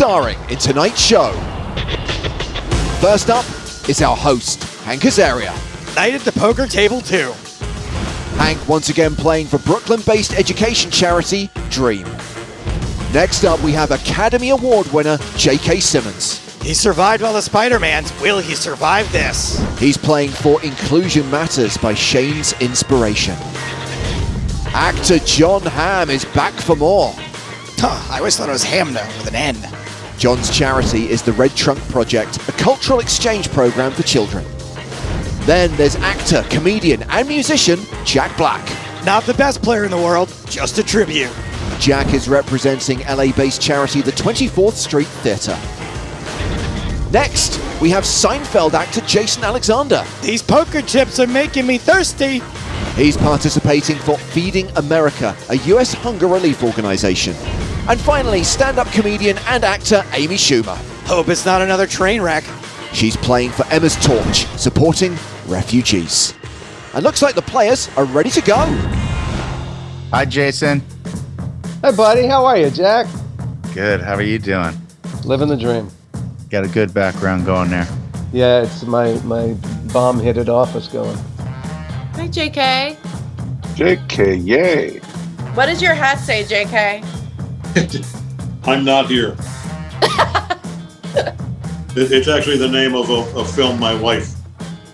starring in tonight's show. First up is our host, Hank Azaria. Night at the poker table too. Hank once again playing for Brooklyn-based education charity, Dream. Next up, we have Academy Award winner, J.K. Simmons. He survived all the Spider-Mans. Will he survive this? He's playing for Inclusion Matters by Shane's Inspiration. Actor Jon Hamm is back for more. I always thought it was Ham though, with an N. Jon's charity is the Red Trunk Project, a cultural exchange program for children. Then there's actor, comedian, and musician Jack Black. Not the best player in the world, just a tribute. Jack is representing LA-based charity the 24th Street Theater. Next, we have Seinfeld actor Jason Alexander. These poker chips are making me thirsty. He's participating for Feeding America, a US hunger relief organization. And finally, stand-up comedian and actor Ammy Schumer. Hope it's not another train wreck. She's playing for Emma's Torch, supporting refugees. And looks like the players are ready to go. Hi, Jason. Hey, buddy. How are you, Jack? Good. How are you doing? Living the dream. Got a good background going there. Yeah, it's my bomb-hitted office going. Hi, JK. JK, yay. What does your hat say, JK? I'm not here. It's actually the name of a film my wife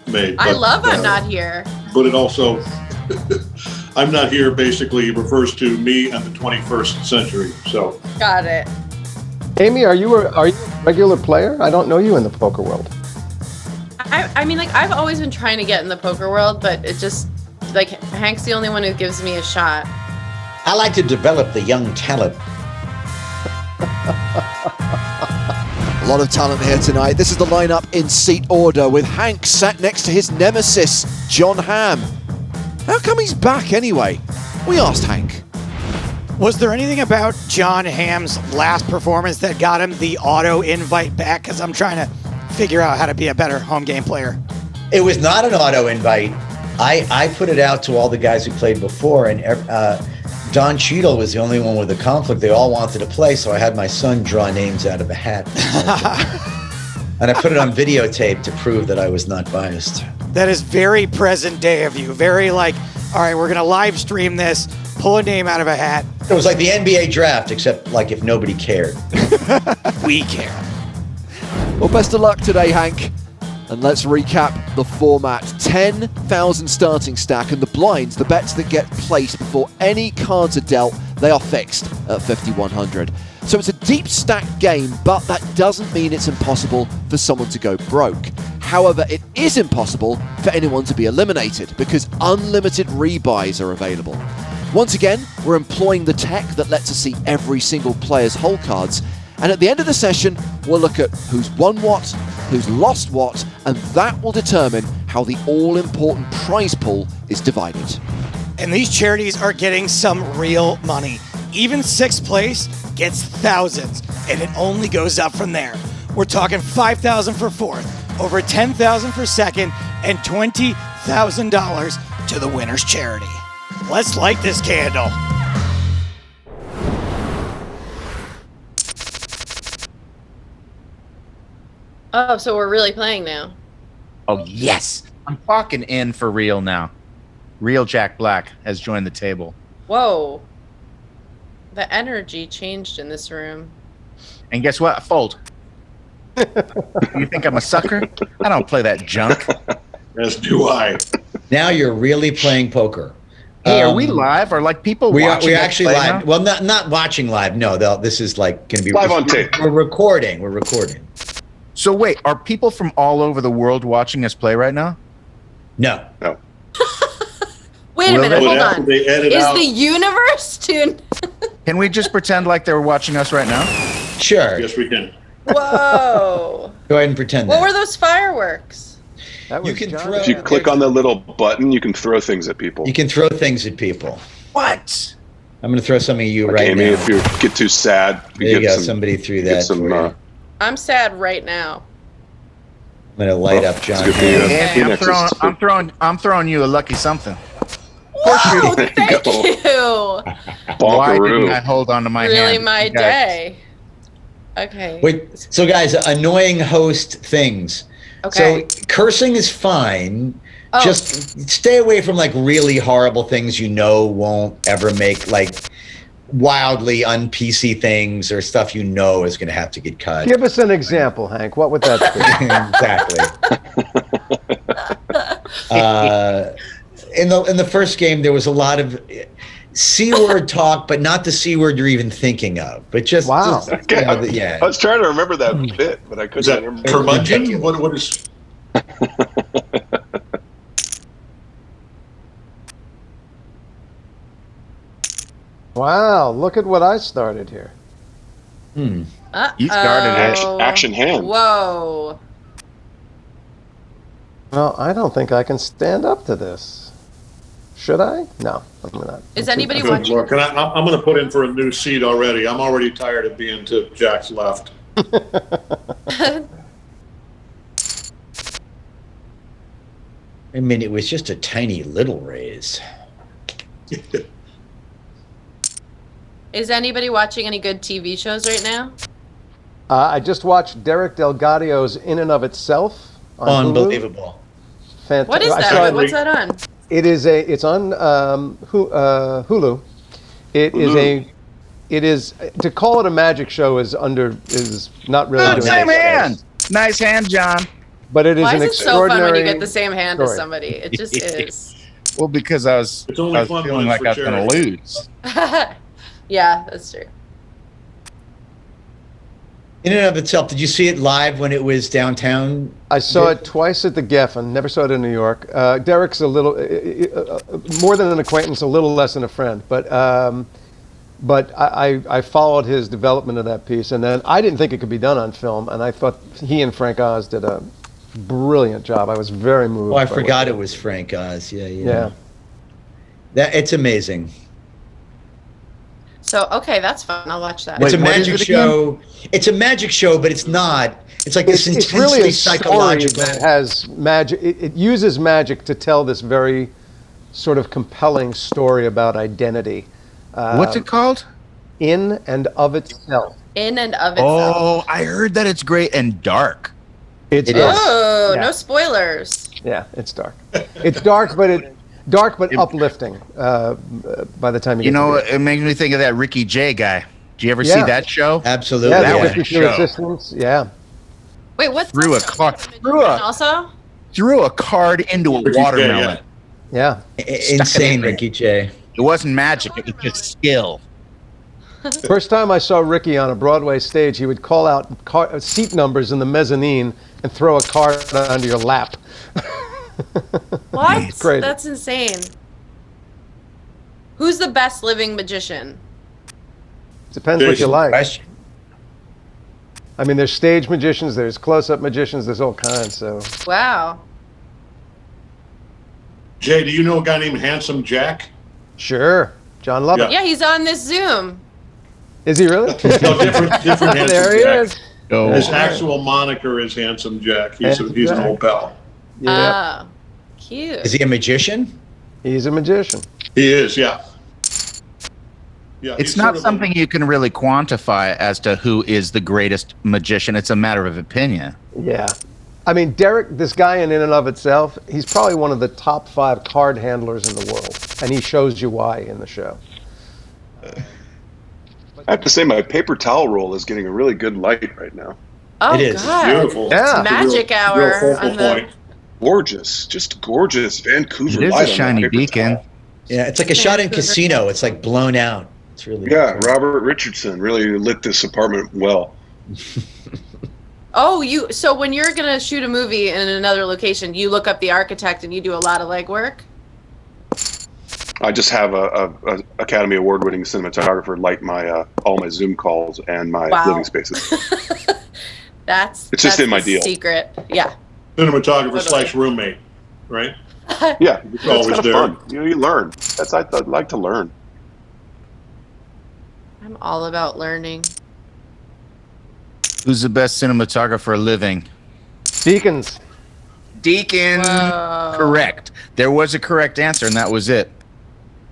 made. I love I'm not here. But it also, I'm not here basically refers to me and the 21st century. So Got it. Amy, are you a regular player? I don't know you in the poker world. I mean, like, I've always been trying to get in the poker world, but it just, like, Hank's the only one who gives me a shot. I like to develop the young talent. A lot of talent here tonight. This is the lineup in seat order with Hank sat next to his nemesis, Jon Hamm. How come he's back anyway? We asked Hank. Was there anything about Jon Hamm's last performance that got him the auto invite back? Because I'm trying to figure out how to be a better home game player. It was not an auto invite. I put it out to all the guys who played before, and Don Cheadle was the only one with a conflict. They all wanted to play, so I had my son draw names out of a hat. And I put it on videotape to prove that I was not biased. That is very present day of you. Very like, all right, we're going to live stream this, pull a name out of a hat. It was like the NBA draft, except like if nobody cared. We care. Well, best of luck today, Hank. And let's recap the format. 10,000 starting stack, and the blinds, the bets that get placed before any cards are dealt, they are fixed at 5,100. So it's a deep stack game, but that doesn't mean it's impossible for someone to go broke. However, it is impossible for anyone to be eliminated because unlimited rebuys are available. Once again, we're employing the tech that lets us see every single player's hole cards. And at the end of the session, we'll look at who's won what, who's lost what, and that will determine how the all-important prize pool is divided. And these charities are getting some real money. Even sixth place gets thousands, and it only goes up from there. We're talking $5,000 for fourth, over $10,000 for second, and $20,000 to the winner's charity. Let's light this candle. Oh, so we're really playing now. Oh, yes. I'm talking in for real now. Real Jack Black has joined the table. Whoa. The energy changed in this room. And guess what? I fold. You think I'm a sucker? I don't play that junk. as do I. Now you're really playing poker. Hey, are we live? Are like people watching? We're actually live. Now? Well, not watching live. No, this is like going to be Live on tape. We're recording. We're recording. So wait, are people from all over the world watching us play right now? No. No. Wait a minute, Would hold after on. they edit Is out- the universe tuned? Can we just pretend like they're watching us right now? Sure. Yes, we can. Whoa. Go ahead and pretend What that. were those fireworks? That You was can John. throw- If you click on the little button, you can throw things at people. You can throw things at people. What? I'm going to throw some at you Like right Amy, now. if you get too sad, There you get go. some, Somebody threw get that. some, for you. I'm sad right now. I'm going to light well, up John. it's good for you. Hamm. Okay. Andy, I'm throwing you a lucky something. Whoa, There you thank go. you. Why Bonkaroo. didn't I hold on to my hand? Really my You guys- day. Okay. Wait, so guys, annoying host things. Okay. So cursing is fine. Oh. Just stay away from like really horrible things you know won't ever make like wildly un-PC things or stuff you know is going to have to get cut. Give us an example, Hank. What would that be? Exactly. In the first game, there was a lot of C-word talk, but not the C-word you're even thinking of. But just, Wow. just, you know, yeah. I was trying to remember that bit, but I Is that couldn't remember. curmudgeon? What is? Wow, look at what I started here. You started it. Action hand. Whoa. Well, I don't think I can stand up to this. Should I? No, I'm not. Is anybody Good watching? Lord. I'm going to put in for a new seat already. I'm already tired of being to Jack's left. I mean, it was just a tiny little raise. Is anybody watching any good TV shows right now? I just watched Derek Delgadio's In and of Itself on Unbelievable. Hulu. What is that? What's that on? It's on Hulu. It is to call it a magic show is not really doing Same it. hand. Nice hand, John. But it is Why an is it so fun when you extraordinary get the same hand as story. somebody? It just is. Well, because I was It's only fun when feeling it's like for I was going to charity. lose. Yeah, that's true. In and of itself, did you see it live when it was downtown? I saw it twice at the Geffen. Never saw it in New York. Derek's a little more than an acquaintance, a little less than a friend. But I followed his development of that piece, and then I didn't think it could be done on film, and I thought he and Frank Oz did a brilliant job. I was very moved. Oh, I by forgot what it was Frank Oz. Yeah. Yeah. That it's amazing. So, okay, that's fun. I'll watch that. It's a what is magic it again? show. It's a magic show, but it's not. It's like this It's intensely really a story psychological. that has magic. It uses magic to tell this very sort of compelling story about identity. What's it called? In and of itself. In and of itself. Oh, I heard that it's great and dark. It is. Oh, Yeah. no spoilers. Yeah, it's dark. It's dark, but uplifting. By the time you You get know, to the end. it makes me think of that Ricky Jay guy. Did you ever Yeah. see that show? Absolutely. Yeah, that the was Ricky a Through show. Assistance. Yeah, Wait, what's Threw a that? car. Also? Threw a card into a Ricky Jay, watermelon. yeah. Insane, Ricky Jay. It wasn't magic. It was just skill. First time I saw Ricky on a Broadway stage, he would call out seat numbers in the mezzanine and throw a card onto your lap. What? Crazy. That's insane. Who's the best living magician? Depends what you Jason, like. Question. I mean, there's stage magicians, there's close-up magicians, there's all kinds. So Wow. Jay, do you know a guy named Handsome Jack? sure, John Lovett. Yeah, he's on this Zoom. Is he really? No, different Handsome There he Jack. is. Oh. His actual moniker is Handsome Jack. He's an old pal. Yeah, Oh, cute. Is he a magician? he's a magician. He is, yeah. Yeah, It's he's not sort of something you can really quantify as to who is the greatest magician. It's a matter of opinion. Yeah. I mean, Derek, this guy in and of itself, he's probably one of the top 5 card handlers in the world, and he shows you why in the show. I have to say, my paper towel roll is getting a really good light right now. Oh, It is. God. beautiful. Yeah. It's a Magic real hour focal on the- point. Gorgeous, just gorgeous Vancouver It is light a on that shiny paper beacon. towel. Yeah, it's like a shot in Casino. It's like blown out. It's really Yeah, Robert Richardson really lit this apartment well. Oh, so when you're going to shoot a movie in another location, you look up the architect and you do a lot of legwork? I just have a Academy Award-winning cinematographer light my all my Zoom calls and my Wow. living spaces. It's just in my the deal. secret. Yeah. Cinematographer / roommate, right? Yeah, It's it's always kind of there. fun. You learn. I'd like to learn. I'm all about learning. Who's the best cinematographer living? Deacons. Deacon. Whoa. Correct. There was a correct answer, and that was it.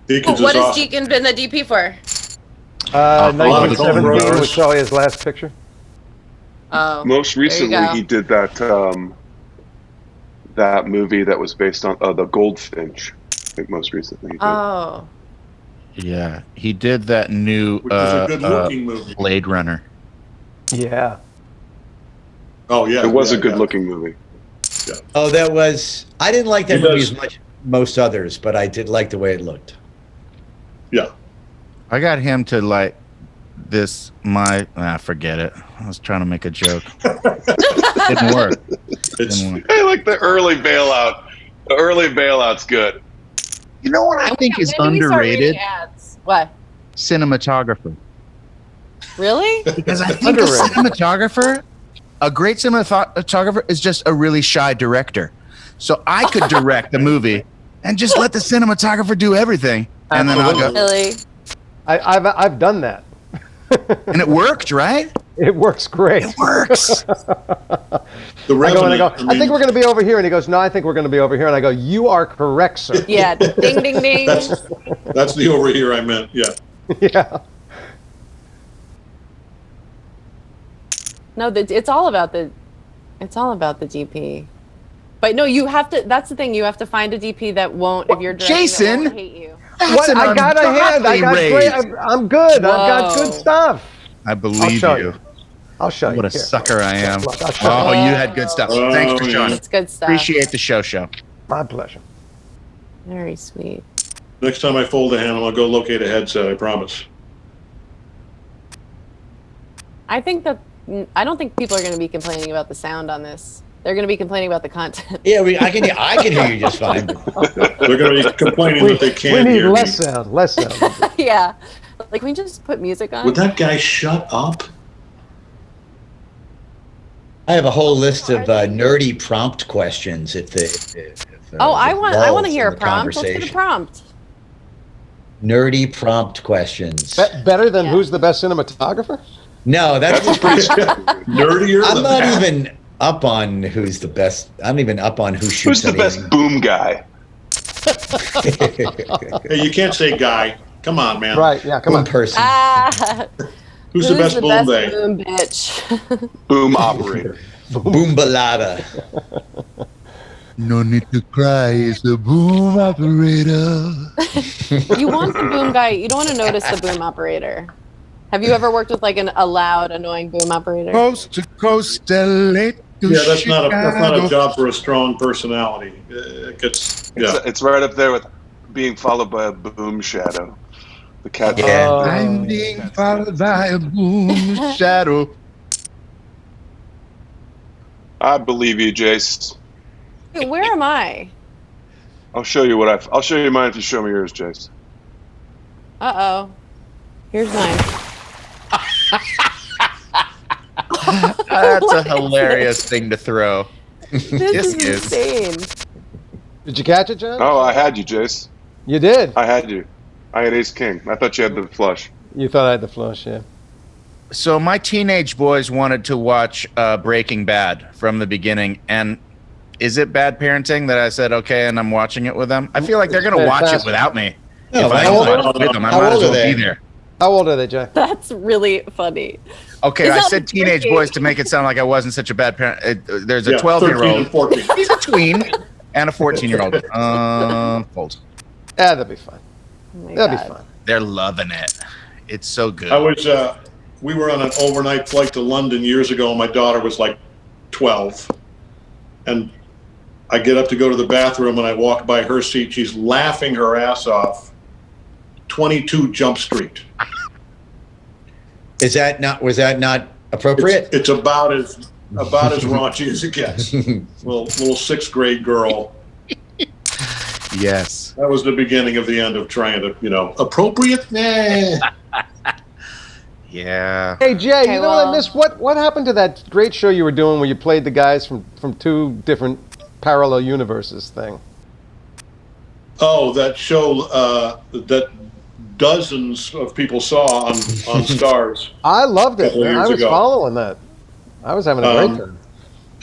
Deacons What is has awesome. Deacon been the DP for? lot of 1917 Coen was probably his last picture. Oh, Most there you recently, go. he did that that movie that was based on the Goldfinch. I think most recently. He did. Oh, Yeah, he did that new Which is a good-looking movie. Blade Runner. Yeah. Oh yeah, It was yeah, a good-looking movie. Oh, that was. I didn't like that He movie does- as much as most others, but I did like the way it looked. Yeah. I got him to like this. Forget it. I was trying to make a joke. Didn't work. It's Didn't work. I like the early bailout. The early bailout's good. You know what I think is when do we start reading underrated? ads? What? Cinematographer. Really? Because I think a cinematographer, a great cinematographer, is just a really shy director. So I could direct the movie and just let the cinematographer do everything, and then I'll go. Really? I've done that. And it worked, right? It works great. It works. The I go and I Revenant. go, I mean, think we're going to be over here. And he goes, no, I think we're going to be over here. And I go, you are correct, sir. Yeah. Ding, ding, ding. That's the over here I meant. Yeah. Yeah. No, it's all about the DP. But no, you have to. That's the thing. You have to find a DP that won't. If you're directing, Jason! that won't hate you. That's What? I got a hand. I got ungodly great. raise. I'm good. I've got good Whoa. stuff. I believe show you. you. I'll show you. What a Here. sucker I am. Look, I'll show Oh, you. you had good stuff. Oh, Thanks for yeah. showing. It's good stuff. Appreciate the show. My pleasure. Very sweet. Next time I fold a hand, I'll go locate a headset. I promise. I don't think people are going to be complaining about the sound on this. They're going to be complaining about the content. Yeah, I can hear you just fine. They're going to be complaining that they We can't need hear less me. sound. Less sound. Yeah. Like, can we just put music on? Would that guy shut up? I have a whole list of nerdy prompt questions. I want to hear a prompt. Let's get a prompt. Nerdy prompt questions. Better than Yeah. who's the best cinematographer? No, that's Nerdier I'm than not that. even up on who's the best. I'm even up on who shoots Who's the best boom guy? Hey, you can't say guy. Come on, man. Right. Yeah. Come Boom on. person. Who's the best boom bay? boom bitch? Boom operator. Boom balada. No need to cry, it's a boom operator. You want the boom guy. You don't want to notice the boom operator. Have you ever worked with like a loud, annoying boom operator? Coast to coast, LA to Yeah, that's not a Chicago. job for a strong personality. It gets yeah. It's right up there with being followed by a boom shadow. The cat. Yeah. I'm being followed by a boom shadow. I believe you, Jace. Wait, where am I? I'll show you I'll show you mine if you show me yours, Jace. Uh-oh. Here's mine. That's a hilarious thing to throw. This Yes, is it is. insane. Did you catch it, John? Oh, I had you, Jace. You did. I had you. I had ace king. I thought you had the flush. You thought I had the flush, yeah. So my teenage boys wanted to watch Breaking Bad from the beginning, and is it bad parenting that I said okay and I'm watching it with them? I feel like they're gonna watch it Fantastic. without me. No, If I how old- watch it with them, I how might as old are well they? be there. How old are they, Jay? That's really funny. Okay, Is I that said teenage tricky? boys to make it sound like I wasn't such a bad parent. There's a Yeah, 13 and 12-year-old. 14. He's a tween and a 14-year-old. Fold. Yeah, that'll be fine. Oh my That'll God. be fine. They're loving it. It's so good. I was we were on an overnight flight to London years ago, and my daughter was like 12, and I get up to go to the bathroom, and I walk by her seat. She's laughing her ass off. 22 Jump Street. Was that not appropriate? It's about as raunchy as it gets. Little sixth grade girl. Yes. That was the beginning of the end of trying to, appropriate? Nah. Yeah. Hey, Jay, Okay, you know what I well- missed? What happened to that great show you were doing where you played the guys from two different parallel universes thing? Oh, that show that dozens of people saw on Stars. I loved it, Couple man. years I was ago. following that. I was having a great time.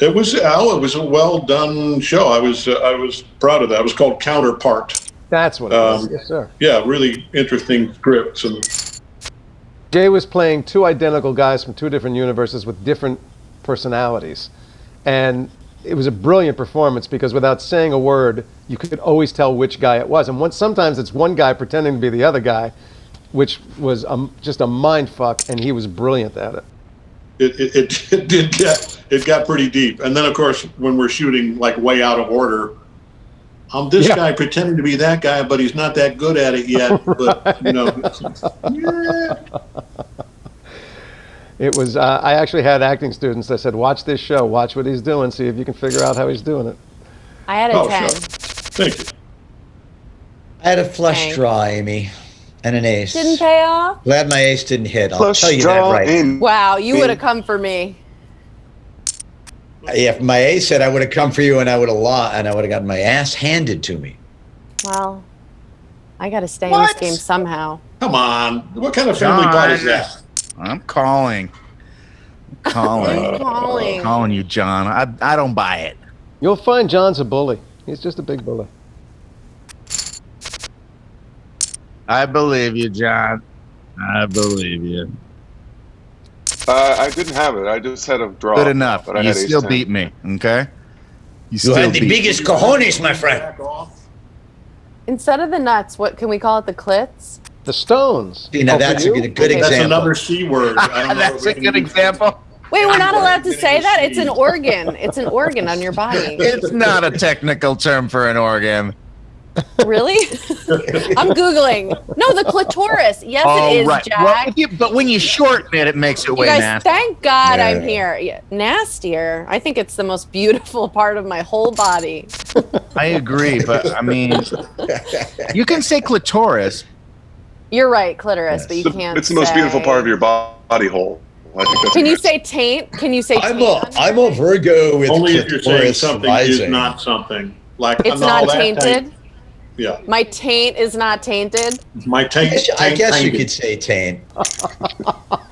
It was a well done show. I was proud of that. It was called Counterpart. That's what it was. Yes, sir. Yeah, really interesting scripts and Jay was playing two identical guys from two different universes with different personalities. And it was a brilliant performance because without saying a word, you could always tell which guy it was. And sometimes it's one guy pretending to be the other guy, which was just a mind fuck, and he was brilliant at it. It got pretty deep. And then, of course, when we're shooting like way out of order, I'm this guy pretending to be that guy, but he's not that good at it yet. But, you know. It was, I actually had acting students that said, watch this show, watch what he's doing, see if you can figure out how he's doing it. I had a 10. Sure. Thank you. I had a flush draw, Amy, and an ace. Didn't pay off? Glad my ace didn't hit. I'll Flush tell you draw that right. in. Wow, you would have come for me. If my ace said I would have come for you and I would have lost, and I would have gotten my ass handed to me. Well, I got to stay in this game somehow. Come on. What kind of family pot is that? I'm calling. Calling you, John. I don't buy it. You'll find John's a bully. He's just a big bully. I believe you, John. I believe you. I didn't have it. I just had a draw. Good enough. But I You had still ace-10. beat me, okay? You had the biggest cojones, my friend. Instead of the nuts, what can we call it? The clits? The stones. See, now that's a good Okay. example. That's another C word. I don't know That's what a we good can- example. Wait, we're not allowed to say that? It's an organ. It's an organ on your body. It's not a technical term for an organ. Really? I'm Googling. No, the clitoris. Yes, it is, Jack. Well, but when you shorten it, it makes it You way guys, nasty. thank God Yeah. I'm here. Yeah, nastier. I think it's the most beautiful part of my whole body. I agree, but I mean, you can say clitoris. You're right, clitoris, but you can't. It's the most beautiful say- part of your body hole. I think that's Can you correct. say taint? Can you say I'm taint? a Virgo with Only if you're saying clitoris something rising. is not something. Like It's no, not that tainted. taint- Yeah. My taint is not tainted. My taint. I guess you tainted. could say taint.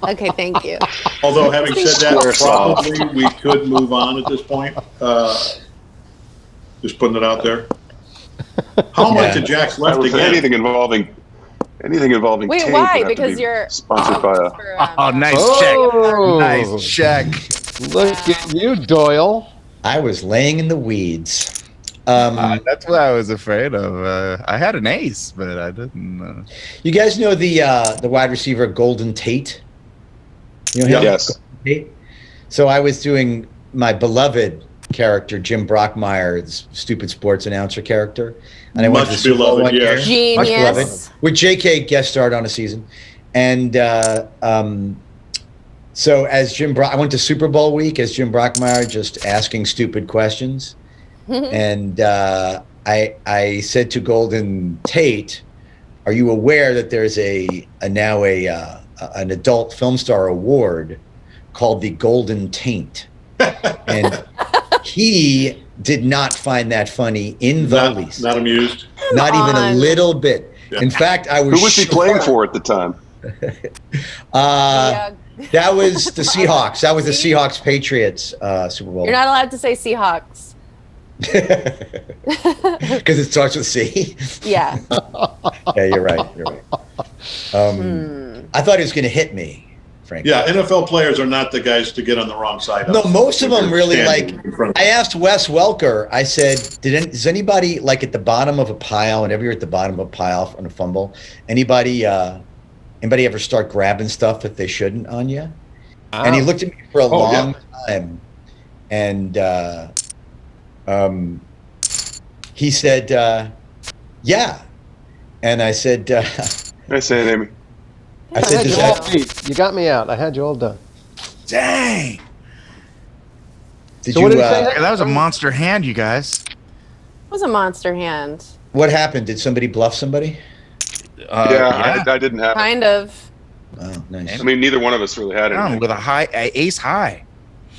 Okay, thank you. Although having said that, Square saw. probably we could move on at this point. Just putting it out there. How much of Jack's I left would say again? anything involving Wait, tape why? would have to Because be you're sponsored by a. Oh, nice Oh. check. Nice check. Look at you, Doyle. I was laying in the weeds. That's what I was afraid of. I had an ace, but I didn't. You guys know the wide receiver Golden Tate? You know him? Yes. Tate? So I was doing my beloved character, Jim Brockmeyer's stupid sports announcer character. And I went to the Much Super Bowl beloved, one year. yes. Much beloved. Genius. With JK guest starred on a season. And so as I went to Super Bowl week as Jim Brockmeyer, just asking stupid questions. And I said to Golden Tate, "Are you aware that there's now an adult film star award called the Golden Taint?" And he did not find that funny in the least. Not amused. Not even a on. little bit. In fact, I was Who was he playing for at the time? Yeah. That was the Seahawks. That was the Seahawks Patriots Super Bowl. You're not allowed to say Seahawks. Because it starts with C. Yeah. Yeah, you're right. You're right. I thought he was going to hit me, frankly. Yeah, NFL players are not the guys to get on the wrong side of. No, most of them really Standing like. in front of- I asked Wes Welker. I said, "Is anybody like at the bottom of a pile? Whenever you're at the bottom of a pile on a fumble, anybody ever start grabbing stuff that they shouldn't on you?" And he looked at me for a long time, and he said, "Yeah," and I said, Nice saying, Amy. "I said, does that?" You got me out. I had you all done. Dang. Did So you? what did he say? Yeah, that was a monster hand, you guys. It was a monster hand. What happened? Did somebody bluff somebody? I didn't have it. Kind of. Oh, nice. I mean, neither one of us really had Down anything. with a ace high.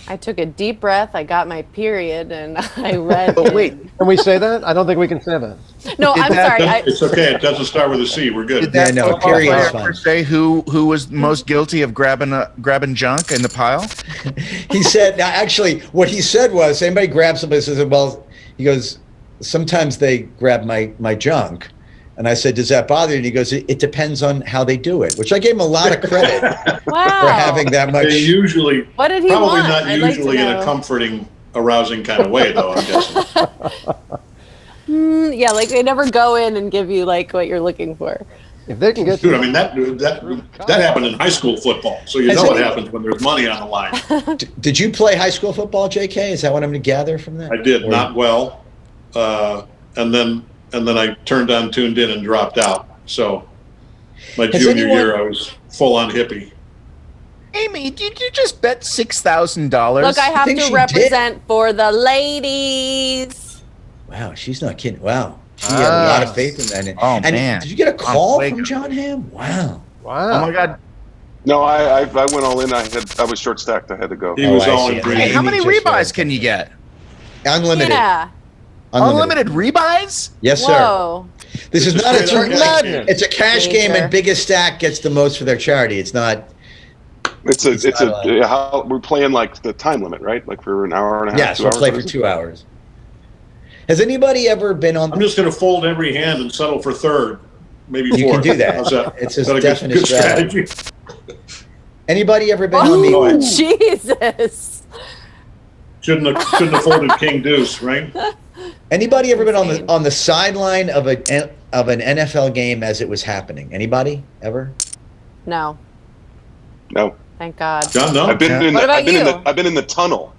I took a deep breath. I got my period, and I read. But wait, Can we say that? I don't think we can say that. No, I'm that- sorry. It's okay. It doesn't start with a C. We're good. did that Yeah, no, football period is player fine. ever say who was most guilty of grabbing junk in the pile? He said, now, actually, what he said was, anybody grabs somebody, says, well, he goes, sometimes they grab my junk. And And I said, does that bother you? And he goes, it depends on how they do it, which I gave him a lot of credit for having that much. They usually, What did he probably want? not I'd like to usually in a know. comforting, arousing kind of way, though, I'm guessing. Yeah, like they never go in and give you like what you're looking for. If they can get Dude, I mean, that happened in high school football, so you know what happens when there's money on the line. Did you play high school football, JK? Is that what I'm going to gather from that? I did, not well. And then I tuned in and dropped out. So my junior year, I was full on hippie. Amy, did you just bet $6,000? Look, I have think to she represent for the ladies. Wow, she's not kidding. Wow. She had a lot of faith in that. Oh, and man. did you get a call Wake from up. Jon Hamm? Wow. Oh my God. No, I went all in. I was short stacked. I had to go. He was I all see. in green. Hey, how many Amy just rebuys went. can you get? Unlimited. Yeah. Unlimited rebuys? Yes, sir. Whoa. This is not a straight up tournament. cash game. It's a cash game, Major. and biggest stack gets the most for their charity. It's not. How we're playing like the time limit, right? Like for an hour and a half. Yes, 2 we'll hours, play what for is it? 2 hours. Has anybody ever been on? I'm just going to fold every hand and settle for third, maybe You fourth. can do that. How's that? It's Is a that a definite good strategy? Anybody ever been on Oh, the? Jesus. Shouldn't have folded king deuce, right? Anybody ever been on the sideline of an NFL game as it was happening? Anybody ever? No. No, Thank God. John, no. I've been in. What about I've been in the tunnel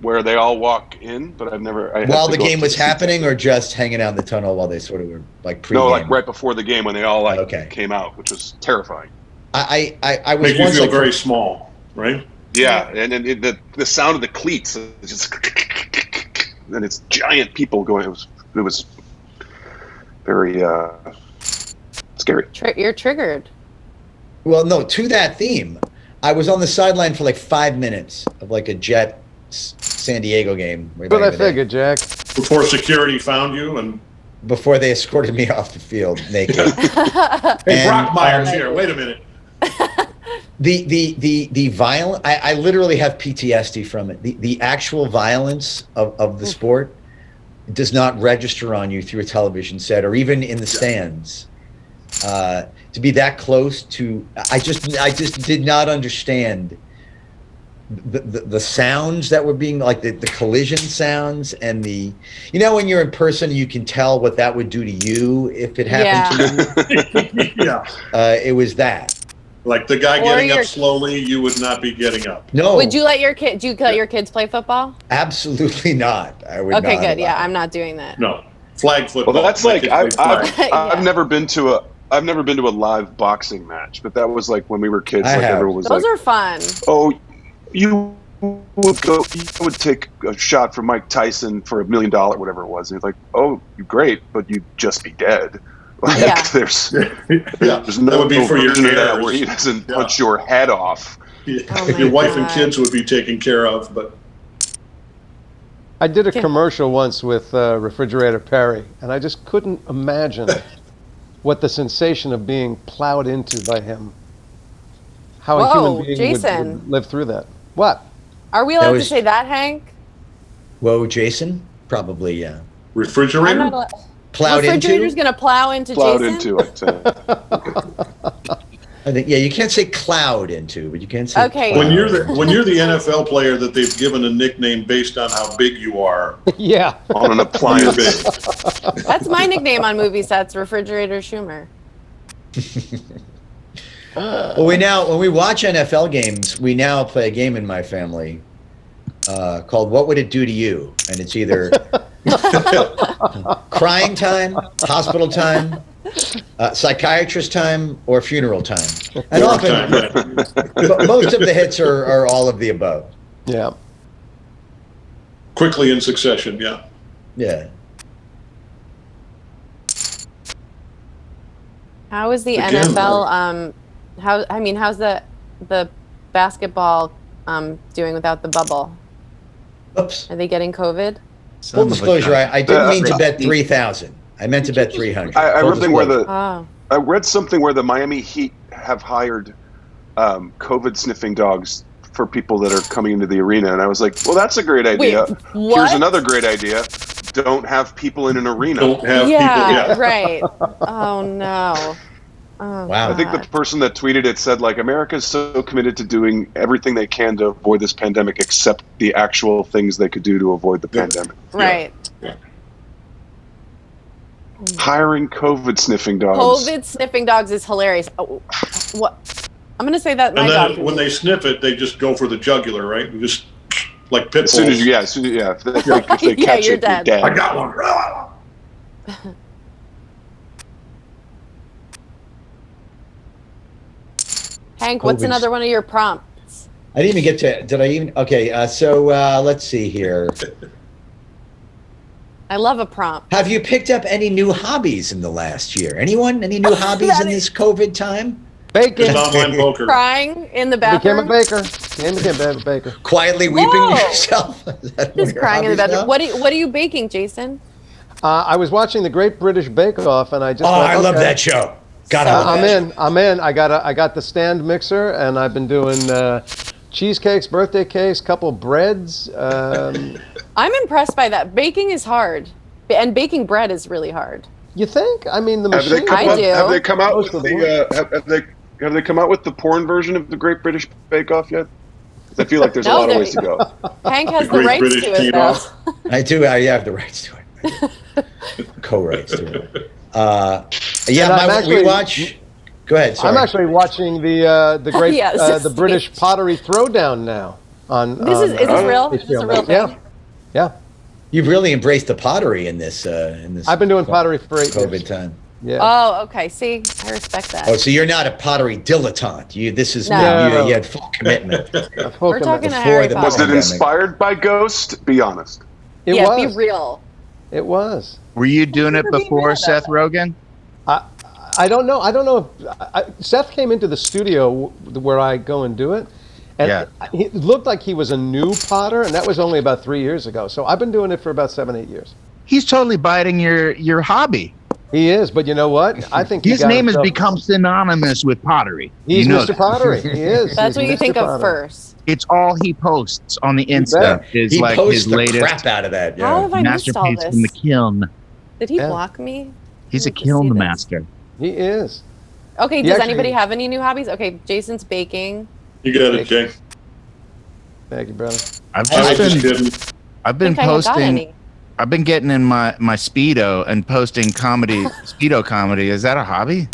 where they all walk in, but I've never. While the game was happening, or just hanging out in the tunnel while they sort of were like pre-game? No, like right before the game when they all Okay. came out, which was terrifying. I was Make you once feel like, very small, right? Yeah, and then the sound of the cleats is just, and it's giant people going. It was very scary. You're triggered. well, no, to that theme, I was on the sideline for like 5 minutes of like a Jet San Diego game. way But back I in the day, figured, Jack. Before security found you and before they escorted me off the field naked. hey, And, Brockmeyer's here. Wait a minute. The violent. I literally have PTSD from it. The actual violence of the sport does not register on you through a television set or even in the stands. To be that close to, I just did not understand the sounds that were being like the collision sounds and when you're in person you can tell what that would do to you if it happened to you. Yeah. It was that. Like the guy Or getting your- up slowly, you would not be getting up. No, Would you let your kids play football? absolutely not. I would Okay, not good. Yeah, allow it. I'm not doing that. No. Flag football. Well, that's My like kids play flag. Yeah. I've never been to a live boxing match, but that was like when we were kids. I Like have. everyone was Those like, are fun. "Oh, you would take a shot from Mike Tyson for $1 million, whatever it was." And he's like, "Oh, you're great, but you'd just be dead." Like, Yeah. there's That no would be for your version of that heirs. where he doesn't Yeah. punch your head off. Oh my Your wife and God. kids would be taken care of, but I did a Okay. commercial once with Refrigerator Perry, and I just couldn't imagine what the sensation of being plowed into by him. How a Whoa, human being Jason. would live through that. What? Are we allowed was- to say that, Hank? Whoa, Jason? Probably, yeah. I'm refrigerator? not allowed. Plowed Refrigerator's into? gonna plow into Plowed Jason. into it. I think, yeah, you can't say cloud into, but you can say Okay. plowed. When you're the NFL player that they've given a nickname based on how big you are, Yeah. On an you're appliance. big. That's my nickname on movie sets, Refrigerator Schumer. Well, when we watch NFL games, we now play a game in my family called "What Would It Do to You?" And it's either crying time, hospital time, psychiatrist time, or funeral time. And War often, time, right. most of the hits are all of the above. Yeah. Quickly in succession, yeah. Yeah. How is the Again, NFL? How's the basketball doing without the bubble? Oops. Are they getting COVID? Full disclosure, I didn't mean to bet Crazy. 3,000. I meant to bet 300. I Full read something where disclosure. Oh, I read something where the Miami Heat have hired COVID sniffing dogs for people that are coming into the arena, and I was like, well, that's a great idea. Wait, what? Here's another great idea. don't have people in an arena. Don't have Yeah, people. right. Oh no. Oh, Wow. I think the God. person that tweeted it said, like, America's so committed to doing everything they can to avoid this pandemic, except the actual things they could do to avoid the pandemic. Right. Hiring COVID sniffing dogs. COVID sniffing dogs is hilarious. Oh, what? I'm gonna say that my And dog. then when they sniff it, they just go for the jugular, right? And just like pit As soon as bulls. if they Yeah, catch you're it, dead. you're dead. I got one. Hank, what's COVID's- another one of your prompts? I didn't even get to. Did I even? Okay. So let's see here. I love a prompt. Have you picked up any new hobbies in the last year? Anyone? Any new hobbies in this COVID time? Baking. Just online poker. Crying in the Became a bathroom. baker. Became a baker. Quietly weeping Whoa. yourself? Is that one of Just your crying in the hobbies bathroom. now? What are you baking, Jason? I was watching the Great British Bake Off, and I just. Oh, thought, I love okay. that show. God, I love I'm that in. I'm in. I got the stand mixer, and I've been doing cheesecakes, birthday cakes, couple breads. I'm impressed by that. Baking is hard, and baking bread is really hard. You think? I mean, the Have machine. have they come out Most with of the have they come out with the porn version of the Great British Bake Off yet? 'Cause I feel like there's a No, lot of there- ways to go. Hank has the Great rights British to it, Team though. Off. I do. I have the rights to it. Co-rights to it. Yeah, And I'm we actually- watch. Go ahead. Sorry. I'm actually watching the great Yes, the British pottery throwdown now on. This is this real? Is this a real thing? Yeah, yeah. You've really embraced the pottery in this. I've been doing pottery for 8 COVID years. time. Yeah. Oh, okay. See, I respect that. Oh, so you're not a pottery dilettante. This is No. you had full commitment. We're talking to Before Harry the- Was Potter. it inspired by Ghost? Be honest. It Yeah, was. be real. It was. Were you doing it Never be before mad Seth about Rogen? I don't know. I don't know if Seth came into the studio where I go and do it, and Yeah. it looked like he was a new potter, and that was only about 3 years ago. So I've been doing it for about 7-8 years. He's totally biting your hobby. He is, but you know what? I think he His got name has himself- become synonymous with pottery. He's You know Mr. that. Pottery. He is. That's He's what you Mr. think of Pottery. first. It's all he posts on the bet. Insta. Is He like posts his the latest crap out of that. How Yeah. have I missed all masterpiece this? from the kiln. Did he Yeah. block me? He's I a need to kiln see this. master. He is. Okay, He does actually- anybody have any new hobbies? Okay, Jason's baking. You got it, Jay. Thank you, brother. I've I was just just been kidding. I've been I think I haven't got posting. any. I've been getting in my Speedo and posting comedy, Speedo comedy. Is that a hobby?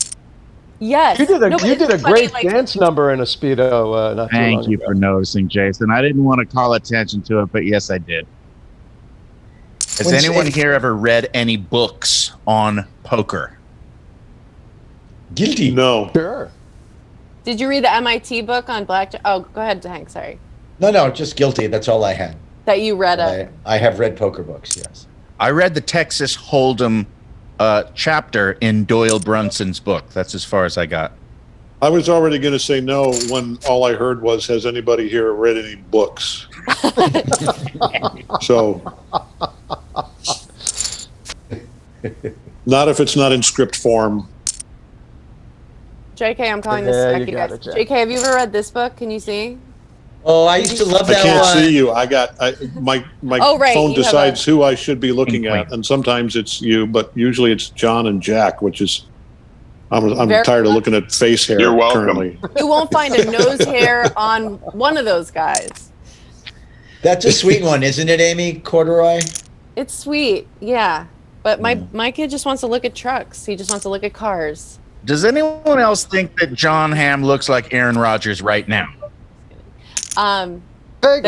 Yes. You did a No, but you it's did a funny, great like, dance number in a speedo. Not too Thank long you ago. for noticing, Jason. I didn't want to call attention to it, but yes, I did. Has When's anyone it- here ever read any books on poker? Guilty. No. Sure. Did you read the MIT book on blackjack? Oh, go ahead, Hank. Sorry. No, just guilty. That's all I had. That you read a. I have read poker books. Yes. I read the Texas Hold'em chapter in Doyle Brunson's book. That's as far as I got. I was already going to say no when all I heard was, has anybody here read any books? So, not if it's not in script form. JK, I'm calling this Yeah, back, you you got guys. it, Jack. JK, have you ever read this book? Can you see? Oh, I used to love I that can't one. see you. My Oh, right, phone you have decides who I should be looking Wink, at, wink. and sometimes it's you, but usually it's John and Jack, which is I'm Very tired of much. looking at face hair You're welcome. currently. You won't find a nose hair on one of those guys. That's a sweet one, isn't it, Amy Corduroy? It's sweet, yeah. But my kid just wants to look at trucks. He just wants to look at cars. Does anyone else think that Jon Hamm looks like Aaron Rodgers right now? Vaguely,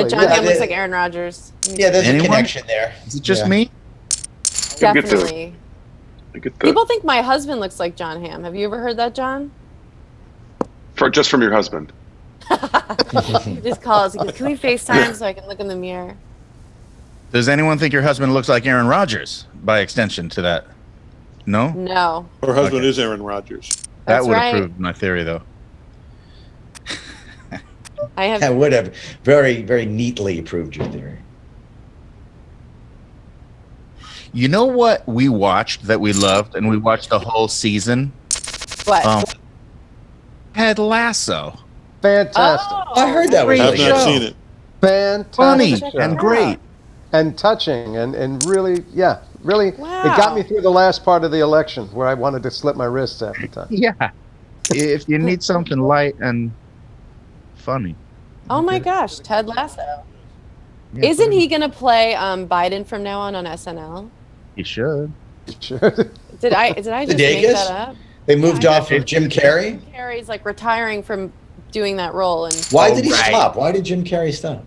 That Jon yeah. Hamm looks like Aaron Rodgers. Yeah, there's Anyone? a connection there. Is it just Yeah. me? I get the- Definitely. I get the- People think my husband looks like Jon Hamm. Have you ever heard that, John? just from your husband. He just calls. He goes, "Can we FaceTime so I can look in the mirror?" Does anyone think your husband looks like Aaron Rodgers by extension to that? No? No. Her husband Okay. is Aaron Rodgers. That That's would right. have proved my theory, though. I have. That would have very, very neatly proved your theory. You know what we watched that we loved, and we watched the whole season? What? Ted Lasso. Fantastic. Oh, I heard that was Great I've really not show. seen it. Fantastic. Funny show. and great. and touching and really, really, Wow. it got me through the last part of the election where I wanted to slip my wrists half the time. Yeah. If you need something light and funny. Oh my gosh, Ted Lasso. Yeah, Isn't he gonna play Biden from now on SNL? He should. Sure. Did I just make Sudeikis? that up? They moved off of Jim Carrey. Jim Carrey's like retiring from doing that role, and Why did he right. stop? Why did Jim Carrey stop?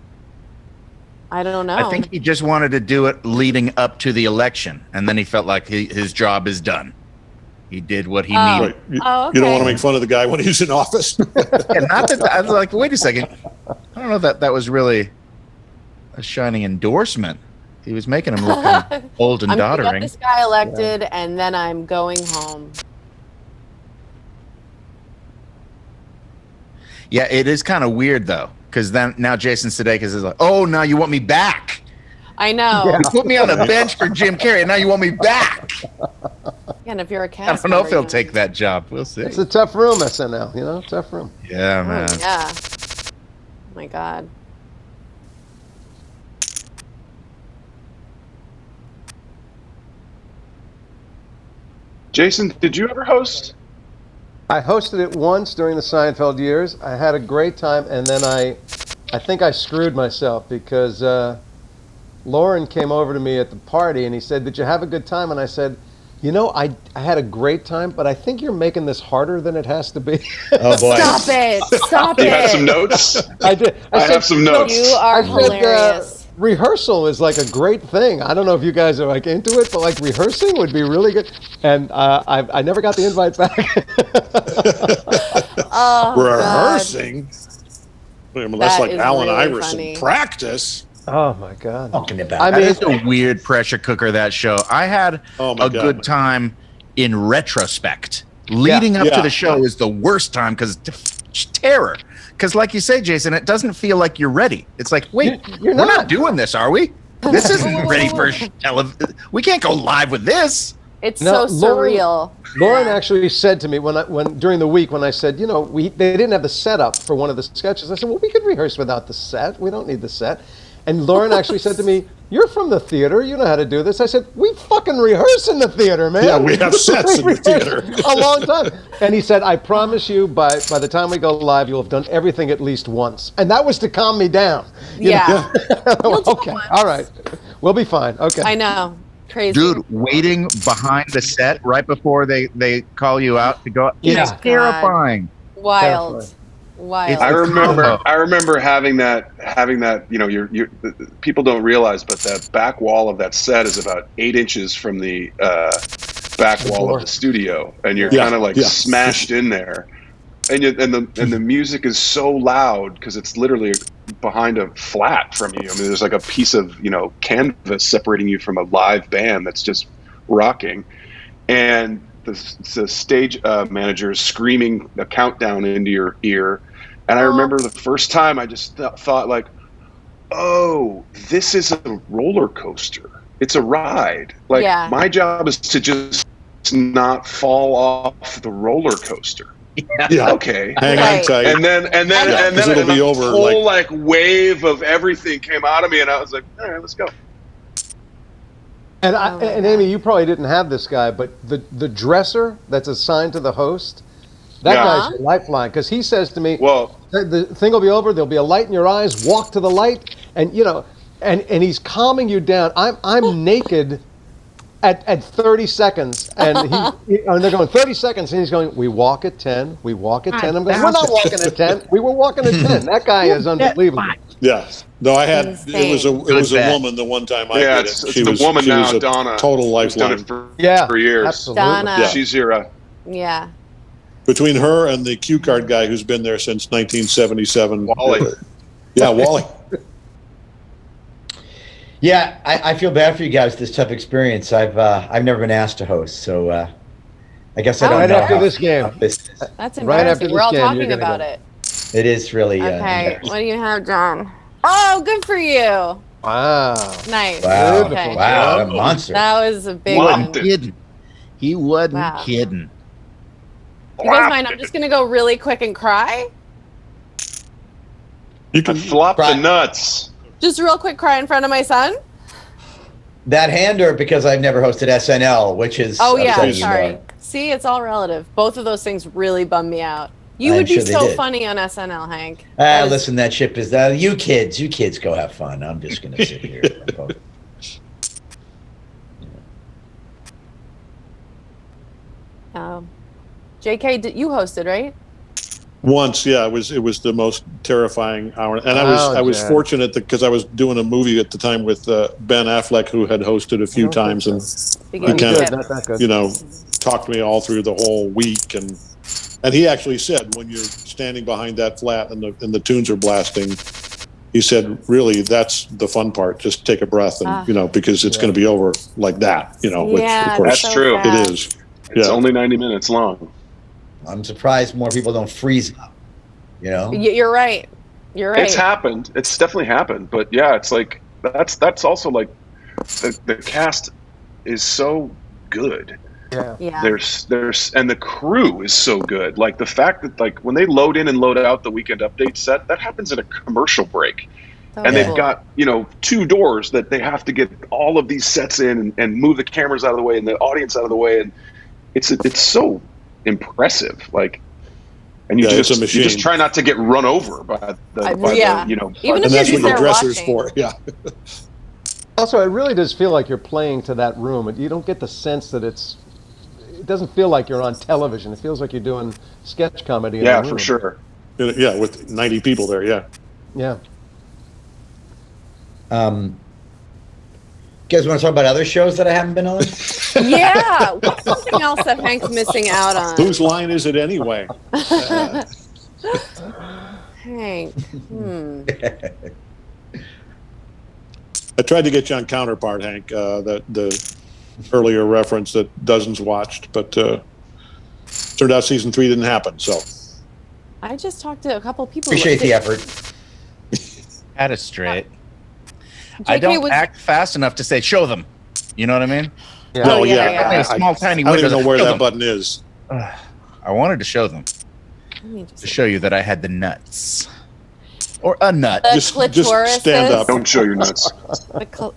I don't know. I think he just wanted to do it leading up to the election, and then he felt like his job is done. He did what he needed. Right. You, Oh, you don't want to okay. make fun of the guy when he's in office. And not that I was like, wait a second. I don't know that was really a shining endorsement. He was making him look kind of old and I'm gonna get doddering. this guy elected, and then I'm going home. Yeah, it is kind of weird though, because then now Jason Sudeikis is like, oh, now you want me back. I know. You put me on the bench for Jim Carrey, and now you want me back. And if you're a I cast don't know if member, he'll you take that job. We'll see. It's a tough room, SNL, you know, tough room. Yeah, man. Oh, yeah. Oh my God. Jason, did you ever host? I hosted it once during the Seinfeld years. I had a great time, and then I think I screwed myself because Lauren came over to me at the party, and he said, "Did you have a good time?" And I said, "You know, I had a great time, but I think you're making this harder than it has to be." Oh boy. Stop it! Stop You had it! some notes? I did. I said, have some notes. You are I said, hilarious. rehearsal is like a great thing. I don't know if you guys are like into it, but like rehearsing would be really good. And I never got the invite back. Oh, God. Rehearsing. Well, that's That like is Allen really Iverson. funny. Practice. Oh my God. Talking about. I That mean, is a weird pressure cooker, that show. I had Oh, my a God. good time in retrospect. Leading up Yeah. to the show is the worst time because terror. Because, like you say, Jason, it doesn't feel like you're ready. It's like, wait, You're we're not not. doing this, are we? This isn't ready for television. We can't go live with this. It's No, so Lauren- surreal. Lauren actually said to me when during the week when I said, you know, they didn't have the setup for one of the sketches. I said, well, we could rehearse without the set. We don't need the set. And Lauren actually said to me, "You're from the theater. You know how to do this." I said, "We fucking rehearse in the theater, man. Yeah, we have sets in the rehearse theater." a long time." And he said, "I promise you, by the time we go live, you'll have done everything at least once." And that was to calm me down. You Yeah. know? You'll do it Okay, once. all right, we'll be fine. Okay. I know. Crazy. Dude, waiting behind the set right before they call you out to go. Yeah. It's terrifying. Wild. Terrifying. Wild. I remember. combo. I remember having that. You know, people don't realize, but that back wall of that set is about 8 inches from the back wall of the studio, and you're Yeah, kind of like yeah. smashed in there, and the music is so loud because it's literally behind a flat from you. I mean, there's like a piece of canvas separating you from a live band that's just rocking, and the stage manager is screaming a countdown into your ear. And I remember the first time I just thought like, oh, this is a roller coaster. It's a ride. Like Yeah. my job is to just not fall off the roller coaster. Yeah. Okay. Hang Right. on tight. And then Yeah, 'cause it'll be a over, whole like wave of everything came out of me, and I was like, all right, let's go. And Oh my and God. Amy, you probably didn't have this guy, but the dresser that's assigned to the host, that Yeah. guy's your lifeline because he says to me, Well, the thing will be over. There'll be a light in your eyes. Walk to the light, and and he's calming you down. I'm naked at 30 seconds, and and they're going 30 seconds, and he's going. We walk at 10. We walk at 10. I'm going. We're not walking at 10. We were walking at 10. That guy is unbelievable. Yeah. No, I had Insane. it was a Good bet. woman the one time I yeah, did it's it. the woman she now, was a Donna. total who's done lifeline. it for years. Absolutely. Donna. Yeah. She's your Yeah. Between her and the cue card guy who's been there since 1977. Wally. Yeah, Wally. Yeah, I feel bad for you guys. This tough experience. I've never been asked to host, so I guess I Oh, don't Right know. after how- this game. how this is. That's Right after embarrassing. this We're all game, you're talking gonna about go. it. It is really. Okay. embarrassing. What do you have, John? Oh, good for you. Wow. Nice. Wow! Okay. Wow! A monster. That was a big Wow. one. Kidding. He wasn't Wow. kidding. You guys mind? I'm just gonna go really quick and cry. You I can flop the Right. nuts. Just real quick, cry in front of my son. That hand, or because I've never hosted SNL, which is Oh yeah, upsetting you sorry. more? See, it's all relative. Both of those things really bum me out. You I'm would be sure they so did. funny on SNL, Hank. That is- Listen, that ship is you kids go have fun. I'm just gonna sit here. JK, you hosted, right? Once, yeah, it was the most terrifying hour, and I was Jen. fortunate because I was doing a movie at the time with Ben Affleck, who had hosted a few times, and Beginning kind to of, get- Not that good. talked to me all through the whole week, and he actually said, when you're standing behind that flat and the tunes are blasting, he said, really, that's the fun part. Just take a breath, and because it's going to be over like that, which Yeah, of course That's true. fast. it is. It's Yeah. only 90 minutes long. I'm surprised more people don't freeze up. You're right. You're right. It's happened. It's definitely happened. But yeah, it's like that's also like the cast is so good. Yeah. There's and the crew is so good. Like the fact that like when they load in and load out the weekend update set, that happens in a commercial break. And they've got, 2 doors that they have to get all of these sets in and move the cameras out of the way and the audience out of the way, and it's so impressive. Like, and you just try not to get run over by the Even by if And you're that's just what your there dresser's watching. for. Yeah. Also, it really does feel like you're playing to that room. You don't get the sense that it doesn't feel like you're on television. It feels like you're doing sketch comedy. In Yeah, the room. for sure. Yeah, with 90 people there. Yeah. Yeah. You guys want to talk about other shows that I haven't been on? Yeah. What's something else that Hank's missing out on? Whose line is it anyway? Hank. I tried to get you on Counterpart, Hank, that the earlier reference that dozens watched, but turned out season 3 didn't happen. So I just talked to a couple people. Appreciate the effort. Had it straight. JK I don't was- act fast enough to say, show them. You know what I mean? Yeah. no, yeah, yeah, yeah. A small, tiny I don't window even know to where show that them. button is. I wanted to show them, Let me just- to show you that I had the nuts. Or a nut. The Just clitorises? stand up. Don't show your nuts.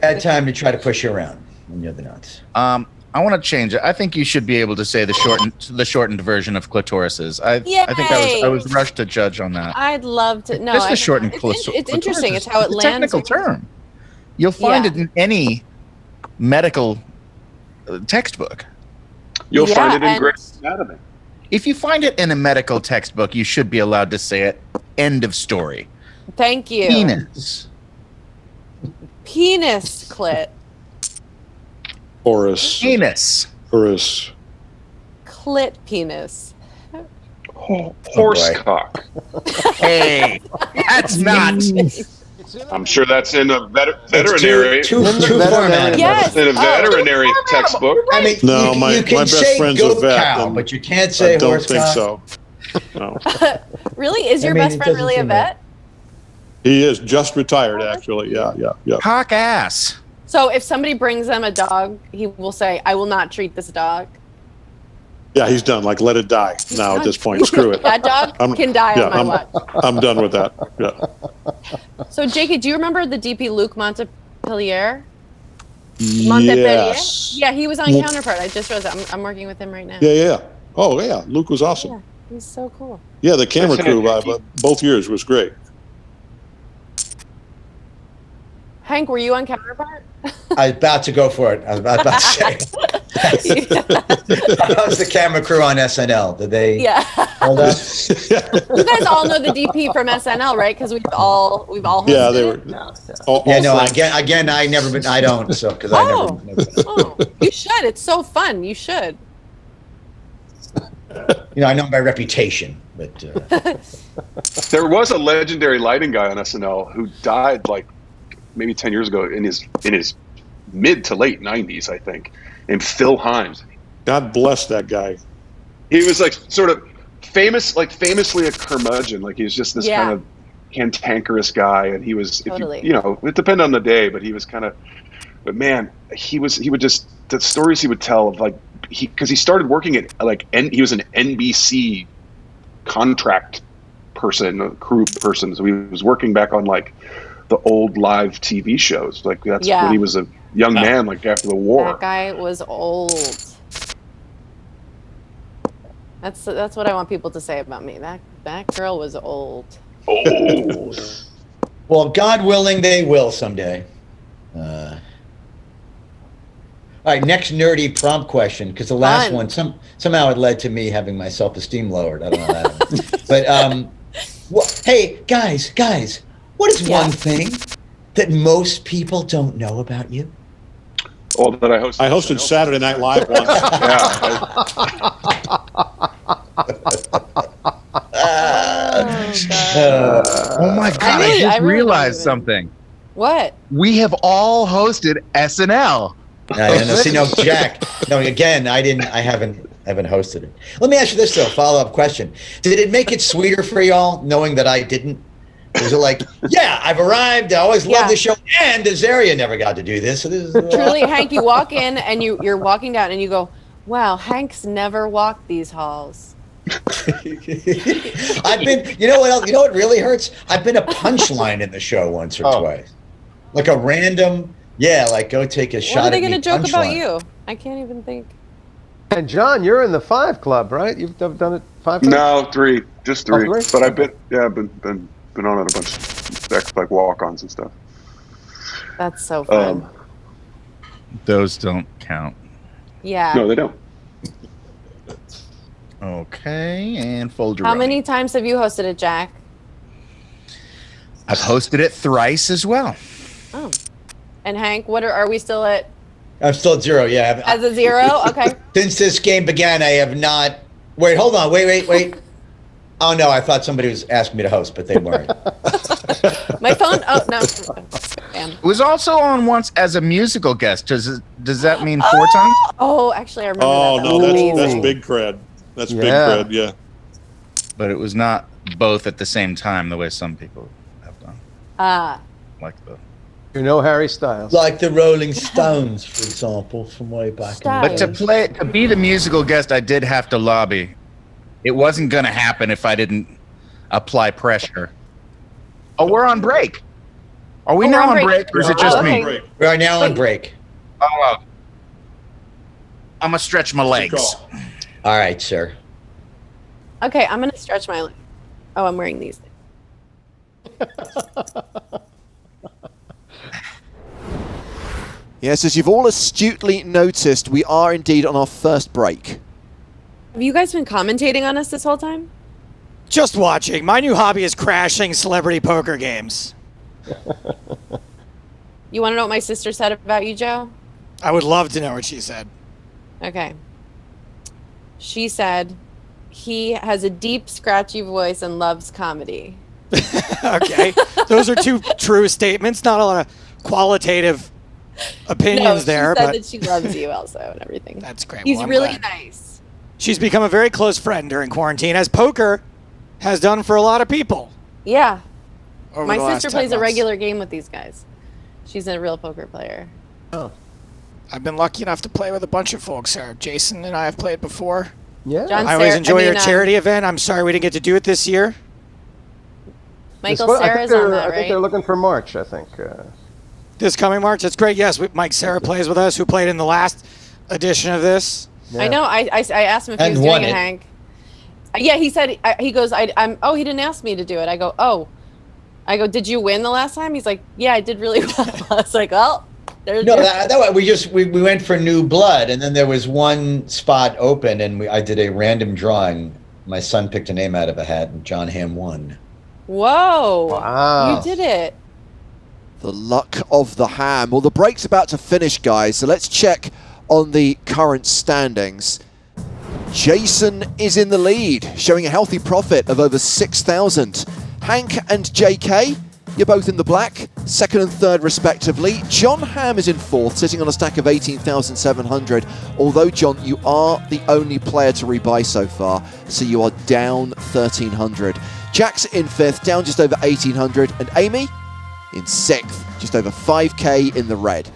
Had time to try to push you around when you're the nuts. I want to change it. I think you should be able to say the shortened version of clitorises. I think I was rushed to judge on that. I'd love to. No, Just I the shortened it's interesting. It's how it It's a lands. technical term. You'll find Yeah. it in any medical textbook. You'll find it in and- Grey's Anatomy. If you find it in a medical textbook, you should be allowed to say it. End of story. Thank you. Penis. Penis clit. Horus. Penis. Horus. Clit penis. Horsecock. Hey, that's not. I'm sure that's in a veterinary. Too Veterinary. formatted. Yes. In a veterinary textbook. I mean, No, my you can best say friend's a goat vet, cow, and but you can't say I don't horse think cock. so. No. Really? Is your I mean, best it friend doesn't really a seem vet? He is just retired, actually. Yeah. Cock ass. So if somebody brings them a dog, he will say, "I will not treat this dog." Yeah, he's done. Like, let it die now at this point. Screw it. That dog can die on my watch. I'm done with that. Yeah. So, JK, do you remember the DP Luc Montpellier? Yes. Yeah, he was on Counterpart. I just realized I'm working with him right now. Yeah. Oh, yeah. Luke was awesome. Yeah, he's so cool. Yeah, the camera crew both years was great. Hank, were you on Counterpart? I was about to go for it. I was about to say. How's the camera crew on SNL? Did they Yeah. hold up? You guys all know the DP from SNL, right? Because we've all hosted Yeah, they it. were. All Yeah, no. French. Again, I never been. I don't. So because I Oh. never. Oh, you should. It's so fun. You should. I know my reputation, but There was a legendary lighting guy on SNL who died like maybe 10 years ago in his mid to late 90s, I think, named Phil Himes. God bless that guy. He was like sort of famously a curmudgeon. Like he was just this Yeah. kind of cantankerous guy, and he was, Totally. it depended on the day, but he was kind of. But man, he would just the stories he would tell of like because he started working at he was an NBC contract person, a crew person, so he was working back on like the old live TV shows. Like that's Yeah. when he was a young man, like after the war. That guy was old. That's what I want people to say about me. That girl was old. Oh. Well, God willing, they will someday. All right, next nerdy prompt question, because the last one somehow it led to me having my self-esteem lowered. I don't know that. But hey, guys, what is one thing that most people don't know about you? Oh, that I hosted. I hosted Saturday Night Live once. Oh my God! I just realized something. What? We have all hosted SNL. No, see, no, Jack. No, again, I haven't hosted it. Let me ask you this though. Follow-up question: did it make it sweeter for y'all knowing that I didn't? Was it like, yeah, I've arrived. I always loved the show, and Azaria never got to do this. So this is truly, Hank. You walk in and you're walking down, and you go, "Wow, Hank's never walked these halls." I've been. You know what else? You know what really hurts? I've been a punchline in the show once or twice, like a random. Yeah, like go take a shot. What are they going to joke about you? I can't even think. And John, you're in the 5 club, right? You've done it 5 times? No, 3, just 3. Oh, 3? But I've been on it a bunch, like walk-ons and stuff. That's so fun. Those don't count. Yeah. No, they don't. Okay, and fold your. How many times have you hosted it, Jack? I've hosted it thrice as well. Oh. And Hank, are we still at? I'm still at 0. Yeah. As a 0? Okay. Since this game began, I have not. Wait, hold on. Wait. Oh no, I thought somebody was asking me to host, but they weren't. My phone. Oh no. It was also on once as a musical guest. Does that mean 4 times? Oh, actually, I remember. Oh that. no, that's big cred. That's big cred. Yeah. But it was not both at the same time the way some people have done. Like the. You know Harry Styles. Like the Rolling Stones, for example, from way back. But to be the musical guest, I did have to lobby. It wasn't going to happen if I didn't apply pressure. Oh, we're on break. Are we now on break, or is it just me? We are now on break. Oh, I'm going to stretch my legs. All right, sir. Okay, I'm going to stretch my legs. Oh, I'm wearing these. Yes, as you've all astutely noticed, we are indeed on our first break. Have you guys been commentating on us this whole time? Just watching. My new hobby is crashing celebrity poker games. You want to know what my sister said about you, Joe? I would love to know what she said. Okay. She said, he has a deep, scratchy voice and loves comedy. Okay. Those are 2 true statements. Not a lot of qualitative opinions there. She said but that she loves you also and everything. That's great. He's Well, really glad. nice. She's become a very close friend during quarantine, as poker has done for a lot of people. Yeah. Over My the last sister 10 plays a months. regular game with these guys. She's a real poker player. Oh. I've been lucky enough to play with a bunch of folks here. Jason and I have played before. Yeah. John I always enjoy your mean, charity event. I'm sorry we didn't get to do it this year. Michael Sarah's on that, I think they're right? looking for March, I think. This coming March. That's great. Yes, Mike Sarah plays with us, who played in the last edition of this. Yeah. I know. I asked him if he was doing it, Hank. Yeah, he said, he goes, I'm, oh, he didn't ask me to do it. I go, oh. I go, did you win the last time? He's like, yeah, I did really well. I was like, well, there's No, that we went for new blood, and then there was one spot open, and I did a random drawing. My son picked a name out of a hat, and Jon Hamm won. Whoa. Wow. You did it. The luck of the Ham. Well, the break's about to finish, guys, so let's check on the current standings. Jason is in the lead, showing a healthy profit of over 6,000. Hank and JK, you're both in the black, second and third respectively. Jon Hamm is in fourth, sitting on a stack of 18,700. Although, John, you are the only player to rebuy so far, so you are down 1,300. Jack's in fifth, down just over 1,800. And Amy in sixth, just over 5k in the red.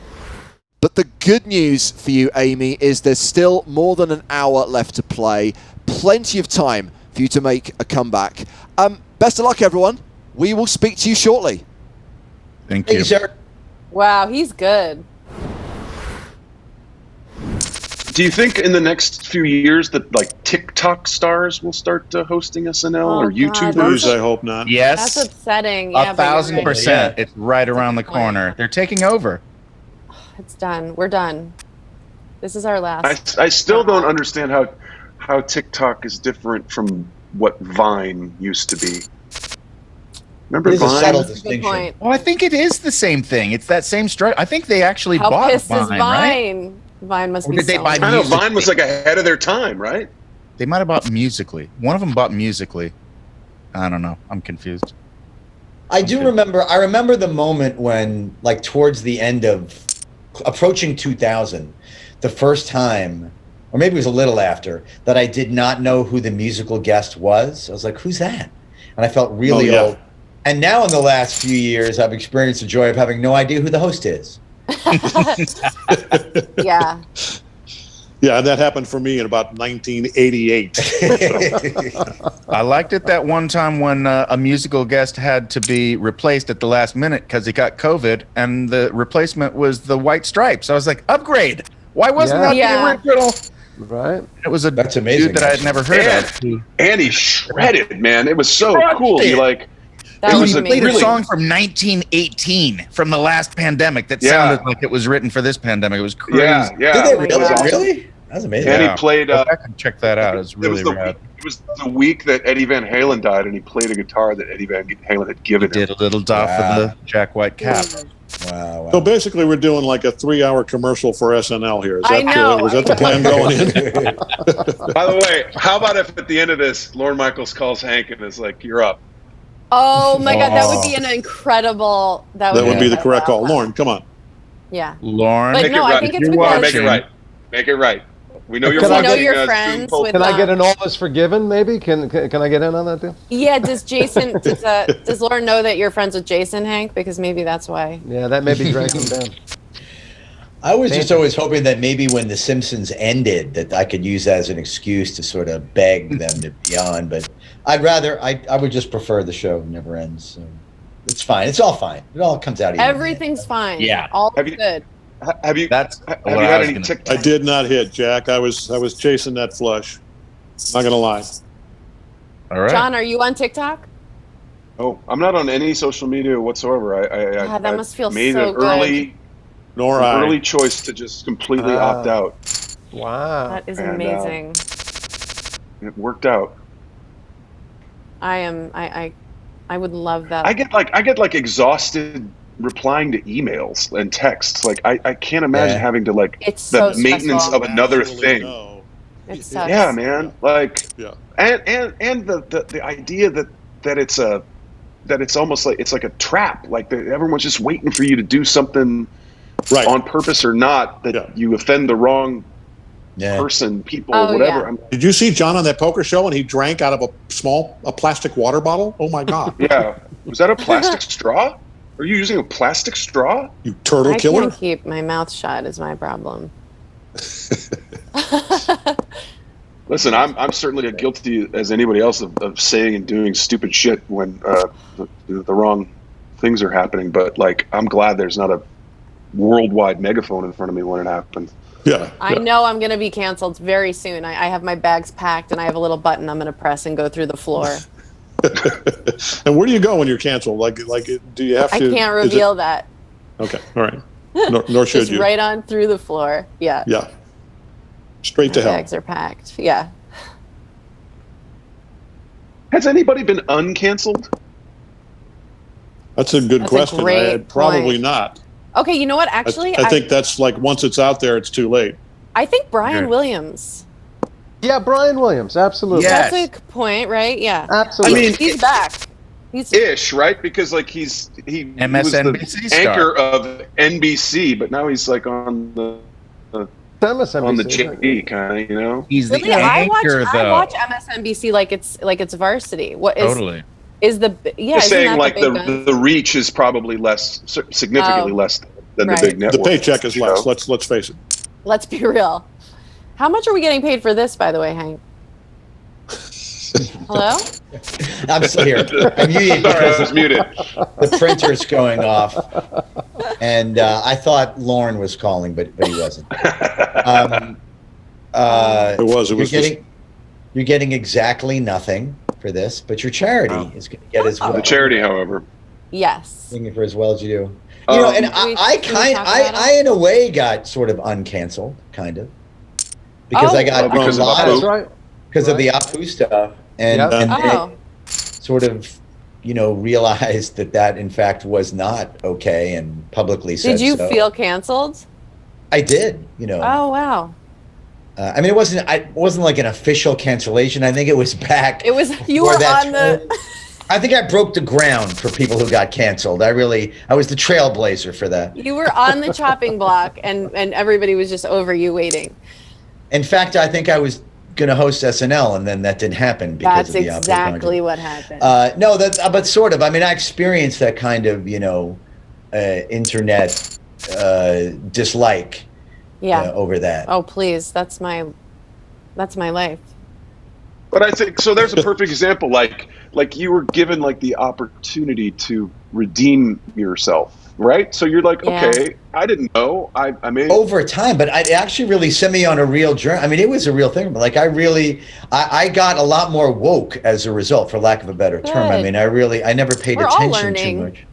But the good news for you, Amy, is there's still more than an hour left to play. Plenty of time for you to make a comeback. Best of luck, everyone. We will speak to you shortly. Thank you. Sir. Wow, he's good. Do you think in the next few years that like TikTok stars will start hosting SNL or YouTubers? Please, I hope not. Yes. That's upsetting. Yeah, 1,000%. Yeah. It's right around the corner. They're taking over. It's done. We're done. This is our last. I still don't understand how TikTok is different from what Vine used to be. Remember There's a Vine? subtle Good distinction. point. Well, I think it is the same thing. It's that same structure. I think they actually How bought pissed Vine, is right? Vine? Vine must Or be did they so buy mad. I know Musical.ly? Vine was like ahead of their time, right? They might have bought Musical.ly. One of them bought Musical.ly. I don't know. I'm confused. I remember the moment when, like, towards the end of approaching 2000, the first time, or maybe it was a little after, that I did not know who the musical guest was. I was like, who's that? And I felt really old. And now in the last few years, I've experienced the joy of having no idea who the host is. Yeah. Yeah, that happened for me in about 1988. I liked it that one time when a musical guest had to be replaced at the last minute because he got COVID, and the replacement was the White Stripes. I was like, upgrade. Why wasn't that Yeah. the original? Right. It was a That's amazing, dude that I had never heard of. And he shredded, man. It was so Crushed cool. He it. like That it was was He played amazing. a song from 1918 from the last pandemic that sounded like it was written for this pandemic. It was crazy. yeah. Did they my really? God. Really? That's amazing. And Yeah. he played. Go back and check that out. It was really rad. It was the week that Eddie Van Halen died, and he played a guitar that Eddie Van Halen had He given him. did a little doff Wow. of the Jack White cap. Wow. So basically, we're doing like a 3-hour commercial for SNL here. Is I that, know. was that the plan going in? By the way, how about if at the end of this, Lorne Michaels calls Hank and is like, "You're up." Oh my God, that would be an incredible. That would be the incredible. correct call. Lauren, come on. Yeah. Lauren, But Make no, it I right. think it's You're because Make it right. Make it right. We know you're Can I watching. know you're Zoom friends poll. with- Can I get an all is forgiven? Maybe can I get in on that deal? Yeah. Does Jason? Does Lauren know that you're friends with Jason, Hank? Because maybe that's why. Yeah, that may be dragging him down. I was just always hoping that maybe when The Simpsons ended, that I could use that as an excuse to sort of beg them to be on. But I would just prefer the show never ends. So it's fine. It's all fine. It all comes out. even in the end. Everything's fine. Yeah. All Have you- good. Have you That's have what you I had was any gonna- TikTok? I did not hit, Jack. I was chasing that flush. Not gonna lie. all right. John, are you on TikTok? Oh, I'm not on any social media whatsoever. God, that must feel made so an good. early choice to just completely opt out. Wow. That is And, amazing. It worked out. I would love that. I get like exhausted replying to emails and texts. Like I can't imagine Yeah. having to like It's the so maintenance stressful. of another Actually, thing. no. It sucks. Yeah, man. Like Yeah. and the idea that it's almost like it's like a trap. Like everyone's just waiting for you to do something Right. on purpose or not that Yeah. you offend the wrong Yeah. person, people, Oh, whatever. yeah. I'm- Did you see John on that poker show and he drank out of a plastic water bottle? Oh my God. Yeah. Was that a plastic straw? Are you using a plastic straw? You turtle I killer. can't keep my mouth shut. Is my problem. Listen, I'm certainly as guilty as anybody else of saying and doing stupid shit when the wrong things are happening. But like, I'm glad there's not a worldwide megaphone in front of me when it happens. Yeah. I know I'm going to be canceled very soon. I have my bags packed and I have a little button I'm going to press and go through the floor. And where do you go when you're canceled? Like, do you have I to? can't is it- reveal that. Okay. All right. Nor should Just you. right on through the floor. Yeah. Yeah. Straight My to hell. bags are packed. Yeah. Has anybody been uncanceled? That's a good That's a question. great Probably point. not. Okay, you know what? I, Actually, I think that's like once it's out there, it's too late. I think Brian Sure. Williams. Yeah, Brian Williams, absolutely. Yeah. That's a good point, right? Yeah. Absolutely. I mean, He's back. He's Ish, right? Because like he was the MSNBC star. anchor of NBC, but now he's like on the MSNBC. JV kind of, you know. He's the really. I anchor, though. watch MSNBC like it's varsity. What is Totally. is the yeah? Just isn't saying, that like the big gun? the reach is probably significantly Oh, less than right. the big The network. paycheck is less. So- Let's face it. Let's be real. How much are we getting paid for this, by the way, Hank? Hello? I'm still here. I'm muted Sorry, I was because muted. the printer's going off, and I thought Lauren was calling, but he wasn't. It was you're getting exactly nothing for this, but your charity is going to get as well. The charity, however. Yes. Singing for as well as you do. You know, and I in a way got sort of uncanceled, kind of, because I got because a lot of of the Apu stuff, and then sort of, you know, realized that in fact was not okay, and publicly said. Did you so. feel canceled? I did. You know. Oh wow. I mean, it wasn't like an official cancellation. I think it was back. It was you were on the. I think I broke the ground for people who got canceled. I was the trailblazer for that. You were on the chopping block, and everybody was just over you waiting. In fact, I think I was going to host SNL, and then that didn't happen because of the That's exactly what happened. No, but sort of. I mean, I experienced that kind of, you know, internet dislike. Over that. Oh, please. That's my life. But I think so. There's a perfect example. Like you were given like the opportunity to redeem yourself, right? So you're like, okay, I didn't know. I mean, over time, but it actually really sent me on a real journey. I mean, it was a real thing. But like, I got a lot more woke as a result, for lack of a better term. I mean, I never paid attention too much.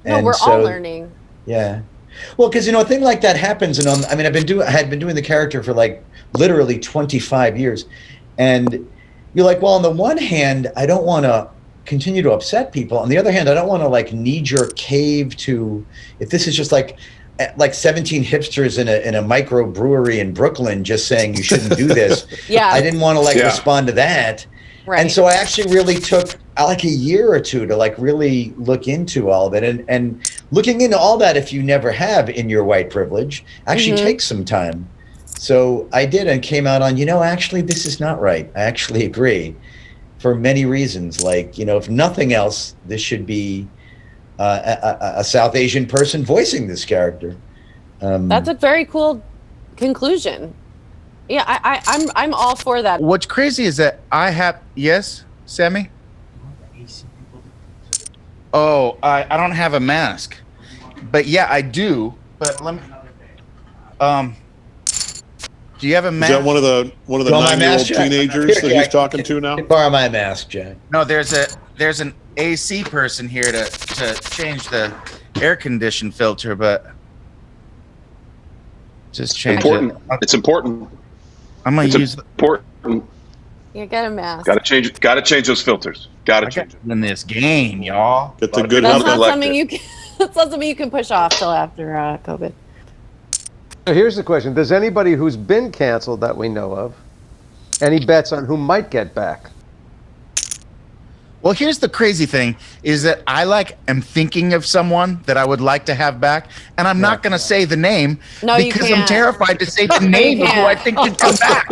No, we're all learning. Yeah. Well, because, you know, a thing like that happens, and I mean, I had been doing the character for like literally 25 years, and you're like, well, on the one hand, I don't want to continue to upset people. On the other hand, I don't want to like knee-jerk cave to, if this is just like 17 hipsters in a micro brewery in Brooklyn just saying you shouldn't do this. I didn't want to respond to that. Right. And so I actually really took like a year or two to like really look into all of it, and looking into all that, if you never have in your white privilege, actually takes some time. So I did, and came out on, you know, actually this is not right. I actually agree, for many reasons. Like, you know, if nothing else, this should be a South Asian person voicing this character. That's a very cool conclusion. Yeah, I'm all for that. What's crazy is that yes, Sammy? Oh, I don't have a mask. But yeah, I do. But let me do you have a mask? Is that one of the 9-year-old teenagers that he's talking to now? Borrow my mask, Jack. No, there's an AC person here to change the air condition filter, but just change it. It's important. I'm gonna use important. Yeah, get a mask. Got to change those filters. Got to change in this game, y'all. Get the good. That's not something you can. That's not something you can push off till after COVID. So here's the question: does anybody who's been canceled that we know of, any bets on who might get back? Well, here's the crazy thing: is that I am thinking of someone that I would like to have back, and I'm not going to say the name because I'm terrified to say the name of who I think should come back.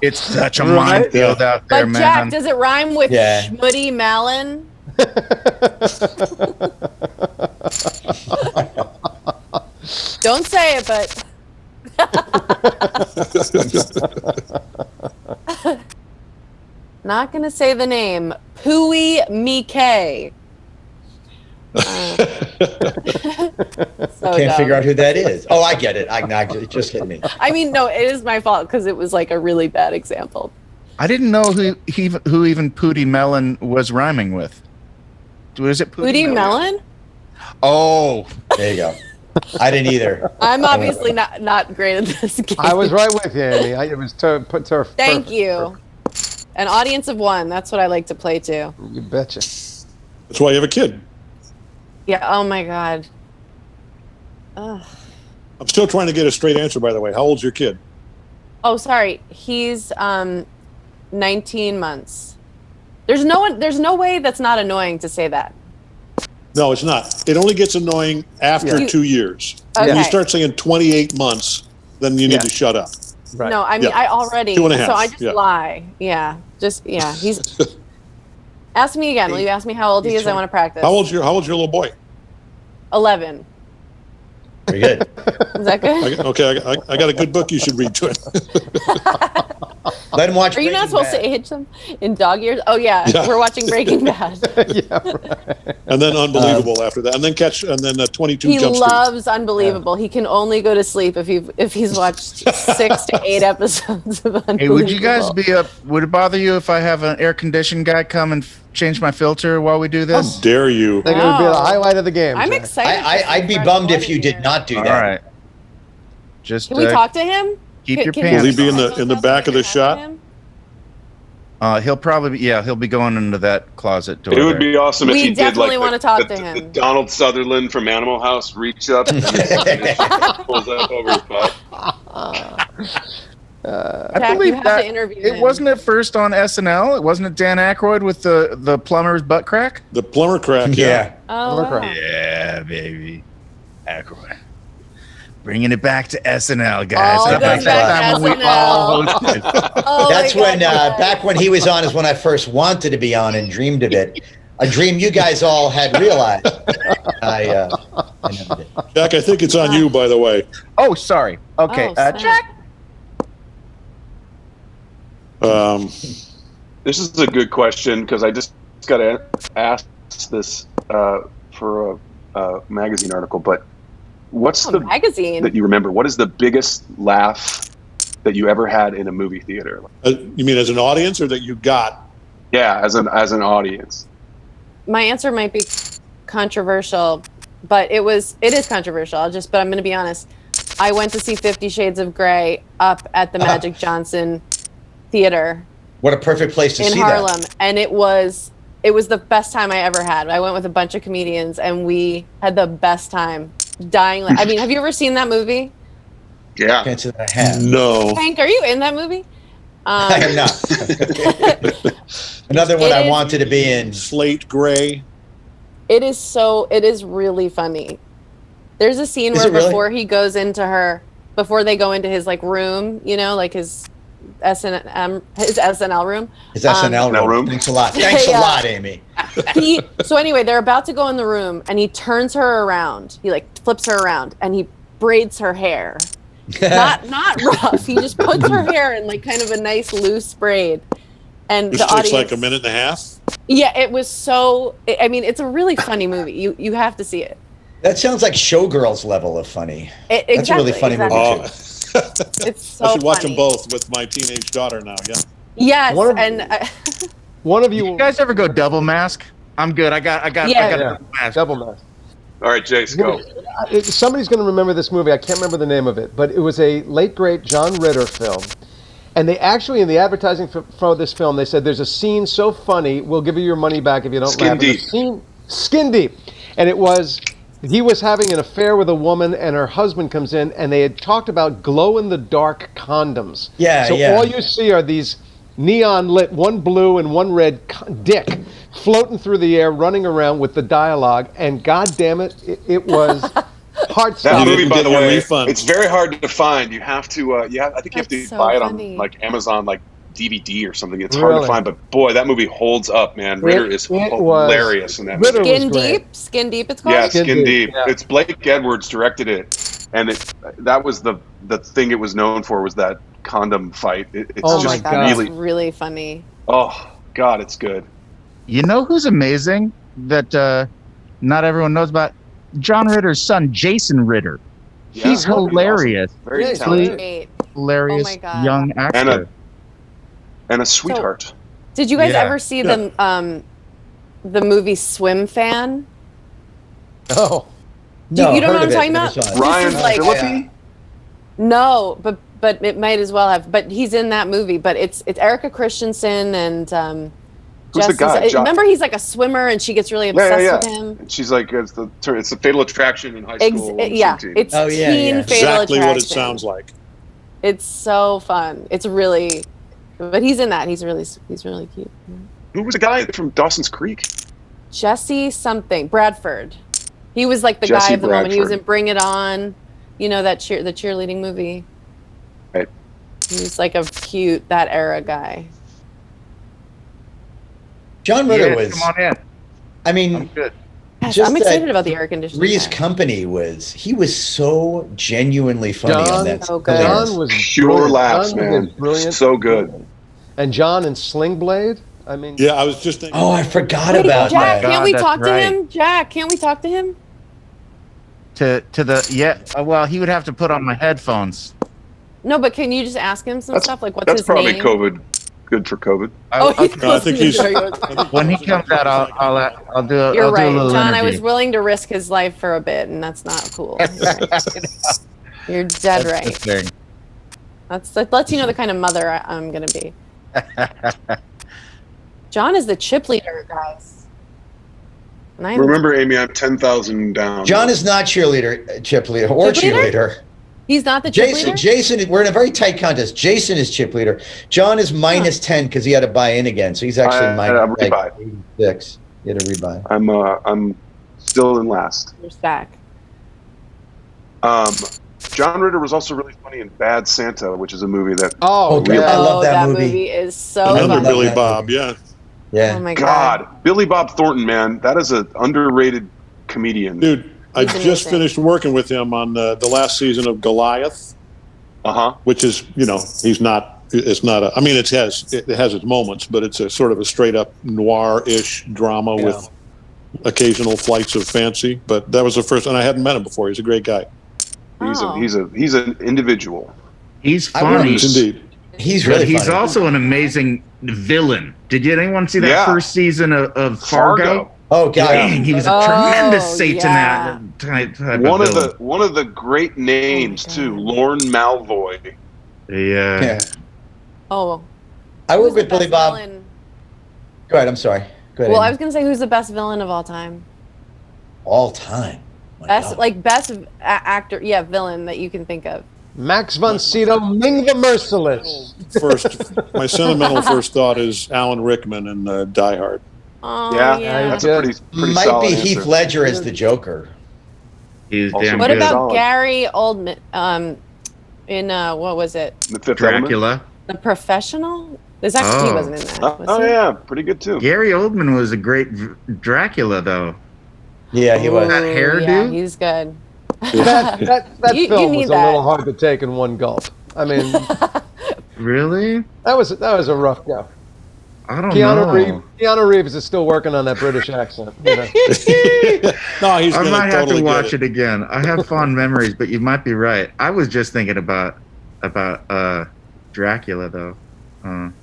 It's such a minefield out there, man. Jack, does it rhyme with Schmutty Malin? Don't say it, but. Not gonna say the name. Pooey Mike. Can't figure out who that is. Oh, I get it. It just hit me. I mean, no, it is my fault because it was like a really bad example. I didn't know who even Pooty Melon was rhyming with. Was it Pooty Melon? Oh, there you go. I didn't either. I'm obviously not great at this game. I was right with you, Amy. It was turf. Thank you. An audience of one. That's what I like to play to. You betcha. That's why you have a kid. Yeah. Oh my God. Ugh. I'm still trying to get a straight answer, by the way. How old's your kid? Oh, sorry. He's 19 months. There's no way that's not annoying to say that. No, it's not. It only gets annoying after 2 years. Okay. When you start saying 28 months, then you need to shut up. Right. No, I mean, I already, 2.5. so I just lie. Yeah. He's, ask me again. Will you ask me how old he is? I want to practice. How old's your little boy? 11. Very good. Is that good? Okay, I got a good book you should read to him. Let him watch. Are you not Breaking supposed to Bad. age them in dog years? Oh yeah, Yeah. we're watching Breaking Bad. Yeah, right. And then Unbelievable after that, and then 22 He Jump Street. loves Unbelievable. He can only go to sleep if he's watched 6 to 8 episodes of Unbelievable. Hey, would you guys be up? Would it bother you if I have an air conditioned guy come and change my filter while we do this? How dare you? They're going to be the Wow. highlight of the game. I'm Jack. excited. for some I'd be fresh bummed blood if you in did here. not do All that. right. Just Can we talk to him? keep your Can- Will pants. he be in on. the back of the shot? He'll probably he'll be going into that closet door. It would be awesome if We he did definitely like wanna talk the to him. Donald Sutherland from Animal House reach up and pulls up over his butt. I Jack, you believe have that to interview it him. wasn't at first on SNL. It wasn't it Dan Aykroyd with the plumber's butt crack. The plumber crack, Yeah. Oh, Look wow. right. Yeah, baby, Aykroyd. Bringing it back to SNL, guys. All That goes was back that to time when we all hosted. Oh, That's my when God. back when he was on is when I first wanted to be on and dreamed of it. A dream you guys all had realized. I never did. Jack, I think it's on you, by the way. Oh, sorry. Okay, Oh, snap. Jack. This is a good question because I just got to ask this for a magazine article. But what's the magazine that you remember? What is the biggest laugh that you ever had in a movie theater? You mean as an audience, or that you got? Yeah, as an audience. My answer might be controversial, but it is controversial. But I'm going to be honest. I went to see 50 Shades of Grey up at the Magic Johnson Theater What a perfect place to in see Harlem, that. and it was the best time I ever had. I went with a bunch of comedians, and we had the best time, dying. I mean, have you ever seen that movie? Yeah. Can't say that I have. No. Hank, are you in that movie? I am not. Another one It I is- wanted to be in. Slate gray. It is really funny. There's a scene Is where it really? before he goes into before they go into his like room, like his SNL room. His SNL SNL room. room. Thanks a lot. Thanks Yeah. a lot, Amy. So anyway, they're about to go in the room, and he turns her around. He like flips her around, and he braids her hair. Not rough. He just puts her hair in like kind of a nice loose braid. And Which the takes audience, like a minute and a half. Yeah, it was so. I mean, it's a really funny movie. You have to see it. That sounds like Showgirls level of funny. Exactly, That's a really funny movie, Oh, too. It's so. I should watch funny. them both with my teenage daughter now. Yeah. Yes, One of- and One of you. You guys ever go double mask? I'm good. I got Yeah. a double mask. Double mask. All right, Jace, go. Somebody's going to remember this movie. I can't remember the name of it, but it was a late great John Ritter film. And they actually, in the advertising for this film, they said there's a scene so funny, we'll give you your money back if you don't Skin laugh. And the deep. scene, skin deep. And it was, he was having an affair with a woman, and her husband comes in, and they had talked about glow-in-the-dark condoms. Yeah, so yeah. all you see are these neon lit, one blue and one red dick floating through the air, running around with the dialogue, and God damn it, it was heart That stopping. movie, didn't by get the your way, refund. it's very hard to find. You have to, I think you have That's to so buy it funny. on like Amazon, like DVD or something. It's hard Really? to find, but boy, that movie holds up, man. Ritter is it was- hilarious in that Ritter movie. was Skin great. Deep. Skin Deep. It's called. Yeah, Skin Skin Deep, Deep. yeah. It's Blake Edwards directed it, and that was the thing it was known for was that condom fight. It's Oh Oh my just god, really, it's really funny. oh god, it's good. You know who's amazing that not everyone knows about? John Ritter's son, Jason Ritter. Yeah, He's that'd be hilarious. awesome. Very Yeah, he's talented Great. Hilarious Oh my God. young actor. and a sweetheart. Did you guys Yeah. ever see the movie Swim Fan? Oh, No, you don't know heard what I'm of talking it, about? never saw it. Ryan is like- Phillippe? No, but it might as well have. But he's in that movie. But it's Erica Christensen and Who's the guy? remember, he's like a swimmer, and she gets really obsessed with him. And she's like, it's the Fatal Attraction in high school. Yeah, scene. it's Oh, yeah, teen yeah. Fatal Exactly what it Attraction. sounds like. It's so fun. It's really, but he's in that. He's really cute. Who was the guy from Dawson's Creek? Jesse something Bradford. He was like the Jesse guy of the moment. He was Bradford. in Bring It On, the cheerleading movie. Right. He was like a cute that era guy. John Ritter Yeah, was. come on in. I I'm mean, good. Yes, Just I'm excited that about the air conditioning. Three's guy. Company he was so genuinely funny on John, that. so good. John was Pure brilliant. laughs, John was man. brilliant. So good. And John and Sling Blade. I mean, Yeah, I was just thinking. Oh, I forgot Wait, about Jack, that. can't we that's talk to right. him? Jack, can't we talk to him? Well, he would have to put on my headphones. No, but can you just ask him some stuff? Like, what's That's his probably name? COVID. Good for COVID. Oh, he's No, I think he's. When he comes out, I'll do a, You're I'll right, do a little John. I interview. was willing to risk his life for a bit, and that's not cool. You're dead That's the right. thing. That lets you know the kind of mother I'm gonna be. John is the chip leader, guys. And I'm- Remember, Amy, I'm 10,000 down. John is not chip leader or Chip leader? cheerleader. He's not the chip leader. Jason, we're in a very tight contest. Jason is chip leader. John is minus 10 because he had to buy in again. So he's actually minus rebuy. 86. He had to rebuy. I'm still in last. You're stack. John Ritter was also really funny in Bad Santa, which is a movie that. oh, Okay. yeah. I love that movie. movie. Is so Another funny. Billy that Bob, movie. yeah. Yeah. Oh my god. God, Billy Bob Thornton, man, that is an underrated comedian. Dude, I He's just amazing. finished working with him on the last season of Goliath, which is, he's not. It's not a. I mean, it has its moments, but it's a sort of a straight up noir-ish drama with occasional flights of fancy. But that was the first, and I hadn't met him before. He's a great guy. Oh. He's an individual. He's funny, Indeed. He's but really he's funny. also an amazing villain. Did anyone see that Yeah. first season of Fargo? Oh god. Dang, he was a Oh, tremendous Satan yeah. type One of of villain. one of the great names God. too, Lorne Malvoy. Yeah. Oh. I Who's work the with Billy best Bob. villain? Go ahead. I'm sorry. Go ahead. Well, I Amy. was gonna say, who's the best villain of all time? All time. My Best, God. best actor, villain that you can think of. Max von Sydow, Ming the Merciless. My sentimental first thought is Alan Rickman in Die Hard. Oh Yeah, yeah. that's Yeah. a pretty Might solid be answer. Heath Ledger as the Joker. He was Also damn What good. about Solid. Gary Oldman? In what was it? The Fifth Element. Dracula. The Professional? There's actually he Oh. wasn't in that. Was he? Yeah, pretty good too. Gary Oldman was a great Dracula, though. Yeah, he was. That Ooh, hairdo? Yeah, he's good. That You film need was a that. little hard to take in one gulp. I mean, Really? that was a rough go. I don't know. Keanu Reeves is still working on that British accent. You know? No, he's I going might to have totally to watch get it again. I have fond memories, but you might be right. I was just thinking about Dracula, though. You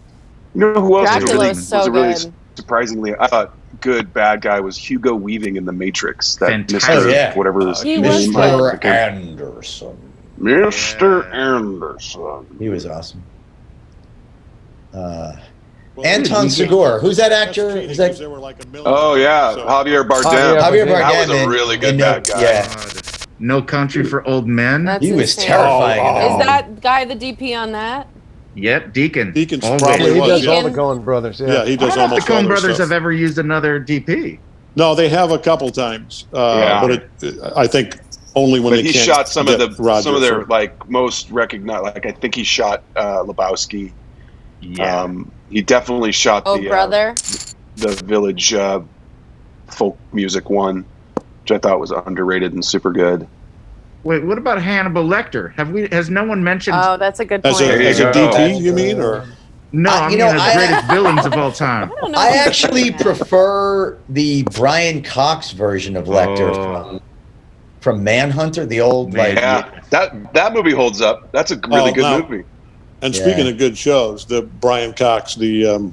know who else Dracula was was so really good. surprisingly, I thought good bad guy was Hugo Weaving in The Matrix. That Fantastic. Mr. Oh, yeah. whatever his He name was is. good. Anderson. Mr. Anderson. He was awesome. Anton Segura. Who's that actor? Is that Oh yeah, Javier Bardem. Javier Bardem? That was a in- really good in bad guy. Yeah, No Country for Old Men. That's he was insane. terrifying. in Is movie. that guy the DP on that? Yep, Deacon. Deacon's Always. probably He was. does Yeah. all the Coen brothers. Yeah, he I does don't know if almost the all Coen their brothers stuff. have ever used another DP. No, they have a couple times, Yeah. but I think only when But they he can't shot some of get the Roger some of their for- like most recognized. Like I think he shot Lebowski. Yeah. He definitely shot Oh, the brother. the Village folk music one, which I thought was underrated and super good. Wait, what about Hannibal Lecter? Has no one mentioned? Oh, that's a good as point. a, as a you go. DP, you mean, or no, I you mean know, the I- greatest villains of all time. I don't know. I if he's actually doing that. prefer the Brian Cox version of Lecter Oh. from Manhunter, the old Man. like. Yeah, that movie holds up. That's a really good now- movie. and Yeah. speaking of good shows, the Brian Cox, the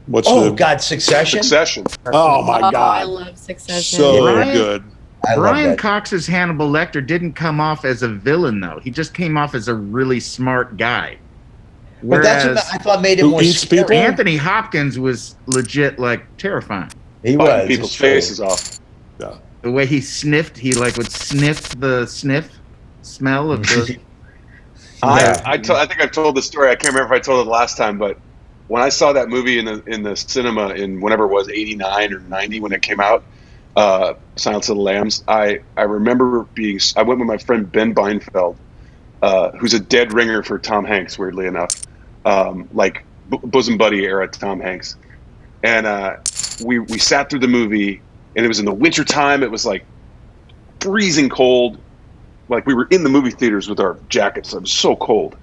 what's Oh the God, Succession. Succession. oh my Oh, I god, love Succession. so Brian- good. I love Brian that. Cox's Hannibal Lecter didn't come off as a villain, though. He just came off as a really smart guy. But that's Whereas what I thought made it Who more eats scary. people? Anthony Hopkins was legit, like, terrifying. He Biting was people's it's true. faces off. The way he sniffed, he, like, would sniff the smell of the... Yeah. I think I've told the story. I can't remember if I told it last time, but when I saw that movie in the cinema in whenever it was 89 or 90 when it came out, Silence of the Lambs, I remember I went with my friend Ben Beinfeld, who's a dead ringer for Tom Hanks, weirdly enough, like bosom buddy era Tom Hanks, and we sat through the movie, and it was in the wintertime. It was like freezing cold. Like we were in the movie theaters with our jackets. It was so cold.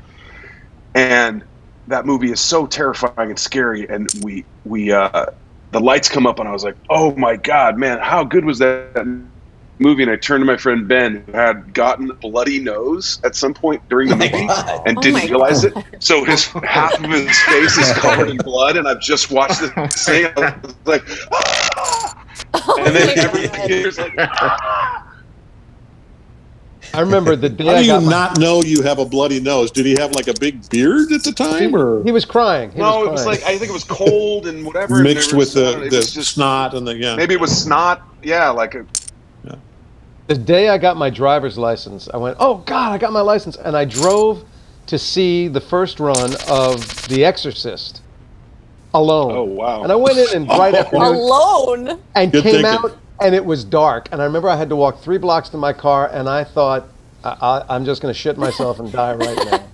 And that movie is so terrifying and scary. And we the lights come up and I was like, oh my God, man, how good was that movie? And I turned to my friend Ben, who had gotten a bloody nose at some point during the movie and didn't realize it. So half of his face is covered in blood, and I've just watched this thing. I was like, ah! And then everything here's like, ah! I remember the day How do I you got not know you have a bloody nose? Did he have like a big beard at the time, or he was crying. He No, was it was crying. like, I think it was cold and whatever. and mixed there with was, the it was just, snot and the maybe it was snot. Yeah, like a, The day I got my driver's license, I went, oh God, I got my license. And I drove to see the first run of The Exorcist alone. oh wow. And I went in and right afternoon Alone. and Good came thinking. out, and it was dark. And I remember I had to walk 3 blocks to my car, and I thought, I'm just going to shit myself and die right now.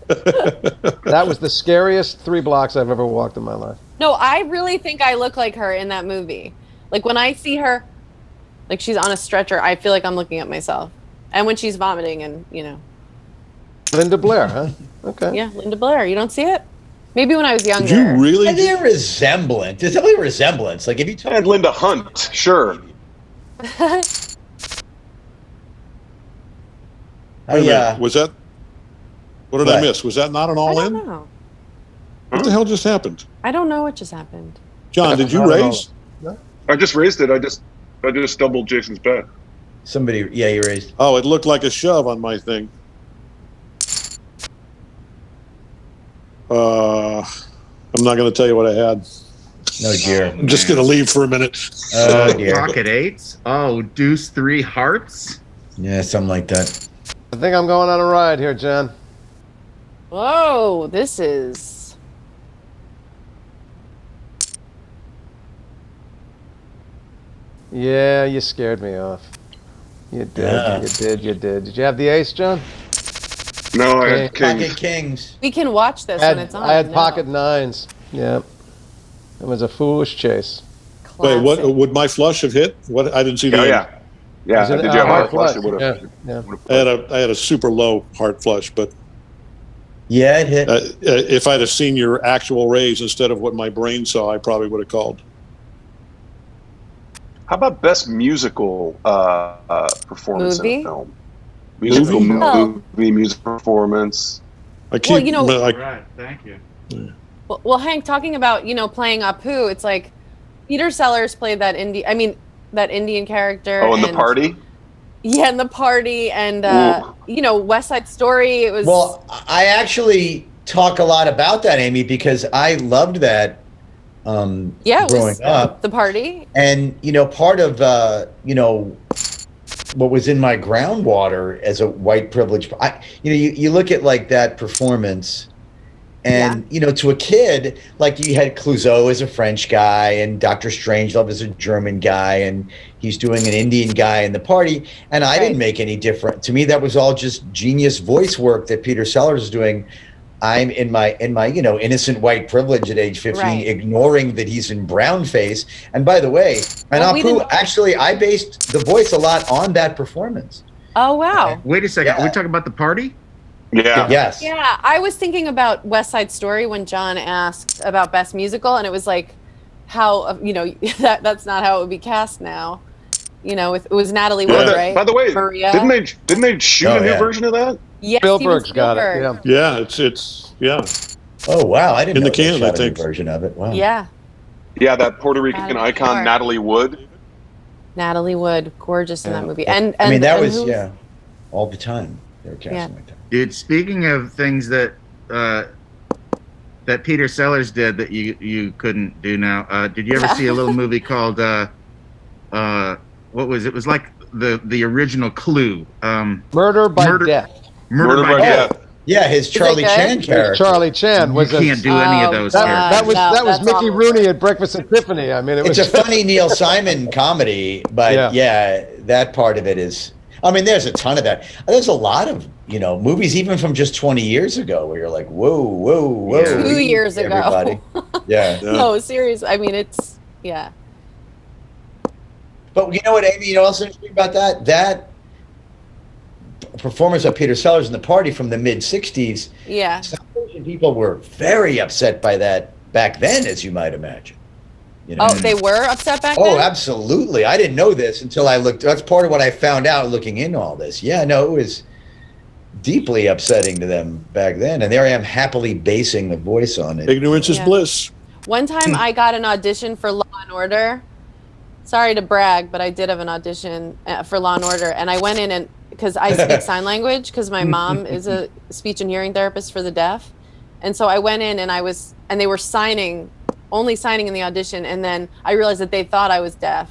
That was the scariest 3 blocks I've ever walked in my life. No, I really think I look like her in that movie. Like when I see her, like she's on a stretcher, I feel like I'm looking at myself. And when she's vomiting and, Linda Blair, huh? Okay. yeah, Linda Blair, you don't see it? Maybe when I was younger. Did you really? Are they resemblance? There's definitely a resemblance. Like if you talk And Linda Hunt, sure. Wait a minute, yeah. was that? What did I What? miss? Was that not an I all don't in? know. What the hell just happened? I don't know what just happened. John, did you Not at all. raise? I just raised it. I just doubled Jason's bet. Somebody, yeah, you raised. Oh, it looked like a shove on my thing. I'm not going to tell you what I had. No, dear. I'm just going to leave for a minute. Oh, dear. Pocket eights. Oh, deuce 3 hearts. Yeah, something like that. I think I'm going on a ride here, Jen. Whoa, this is. Yeah, you scared me off. You did, Yeah. you did. Did you have the ace, John? No, I Okay. had Kings. Pocket Kings. We can watch this I when had, it's on. I had no. pocket 9s. Yeah. It was a foolish chase. Wait, what Classic. would my flush have hit? What I didn't see the Oh end. yeah, yeah. Was it Did a you have hard heart flush? flush? It would have. Yeah. I had a super low heart flush, but Yeah, it hit. if I'd have seen your actual raise instead of what my brain saw, I probably would have called. How about best musical performance in Movie? a film? Musical Movie? Oh. movie, music performance. I keep. All right, thank you. Well, Hank, talking about, playing Apu, it's like Peter Sellers played that Indian character. Oh, and The Party. Yeah, in The Party, and West Side Story. It was. Well, I actually talk a lot about that, Amy, because I loved that yeah, it growing was up. The Party. And, part of, what was in my groundwater as a white privilege, you look at like that performance and, to a kid, like you had Clouseau as a French guy and Dr. Strangelove as a German guy, and he's doing an Indian guy in The Party. And I didn't make any difference. To me, that was all just genius voice work that Peter Sellers is doing. I'm in my innocent white privilege at age 15, ignoring that he's in brown face. And by the way, and Apu, actually, I based the voice a lot on that performance. Oh, wow. Wait a second. Yeah. Are we talking about The Party? Yeah. Yes. Yeah, I was thinking about West Side Story when John asked about best musical, and it was like, how that's not how it would be cast now. It was Natalie Wood, right? By the way, Maria. didn't they shoot a new version of that? Yes, Spielberg's Steven Spielberg. got it. Yeah. Yeah, it's yeah. Oh, wow. I didn't In know the can, they shot I a new think. version of it. Wow. Yeah, Yeah, that Puerto Rican Natalie icon Wood. Natalie Wood. Natalie Wood, gorgeous in that movie. And I mean, that and was, who all the time. They were casting like that. Dude, speaking of things that that Peter Sellers did that you couldn't do now, did you ever see a little movie called what was it? It was like the original Clue. Murder by Death. Murder by Death. Yeah, his Charlie good? Chan character. Charlie Chan was You can't do any of those that characters. was Mickey Rooney at Breakfast at Tiffany. I mean, it was It's a funny Neil Simon comedy, but yeah, that part of it is. I mean, there's a ton of that. There's a lot of movies even from just 20 years ago where you're like, whoa, whoa, whoa. 2 years ago. Everybody. Yeah. No, serious. I mean, it's But But you know what, Amy? You know what's interesting about that? That performance of Peter Sellers in the Party from the mid '60s. Yeah. Some Asian people were very upset by that back then, as you might imagine. You know? Oh, they were upset back then? Oh, absolutely. I didn't know this until I looked. That's part of what I found out looking into all this. Yeah, no, it was deeply upsetting to them back then. And there I am happily basing the voice on it. Ignorance is bliss. One time I got an audition for Law and Order. Sorry to brag, but I did have an audition for Law and Order. And I went in and because I speak sign language because my mom is a speech and hearing therapist for the deaf. And so I went in and they were only signing in the audition, and then I realized that they thought I was deaf,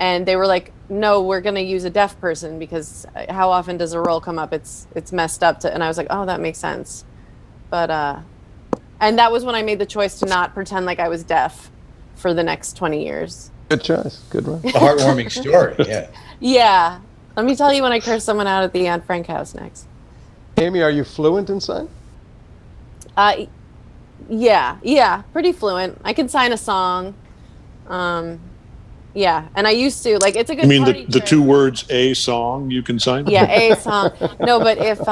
and they were like, no, we're going to use a deaf person because how often does a role come up? It's messed up and I was like, oh, that makes sense. But and that was when I made the choice to not pretend like I was deaf for the next 20 years. Good choice. Good one. A heartwarming story. Yeah. Yeah. Let me tell you when I curse someone out at the Anne Frank house next. Amy, are you fluent in sign? Yeah, pretty fluent. I can sign a song. Yeah, and I used to it's a good. You mean party the trick. 2 words "a song" you can sign? Yeah, a song. No, but if if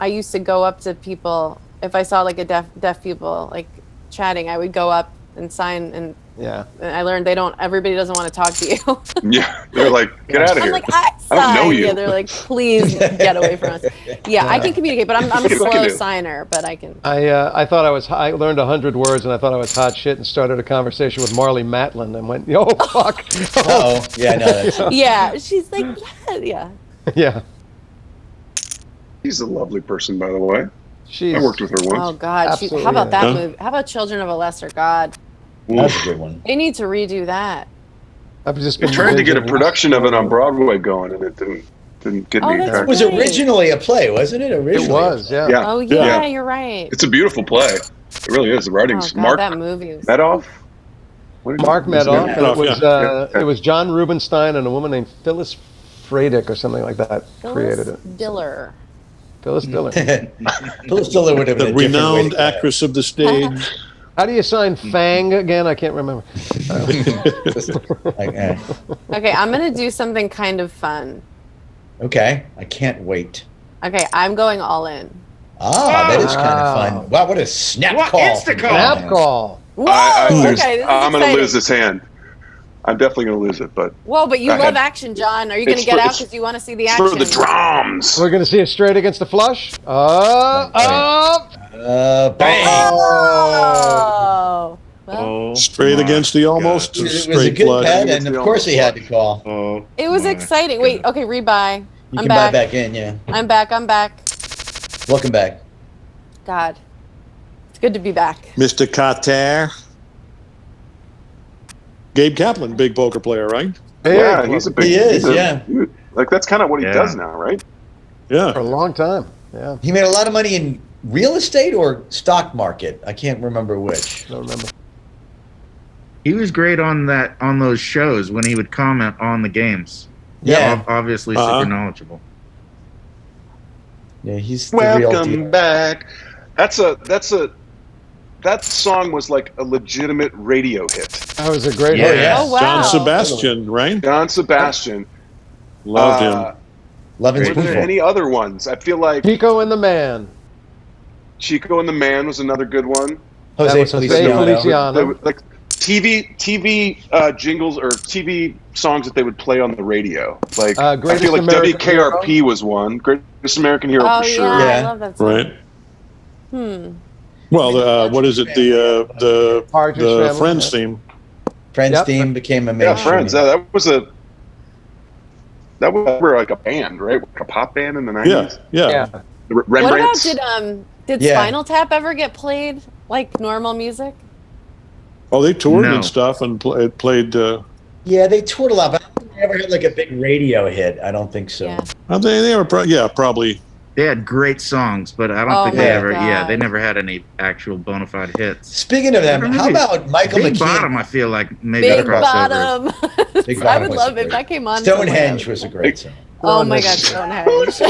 I used to go up to people, if I saw like a deaf people like chatting, I would go up and sign and. Yeah. And I learned everybody doesn't want to talk to you. Yeah, they're like, get out of I'm here. like, I don't know you. Yeah, they're like, please get away from us. Yeah, I can communicate, but I'm a slow canoe. signer, but I can. I thought I learned 100 words and I thought I was hot shit and started a conversation with Marley Matlin and went, yo, fuck. Oh, yeah, no, that's Yeah, she's like, yeah. Yeah. She's a lovely person, by the way. She's, I worked with her once. Oh God, Absolutely, how about that yeah. movie? How about Children of a Lesser God? that's a good one. They need to redo that. I've just We been tried to get a binging- production of it on Broadway going, and it didn't get Oh, any that's It traction. was Great. originally a play, wasn't it? Originally It was, yeah. Yeah. Oh yeah, you're right. It's a beautiful play. It really is. The Oh writing's God, Mark that movie was. Meadoff. What did Mark his name? Meadoff, and it was Yeah. it was John Rubinstein and a woman named Phyllis Fradick or something like that created Phyllis it. Diller. Phyllis Diller. Phyllis Diller would have been The a different way to renowned go. actress of the stage. How do you sign Fang again? I can't remember. Okay, I'm gonna do something kind of fun. Okay, I can't wait. Okay, I'm going all in. Ah, that is kind of Wow. fun. Wow, what a snap call. Snap call. Whoa! Okay, this is I'm going to exciting. lose this hand. I'm definitely going to lose it, but Whoa, but you Go love ahead. action, John. Are you going to It's get for- out it's- because you want to see the it's action? for the drums. We're going to see a straight against the flush. Up. Bang. Oh. Well, Straight against the almost It was a straight good flush. bet, and of course he had to call. it was exciting. Wait, okay, rebuy. You I'm can buy back. back in, yeah. I'm back. Welcome back. God, it's good to be back. Mr. Qatar. Gabe Kaplan, big poker player, right? Yeah, he's a big. He is, he's a- yeah. Like that's kind of what he Yeah. does now, right? For Yeah. a long time. Yeah. He made a lot of money in real estate or stock market. I can't remember which. I don't remember. He was great on those shows when he would comment on the games. Yeah. Obviously Uh-huh. super knowledgeable. Yeah, he's the real deal. Welcome back. That song was like a legitimate radio hit. That was a great Yeah. one. yeah. Oh wow. John Sebastian, right? John Sebastian. Loved him. Lovin's Were there people. any other ones? I feel like Pico and the Man. Chico and the Man was another good one. That Jose was Jose Feliciano. Feliciano. They would, like TV jingles or TV songs that they would play on the radio. Like I Greatest feel like American WKRP was one. Greatest American Hero Oh for yeah, sure. I Yeah. love that song. Right. Well, what is it? The Partridge Family, Friends yeah. theme. Friends Yep. theme became a Yeah, mainstream. Friends. That was like a band, right? Like a pop band in the 90s. Yeah. Yeah. The What about Rembrandts. did Yeah. Spinal Tap ever get played like normal music? Oh, they toured No. and stuff and played. Yeah, they toured a lot, but I don't think they ever had like a big radio hit. I don't think so. Yeah. They were probably. They had great songs, but I don't Oh think my they ever. God. Yeah, they never had any actual bona fide hits. Speaking of them, how about Michael Big McKean? Bottom, I feel like maybe Big crossover. Bottom. Big I Bottom would was love great. if that came on. Stonehenge somewhere. was a great song. Oh my God, Stonehenge.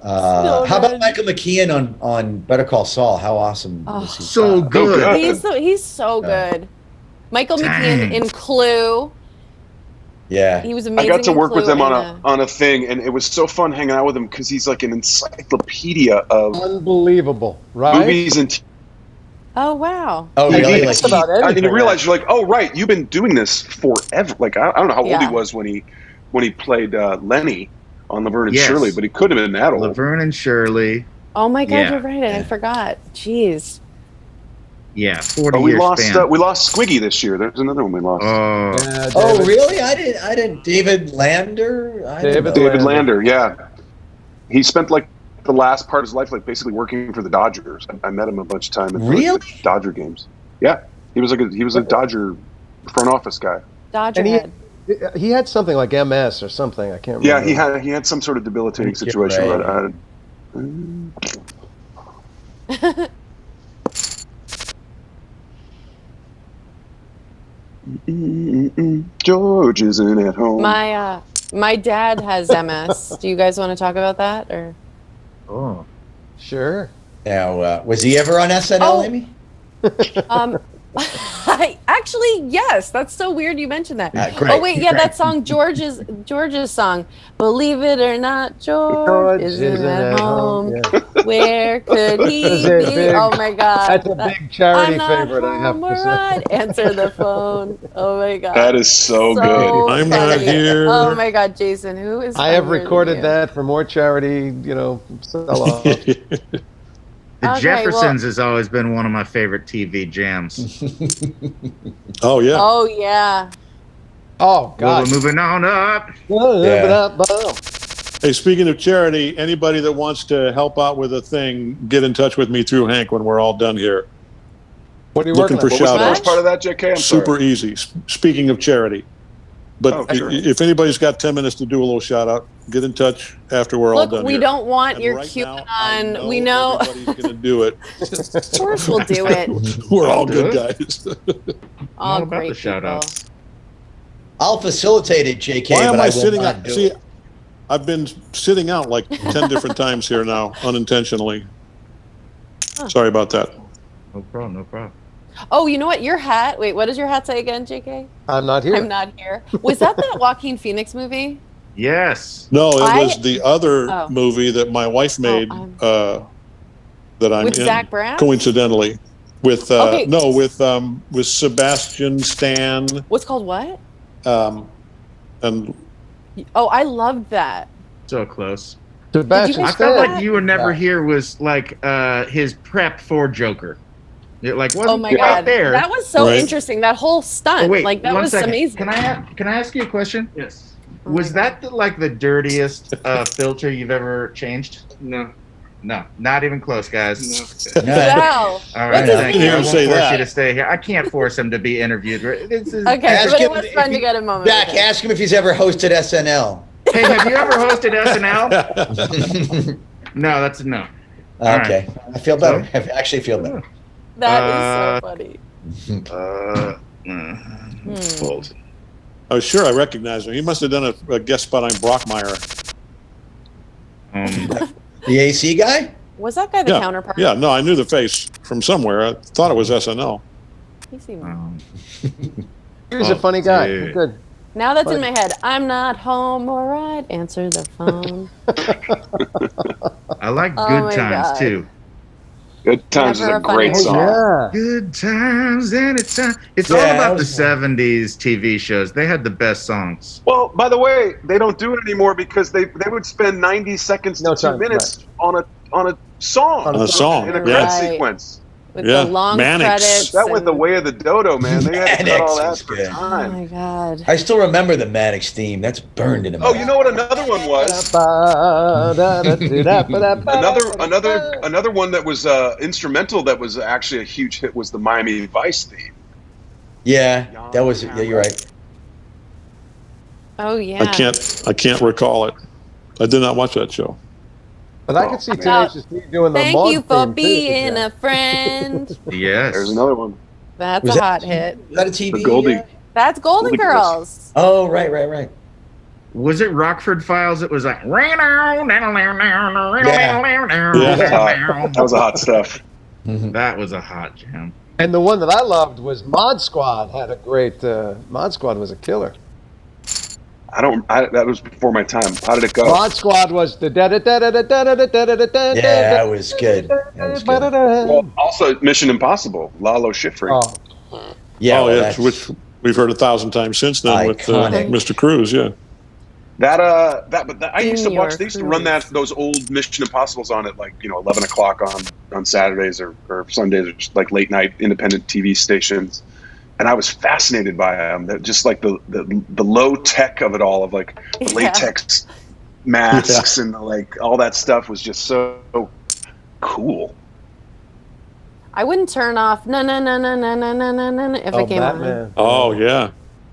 How about Stonehenge. Michael McKean on Better Call Saul? How awesome Oh. was he? So good. good. He's so good. Michael McKean in Clue. Yeah. He was amazing. I got to work with Clue him on a thing, and it was so fun hanging out with him because he's like an encyclopedia of Unbelievable, right? movies and Oh wow. Oh, really? Like, about I mean, anything, you realize you're like, oh right, you've been doing this forever. Like I don't know how old he was when he played Lenny on Laverne and Shirley, but he could have been that old. Laverne and Shirley. Oh my God, you're right. I forgot. Jeez. Yeah, 40 we years lost span. we lost Squiggy this year. There's another one we lost. Oh, really? I didn't. David Lander. David Lander. Yeah, he spent like the last part of his life like basically working for the Dodgers. I met him a bunch of time at the Dodger games. Yeah, he was a Dodger front office guy. Dodger head. He had something like MS or something. I can't remember. Yeah, he had some sort of debilitating situation. But, George isn't at home. My dad has MS. Do you guys want to talk about that or? Oh, sure. Now, was he ever on SNL, Amy? Actually, yes. That's so weird you mentioned that. Great, oh wait, yeah, that song, George's song. Believe it or not, George isn't at home. Yeah. Where could he be? Oh my God. That's a big charity I'm favorite, I have to say. right. Answer the phone. Oh my God. That is so good. I'm not here. Oh my God, Jason, who is? I have funnier than recorded you? that for more charity, sell-off. The Jeffersons has always been one of my favorite TV jams. Oh yeah. Oh yeah. Oh God. Well, we're moving on up. Hey, speaking of charity, anybody that wants to help out with a thing, get in touch with me through Hank when we're all done here. What are you Looking working for on? shout What was the outs. first part of that, JK? I'm Super sorry. easy. Speaking of charity. But Sure. if anybody's got 10 minutes to do a little shout out, get in touch after we're all Look, done we here. don't want And your right now, QAnon. We know. everybody's going to do it. Of course, we'll do it. We're all Do good it. guys. All about great the shout people. outs. I'll facilitate it, JK. Why but am I will sitting not out? do See, it. I've been sitting out like 10 different times here now, unintentionally. Sorry about that. No problem, no problem. Oh, you know what? Your hat. Wait, what does your hat say again, JK? I'm not here. I'm not here. Was that Joaquin Phoenix movie? Yes. No, it was the other Oh. movie that my wife made that I'm With in, Zach Braff? coincidentally. With Okay. with Sebastian Stan What's called what? and Oh, I loved that. So close. Sebastian Did you I guys felt that? like You Were Never Here was like his prep for Joker. It like wasn't Oh my quite God, there. that was so Right. interesting. That whole stunt, Oh, wait, like that one was second. amazing. Can I ask you a question? Yes. Was that the dirtiest filter you've ever changed? No. No, not even close, guys. No. Wow. All right, What does thank it you. I mean? won't Say force that. you to stay here. I can't force him to be interviewed. This is, Okay, Ask but it him was if fun he- to get a moment. Jack, with him. ask him if he's ever hosted SNL. Hey, have you ever hosted SNL? No, that's a no. All Okay, I feel better. I actually feel better. That is so funny. Fold. I was sure I recognized him. He must have done a guest spot on Brockmire. The AC guy? Was that guy the counterpart? Yeah, no, I knew the face from somewhere. I thought it was SNL. He seemed- He was a funny guy. dude. Good. Now that's in my head. I'm not home, alright. Answer the phone. I like Oh Good my Times God. too. Good Times Never is a a funny great movie. song. Yeah. Good times anytime. It's all Yeah, about that the was fun. 70s TV shows. They had the best songs. Well, by the way, they don't do it anymore because they would spend 90 seconds to No 2 time, minutes on a song. On a song, In a yeah. credit Right. sequence. With Yeah, the long Mannix. credits. That went the and- way of the dodo, man. They had to cut all that Mannix for was good. Oh time. my God. I still remember the Mannix theme. That's burned into my Oh, you know what another one was? Another one that was instrumental that was actually a huge hit was the Miami Vice theme. Yeah, that was. Yeah, you're right. Oh yeah. I can't recall it. I did not watch that show. But I could see Tenacious D doing the Thank Monk you for theme, too, being yeah. a friend. Yes. There's another one. That's Was a that- hot hit. Is that a TV? The Goldie. That's Golden Golden Girls. Oh, right. Was it Rockford Files? It was like. That was hot stuff. That was a hot jam. And the one that I loved was Mod Squad. Had a great Mod Squad was a killer. That was before my time. How did it go? Mod Squad was the Yeah, that was good. That was good. Well, also Mission Impossible, Lalo Schifrin. Oh, Yeah, Oh, well, yeah, that's which we've heard 1,000 times since then with Iconic. Mr. Cruz. Yeah. I used to watch. They used to run those old Mission Impossibles on at 11 o'clock on Saturdays or Sundays, or just like late night independent TV stations, and I was fascinated by them. That just like the low tech of it all, of like the latex masks and all that stuff was just so cool. I wouldn't turn off no if it came Batman. on. Oh yeah.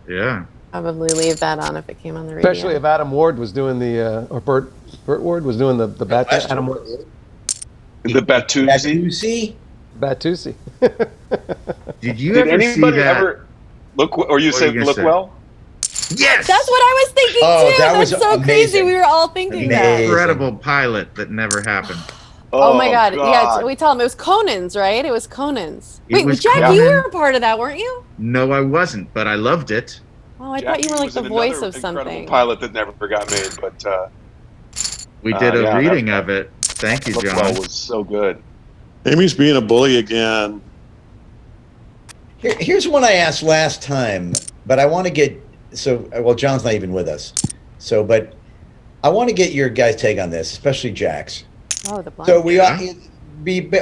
Yeah. Probably leave that on if it came on the radio. Especially if Adam Ward was doing or Burt Ward was doing the Batman. Adam Ward. The Batusi. Batusi? Batusi. Did you Did ever see anybody that? ever look? Or you What say are you gonna look say? well? Yes. That's what I was thinking Oh, too. that That's was so crazy. amazing. We were all thinking that. Amazing. Incredible pilot that never happened. Oh my God. Yeah, we tell him it was Conan's, right? It was Conan's. It Wait, was Jack, Conan. you were a part of that, weren't you? No, I wasn't, but I loved it. Oh, I thought you were like the voice of something. Incredible pilot that never got made, but We did a yeah, reading of it. Thank you, Look John. Well was so good. Amy's being a bully again. Here's one I asked last time, but I want to get John's not even with us, but I want to get your guys' take on this, especially Jack's. Oh, the blind. So we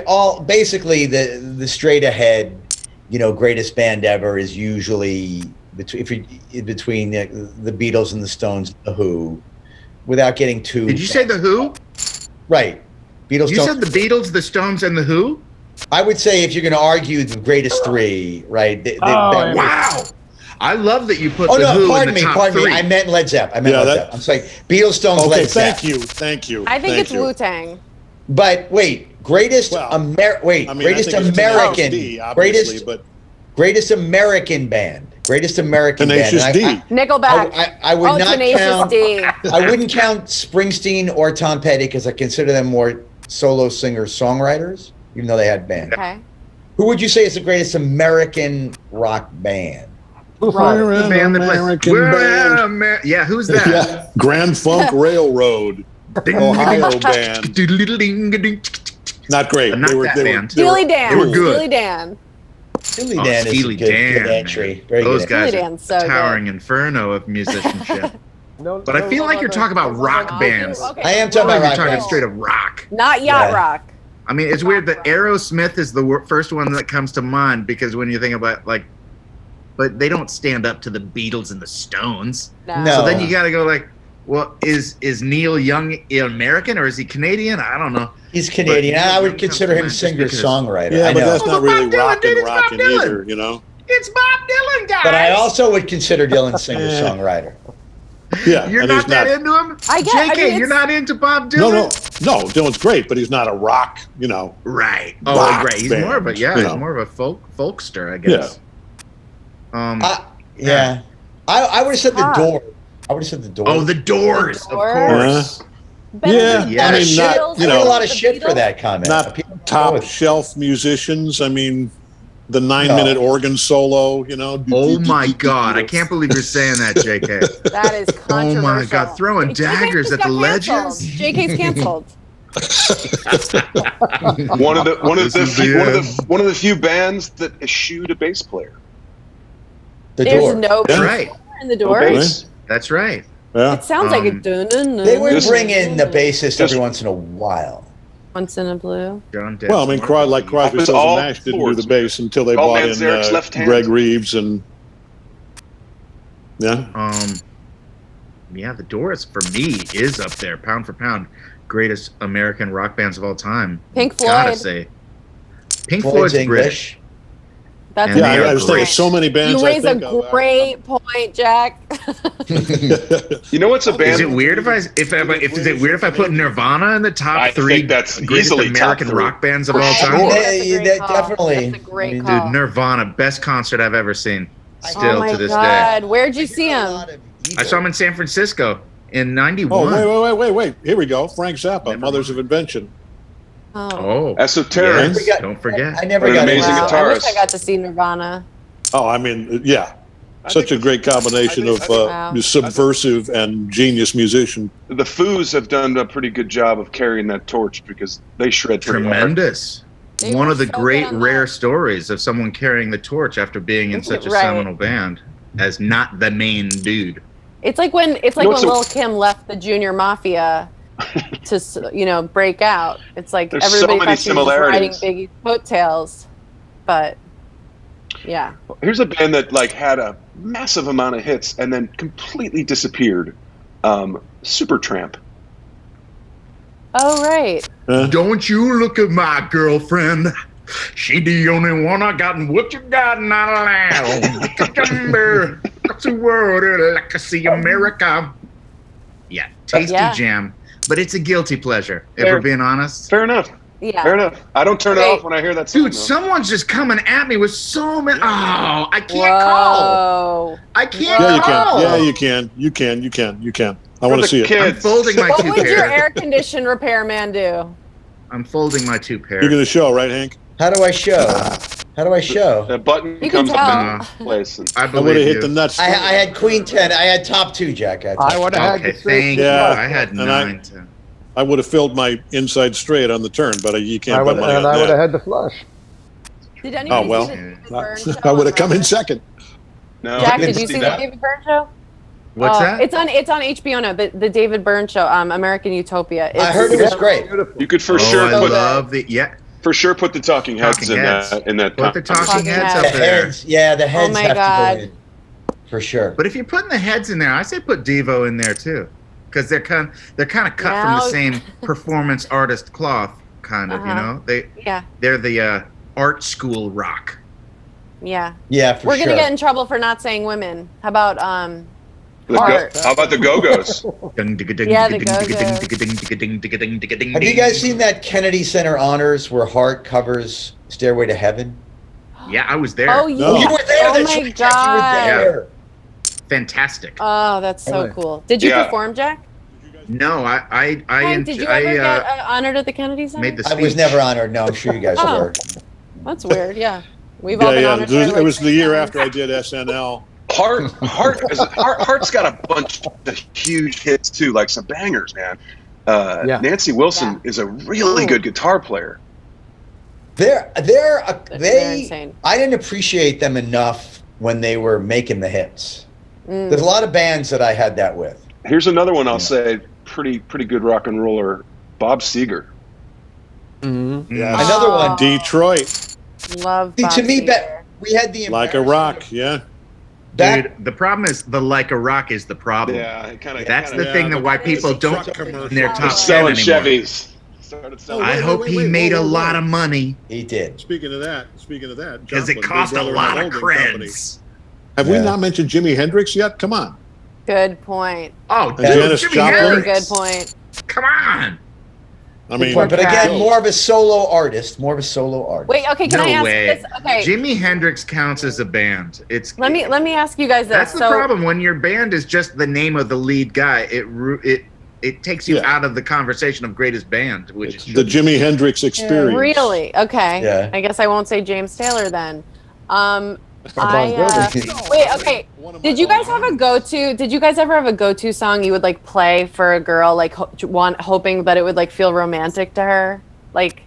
all basically the straight ahead, greatest band ever is usually between the Beatles and the Stones, the Who, without getting too. Did you say the Who? Right? Beatles. You said the Beatles, the Stones, and the Who? I would say if you're going to argue the greatest three, right? Wow! I love that you put Oh the no! Who Pardon in the me. top Pardon three. me. I meant Led Zeppelin. Yeah, Led Zeppelin. I'm saying Beatles, Stones, Okay, Led Zeppelin. thank you. I think thank it's you. Wu-Tang. But wait, greatest Well, I mean, greatest I think it's American, Tenacious D, obviously, greatest but greatest American band, greatest American Tenacious band. D. Nickelback. I would not Tenacious count. D. I wouldn't count Springsteen or Tom Petty because I consider them more solo singers-songwriters, even though they had bands. Okay. Who would you say is the greatest American rock band? We're The band that plays. American We're band. yeah, who's that? Yeah, Grand Funk Railroad, Ohio band. Not great. Not that band. Steely Dan. They were good. Steely Dan. Steely Oh, Dan is a Steely good Dan, entry. Very Those good. guys Steely are Dan's so towering good. inferno of musicianship. No, But I feel like you're talking about rock bands. Okay. I am I feel talking like about you're rock talking bands. straight up rock. Not yacht Yeah. rock. I mean, it's weird that Aerosmith is the first one that comes to mind because when you think about but they don't stand up to the Beatles and the Stones. No. No. So then you got to go well, is Neil Young American or is he Canadian? I don't know. He's Canadian. But- I would consider him singer-songwriter. Yeah, I but know. that's not really Bob Dylan, dude, it's Bob rocking Dylan. either, you know? It's Bob Dylan, guys. But I also would consider Dylan singer-songwriter. Yeah. You're and not he's that into him? I get- I JK, mean, you're it's- not into Bob No, Dylan? no. Dylan's great, but he's not a rock, Right. Rock Oh, right. He's band, more of a you know. he's more of a folkster, I guess. Yeah. I would have said the Ah. Doors. I would have said the Doors. Oh, the Doors, The of Doors. course. Better Yeah, than yeah. the I mean, not, Beatles you I know, get a lot of the shit for Beatles. that comment. not People go top with it. shelf musicians. I mean, the 9-minute organ solo, Oh my God! I can't believe you're saying that, JK. That is Oh controversial. my God! Throwing JK daggers just at the got canceled. legends. JK's canceled. One of This is the one of the few bands that eschewed a bass player. The There's Doors. no That's bass right. in the No Doors. bass. That's right. Yeah. It sounds like a dun-dun-dun. They would Just- bring in the bassist every just- once in a while. Once in a blue. John Well, I mean, Crosby, was Stills, all and Nash didn't do chords. the bass until they All brought in Manzarek's left hand. Greg Reeves and yeah. Yeah, the Doors for me is up there, pound for pound, greatest American rock bands of all time. Pink Gotta Floyd. say, Pink Floyd's Floyd's English. British. That's And Yeah, they are I was thinking great. so many bands. You I raise a think of. great point, Jack. You know what's a band? Is it weird if I put Nirvana in the top I three think that's greatest easily top American three. rock bands of all Sure. time? Yeah, That's a great that call. definitely. That's a great I mean, call. Dude, Nirvana, best concert I've ever seen. Still oh my to this day. God. Where'd you see him? I saw him in San Francisco in '91. Oh, wait. Here we go. Frank Zappa, Mothers of Invention. Oh, Esoteric. yes, don't forget. I never What an got amazing into Wow, it. guitar. I wish I got to see Nirvana. Oh, I mean, yeah. Such a great combination of Wow. subversive and genius musician. The Foos have done a pretty good job of carrying that torch because they shred pretty hard. Tremendous. They One were of the so great good on rare that. stories of someone carrying the torch after being in such a Right. seminal band as not the main dude. It's like when know what's Lil Kim left the Junior Mafia to break out. It's like There's so everybody many thought she was just riding similarities. Biggie's coattails, but yeah. Here's a band that like had a massive amount of hits and then completely disappeared. Supertramp. Oh right. Don't you look at my girlfriend. She the only one I got, and what you got not allowed. What's the word? Like I see America. Yeah, tasty Yeah. jam, but it's a guilty pleasure. If Fair. we're being honest. Fair enough. Yeah. Fair enough. I don't turn it Wait. off when I hear that song. Dude, though. someone's just coming at me with so many. Oh, I can't call. Whoa. I can't Yeah, you call. can. Yeah, you can. You can. You can. You can. I For want the to see it. I'm kids. folding my What two would your pair. air condition repairman do? I'm folding my two pair. You're going to show, right, Hank? How do I show? How do I show? The button You can comes tell. up in place. And I I would believe have hit you. the nuts. I had Queen 10. I had top 2, Jack. I would have Okay, had the straight. thank you. Yeah. I had And I- 9 to. I would have filled my inside straight on the turn, but you can't bet money on I would have that. had the flush. Did anybody well. see the David Byrne show? I would have come in on- second. No, Jack, I did didn't you see the that. David Byrne show? What's that? It's on HBO now. The David Byrne show, American Utopia. I heard it was great. You could for Oh, sure I put love the for sure put the talking heads Talking in heads. that Put the talking Talking heads heads. up The there. heads, yeah, the heads my have God. to go in. For sure. But if you're putting the heads in there, I say put Devo in there too, because they're kind of cut from Now- the same performance artist cloth, kind of. You Uh-huh. know, Yeah, they're the art school rock. yeah. Yeah, for We're sure. gonna get in trouble for not saying women. How about How about the Go-Go's? Yeah, the Have you guys seen that Kennedy Center Honors where Hart covers Stairway to Heaven? Yeah, I was there. Oh yeah. No. You were there. Oh That's my right, Jack, god. you were there. Fantastic. Oh, that's so Really? cool. Did you Yeah. perform, Jack? No, Hank, did you ever get honored at the Kennedy Center? made the I was speech. never honored. No, I'm sure you guys Oh. were. That's weird. Yeah, we've all been Yeah. honored. It for, was like, the year 3 after I did SNL. Hart's got a bunch of huge hits too, like some bangers, man. Yeah. Nancy Wilson is a really good guitar player. They're They're insane. I didn't appreciate them enough when they were making the hits. There's a lot of bands that I had that with. Here's another one I'll say, pretty good rock and roller, Bob Seger. Yeah. Another one. Detroit, Love. See, Bob to me, Seger. we had the like a rock. Yeah. Back, Dude, the problem is the like a rock is the problem. Yeah, it kind of. That's the thing that why people don't truck put in commercial. their top 10 selling anymore. Chevys. Started selling. I hope he made a lot of money he did. Speaking of that, because it Joplin, cost Big a Brother lot of Holding Company. creds. Have we Yeah. not mentioned Jimi Hendrix yet? Come on. Good point. Oh, And dude, Janis Jimi Joplin? Really Hendrix. good point. Come on. I mean, But again, Right. more of a solo artist. Wait, okay, can No I ask way. this? Okay, Jimi Hendrix counts as a band. let me ask you guys this. That's the So, problem when your band is just the name of the lead guy. It takes you Yeah. out of the conversation of greatest band, which it's is the Jimi Hendrix experience. Really? Okay. Yeah. I guess I won't say James Taylor then. Bon Wait, okay. Did you guys have a go-to? Did you guys ever have a go-to song you would like play for a girl, like hoping that it would like feel romantic to her? Like,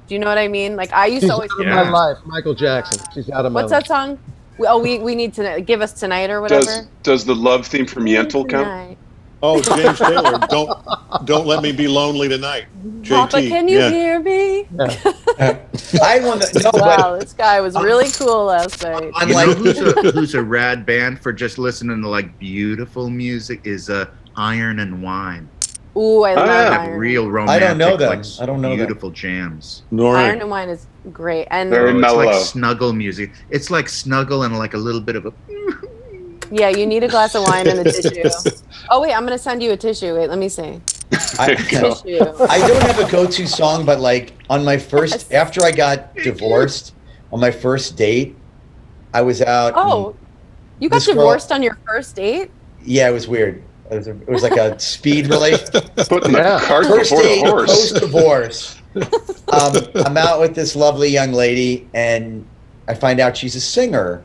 do you know what I mean? Like I used She's to out always. of my life. Michael Jackson. She's out of my What's life. that song? We need to give us tonight or whatever. Does the love theme from Yentl count? Tonight. Oh, James Taylor, don't let me be lonely tonight. JT, Papa, can you yeah. hear me? I want to no, Wow, this guy was really cool last night. You unlike know who's a rad band for just listening to like beautiful music is Iron and Wine. Ooh, I love yeah. They have Iron. real romantic, know them. like I don't know them. beautiful jams. Nor Iron and Wine is great, and Very It's mellow. like snuggle music. It's like snuggle and like a little bit of a. yeah, you need a glass of wine and a tissue. Oh wait, I'm gonna send you a tissue. Wait, let me see. There you go. Tissue. I don't have a go-to song, but like on my first, after I got divorced, on my first date, I was out. Oh, you got This girl- divorced on your first date? Yeah, it was weird. It was like a speed relationship. Putting the cart First before the date, horse. post-divorce. I'm out with this lovely young lady, and I find out she's a singer.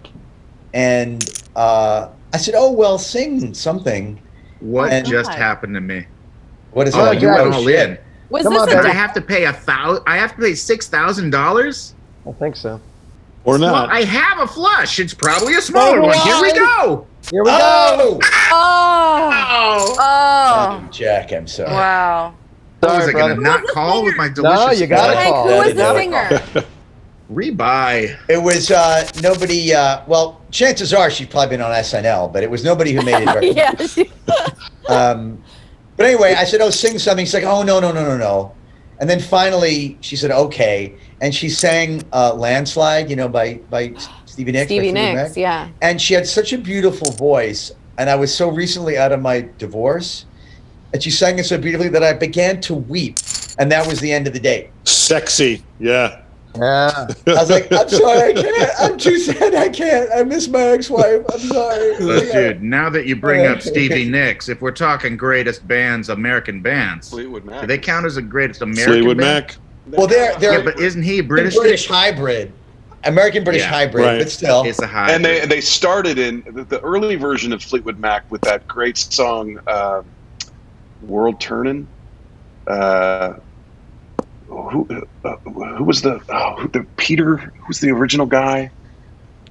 And I said, "Oh well, sing something." What And- just happened to me? What is Oh, that? you went all in. Was Come this on, a baby. I demo? have to pay I have to pay $6,000. I think so. Or Well, not. I have a flush. It's probably a smaller one. Here we go. Here we go. Oh! Oh. Oh. Jack, I'm sorry. Wow. What was Sorry, I going to brother. not call with my delicious? you gotta Hank, call. who was Yeah, the yeah. singer? Rebuy. It was nobody. Well, chances are she's probably been on SNL, but it was nobody who made it very. Yeah. But anyway, I said, "Oh, sing something." She's like, "Oh, no." And then finally, she said, "Okay," and she sang "Landslide," by Stevie Nicks. by Stevie Fleetwood Nicks, Mac. yeah. And she had such a beautiful voice, and I was so recently out of my divorce, and she sang it so beautifully that I began to weep, and that was the end of the date. Sexy. Yeah. Yeah. I was like, "I'm sorry, I can't. I'm too sad. I can't. I miss my ex-wife. I'm sorry." But dude, now that you bring up Stevie Nicks, if we're talking greatest bands, American bands, Fleetwood Mac. do they count as the greatest American Fleetwood band? Mac. Well, they're Yeah, but isn't he British? British hybrid, American British Yeah, hybrid, right. but still. It's a high. And they started in the early version of Fleetwood Mac with that great song, "World Turnin'." Who was the Peter? Who's the original guy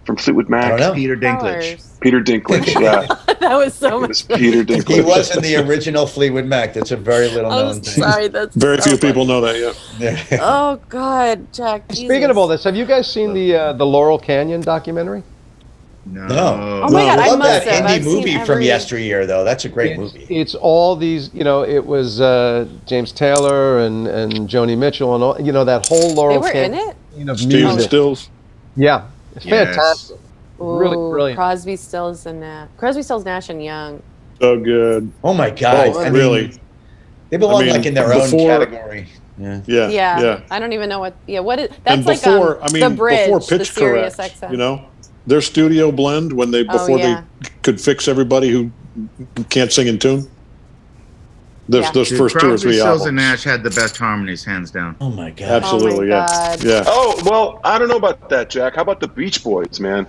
from Fleetwood Mac? I don't know. Peter Dinklage. Flowers. Peter Dinklage. Yeah, That was so it was much. Peter Dinklage. He was in the original Fleetwood Mac. That's a very little known I'm thing. sorry. That's Very so few funny. people know that yet. Yeah. Oh God, Jack. Speaking of all this, have you guys seen the Laurel Canyon documentary? No. Oh my God, I I love must that have. indie I've seen movie from every- yesteryear, though. That's a great movie. It's all these, it was James Taylor and Joni Mitchell and all, that whole They Laurel were in Canyon it. of Steven music. Stills. Yeah, it's Yes. fantastic. Really Ooh, brilliant. Crosby, Stills, and Crosby, Stills, Nash, and Young. So good. Oh my God! Oh, I mean, really? they belong I mean, like in their own before- category. Yeah. Yeah. Yeah. Yeah. I don't even know what. Yeah, what is that's And like before, the bridge, before the Pitch Sirius Correct, XM. their studio blend when they before yeah. they could fix everybody who can't sing in tune. Those Yeah. those Dude, first two or Crosby, three Stills, albums. and Nash had the best harmonies, hands down. Oh my God! Absolutely, Oh my yeah, God. yeah. Oh well, I don't know about that, Jack. How about the Beach Boys, man?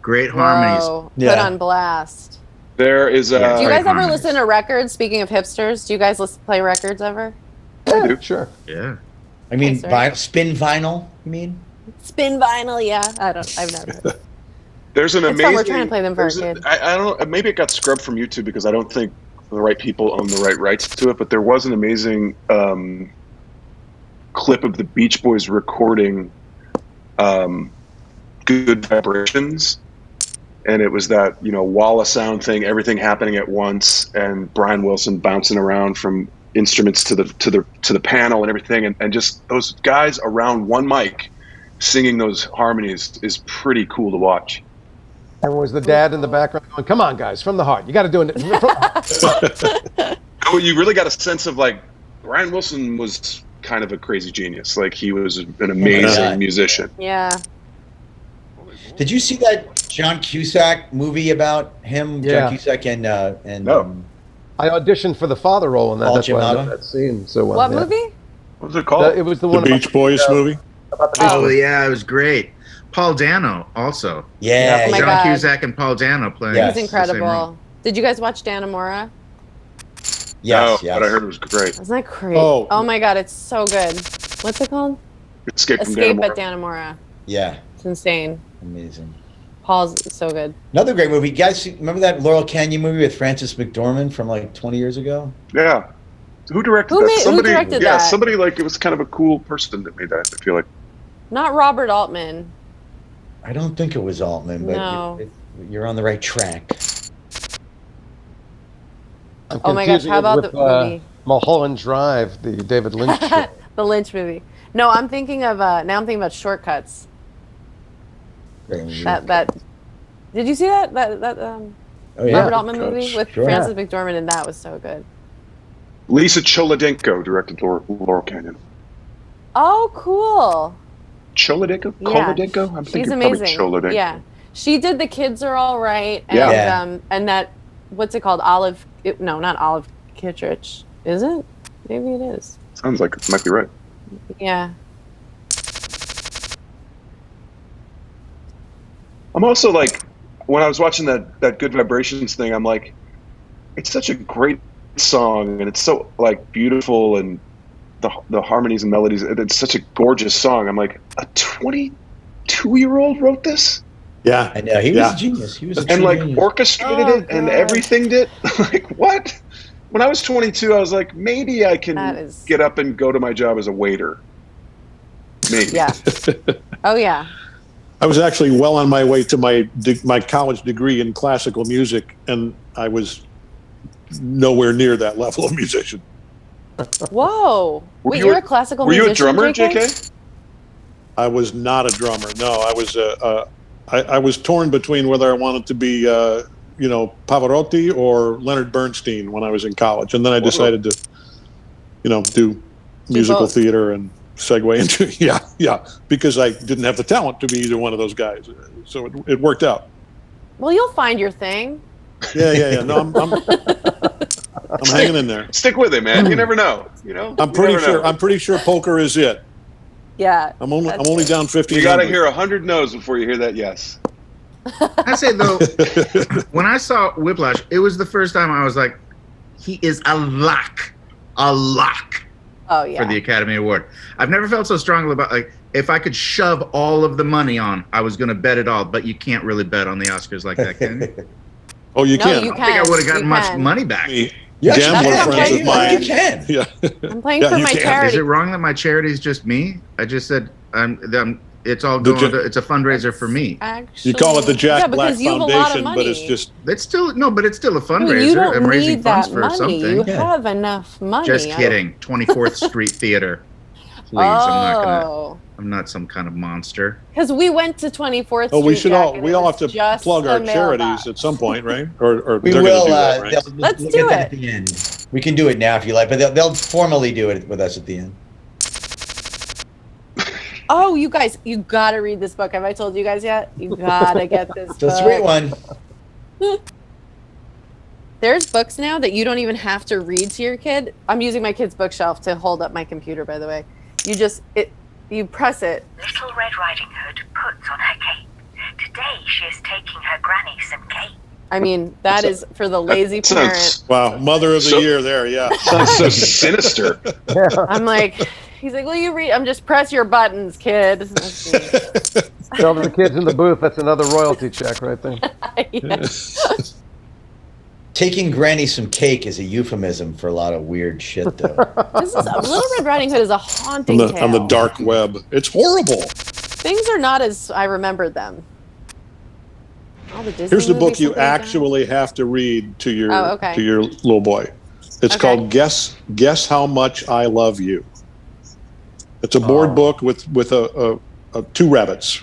Great harmonies. Whoa, Yeah. put on blast. There is a. Yeah. Do you guys Great ever harmonies. listen to records? Speaking of hipsters, do you guys play records ever? do. Sure. Yeah. I mean, Okay, sorry. spin vinyl. You mean? Spin vinyl, yeah. I've never. Heard. There's an It's fun, amazing. we're trying to play them for our there's a- kid. I don't know. Maybe it got scrubbed from YouTube because I don't think the right people own the right rights to it. But there was an amazing clip of the Beach Boys recording "Good Vibrations," and it was that wall of sound thing, everything happening at once, and Brian Wilson bouncing around from instruments to the panel and everything, and just those guys around one mic singing those harmonies is pretty cool to watch. And was the dad in the background going, "Come on, guys, from the heart. You got to do it." Oh, you really got a sense of like Brian Wilson was kind of a crazy genius. Like he was an amazing God. musician. Yeah. Did you see that John Cusack movie about him? Yeah. John Cusack and No. I auditioned for the father role in that. Paul That's why I know Giamatti? that scene so well. What yeah. movie? What was it called? It was the The one Beach Boys movie. about the Beach Oh Boys. yeah, it was great. Paul Dano also. Yeah, Oh my John God. Cusack and Paul Dano playing. Yes. He's the same role. incredible. Did you guys watch Danamora? yes, But I heard it was great. Isn't that crazy? Oh. Oh my God, it's so good. What's it called? Escape from Escape Dannemora. at Danamora. Yeah, It's insane. amazing. Paul's so good. Another great movie. You guys remember that Laurel Canyon movie with Frances McDormand from like 20 years ago? Yeah. Who directed Who that? made- who Somebody. directed yeah, that? somebody like it was kind of a cool person that made that. I feel like. Not Robert Altman. I don't think it was Altman, but No. you're on the right track. I'm Oh my gosh, confusing how it about with, the movie? Mulholland Drive, the David Lynch show. The Lynch movie. No, I'm thinking of now. I'm thinking about Shortcuts. Great movie. That. Did you see that Oh, yeah. Robert Altman movie with Sure. Frances McDormand, and that was so good. Lisa Cholodenko directed Laurel Canyon. Oh, cool. Cholodenko? Yeah. Cholodenko? I'm She's thinking amazing. probably Cholodenko. Yeah, she did The Kids Are All Right, and Yeah. and that what's it called? No, not Olive Kitteridge. Is it? Maybe it is. Sounds like it might be right. Yeah. I'm also like, when I was watching that Good Vibrations thing, I'm like, it's such a great song, and it's so like beautiful, and the harmonies and melodies. It's such a gorgeous song. I'm like, a 22-year-old wrote this? Yeah, I know. He was a genius. He was a and like genius. orchestrated it and everything did. Like, what? When I was 22, I was like, maybe I can get up and go to my job as a waiter. Maybe. Yeah. Oh yeah. I was actually well on my way to my college degree in classical music, and I was nowhere near that level of musician. Whoa. Wait, you're a classical musician? Were you a drummer, JK? I was not a drummer. No, I was. I was torn between whether I wanted to be, Pavarotti or Leonard Bernstein when I was in college, and then I decided to, do musical theater and segue into because I didn't have the talent to be either one of those guys, so it worked out. Well, you'll find your thing. Yeah. No, I'm hanging in there. Stick with it, man. You never know. I'm pretty sure poker is it. Yeah. I'm only down 50. You got to hear 100 no's before you hear that yes. I say though, when I saw Whiplash, it was the first time I was like, he is a lock. Oh yeah. For the Academy Award. I've never felt so strongly about, like, if I could shove all of the money on, I was going to bet it all. But you can't really bet on the Oscars like that, can you? Oh, you can. I don't think I would have gotten much money back. Gambler friends of mine. You can. Yeah. I'm playing for my charity. Is it wrong that my charity is just me? I just said it's all going. It's a fundraiser for me. Actually, you call it the Jack Black Foundation, but it's just. It's still a fundraiser. You don't I'm raising need funds that for money. something. You have enough money. Just kidding. 24th Street Theater. Please, I'm not some kind of monster. Because we went to 24th Street. Oh, we all have to plug our charities at some point, right? Or we they're will. Do that, right? Let's we'll do get that it at the end. We can do it now if you like, but they'll formally do it with us at the end. Oh, you guys, you gotta read this book. Have I told you guys yet? You gotta get this book. It's a sweet one. There's books now that you don't even have to read to your kid. I'm using my kid's bookshelf to hold up my computer, by the way. You press it. Little Red Riding Hood puts on her cape. Today she is taking her granny some cake. I mean, that is for the lazy parent. Wow, mother of the year there, yeah. Sounds so sinister. I'm like, he's like, will you read? I'm just press your buttons, kid. Tell the kids in the booth, that's another royalty check right there. Yes. Taking granny some cake is a euphemism for a lot of weird shit, though. Little Red Riding Hood is a haunting tale. On the dark web. It's horrible. Things are not as I remembered all the Disney Here's the book movies you actually have to read to your okay. to your little boy. It's called Guess How Much I Love You. It's a board book with two rabbits.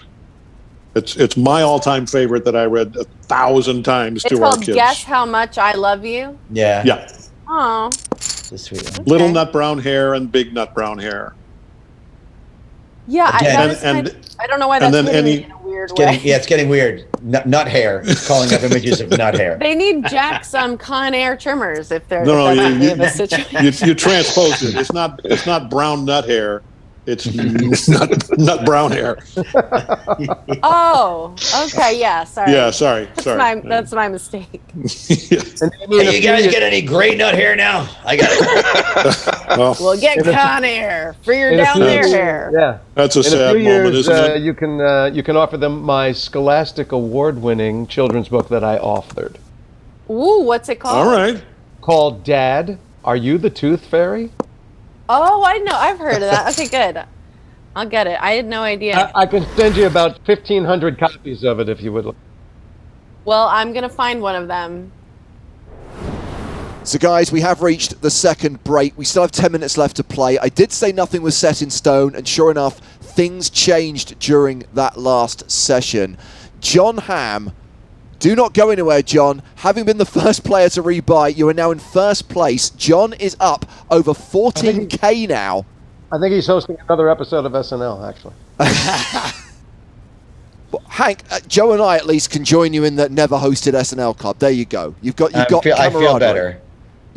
It's my all-time favorite that I read 1,000 times to our kids. It's called Guess How Much I Love You? Yeah. Yeah. Oh. It's a sweet one. Little nut brown hair and big nut brown hair. Yeah, Again, I don't know why that's hitting me in a weird way. It's getting weird. Nut hair. It's calling up images of nut hair. They need Jack some Con Air trimmers if they're you transposed it. It's not brown nut hair. It's nut brown hair. Oh, okay, yeah, sorry. Yeah, sorry. That's my mistake. Hey, you guys get any gray nut hair now? I got it. We'll get Con Air for your down there hair. Yeah, that's a sad moment, isn't it? You can offer them my Scholastic Award-winning children's book that I authored. Ooh, what's it called? All right. Called Dad, Are You the Tooth Fairy? Oh, I know. I've heard of that. Okay, good. I'll get it. I had no idea. I can send you about 1,500 copies of it if you would like. Well, I'm going to find one of them. So guys, we have reached the second break. We still have 10 minutes left to play. I did say nothing was set in stone, and sure enough, things changed during that last session. Jon Hamm, do not go anywhere, John. Having been the first player to rebuy, you are now in first place. John is up over 14K now. I think he's hosting another episode of SNL, actually. Well, Hank, Joe and I at least can join you in the never hosted SNL club. There you go. You've got I feel better.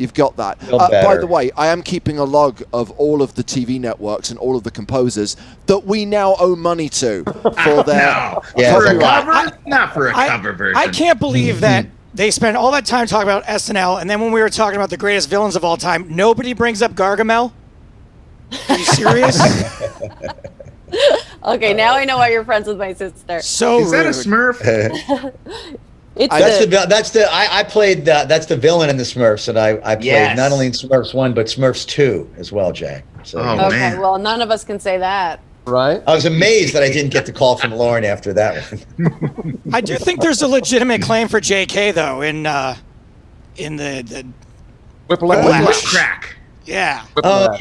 You've got that. Feel By better. the way, I am keeping a log of all of the TV networks and all of the composers that we now owe money to for their Yeah. For a copyright. cover? Not for a cover version. I can't believe that they spend all that time talking about SNL, and then when we were talking about the greatest villains of all time, nobody brings up Gargamel? Are you serious? Okay, now I know why you're friends with my sister. So Is that a rude. Smurf? It's That's the villain in the Smurfs that I played Yes. not only in Smurfs 1 but Smurfs 2 as well, Jack. So Oh, okay, man. well, none of us can say that. Right? I was amazed that I didn't get the call from Lauren after that one. I do think there's a legitimate claim for JK, though, in the Whiplash. Whiplash. Crack. yeah. Oh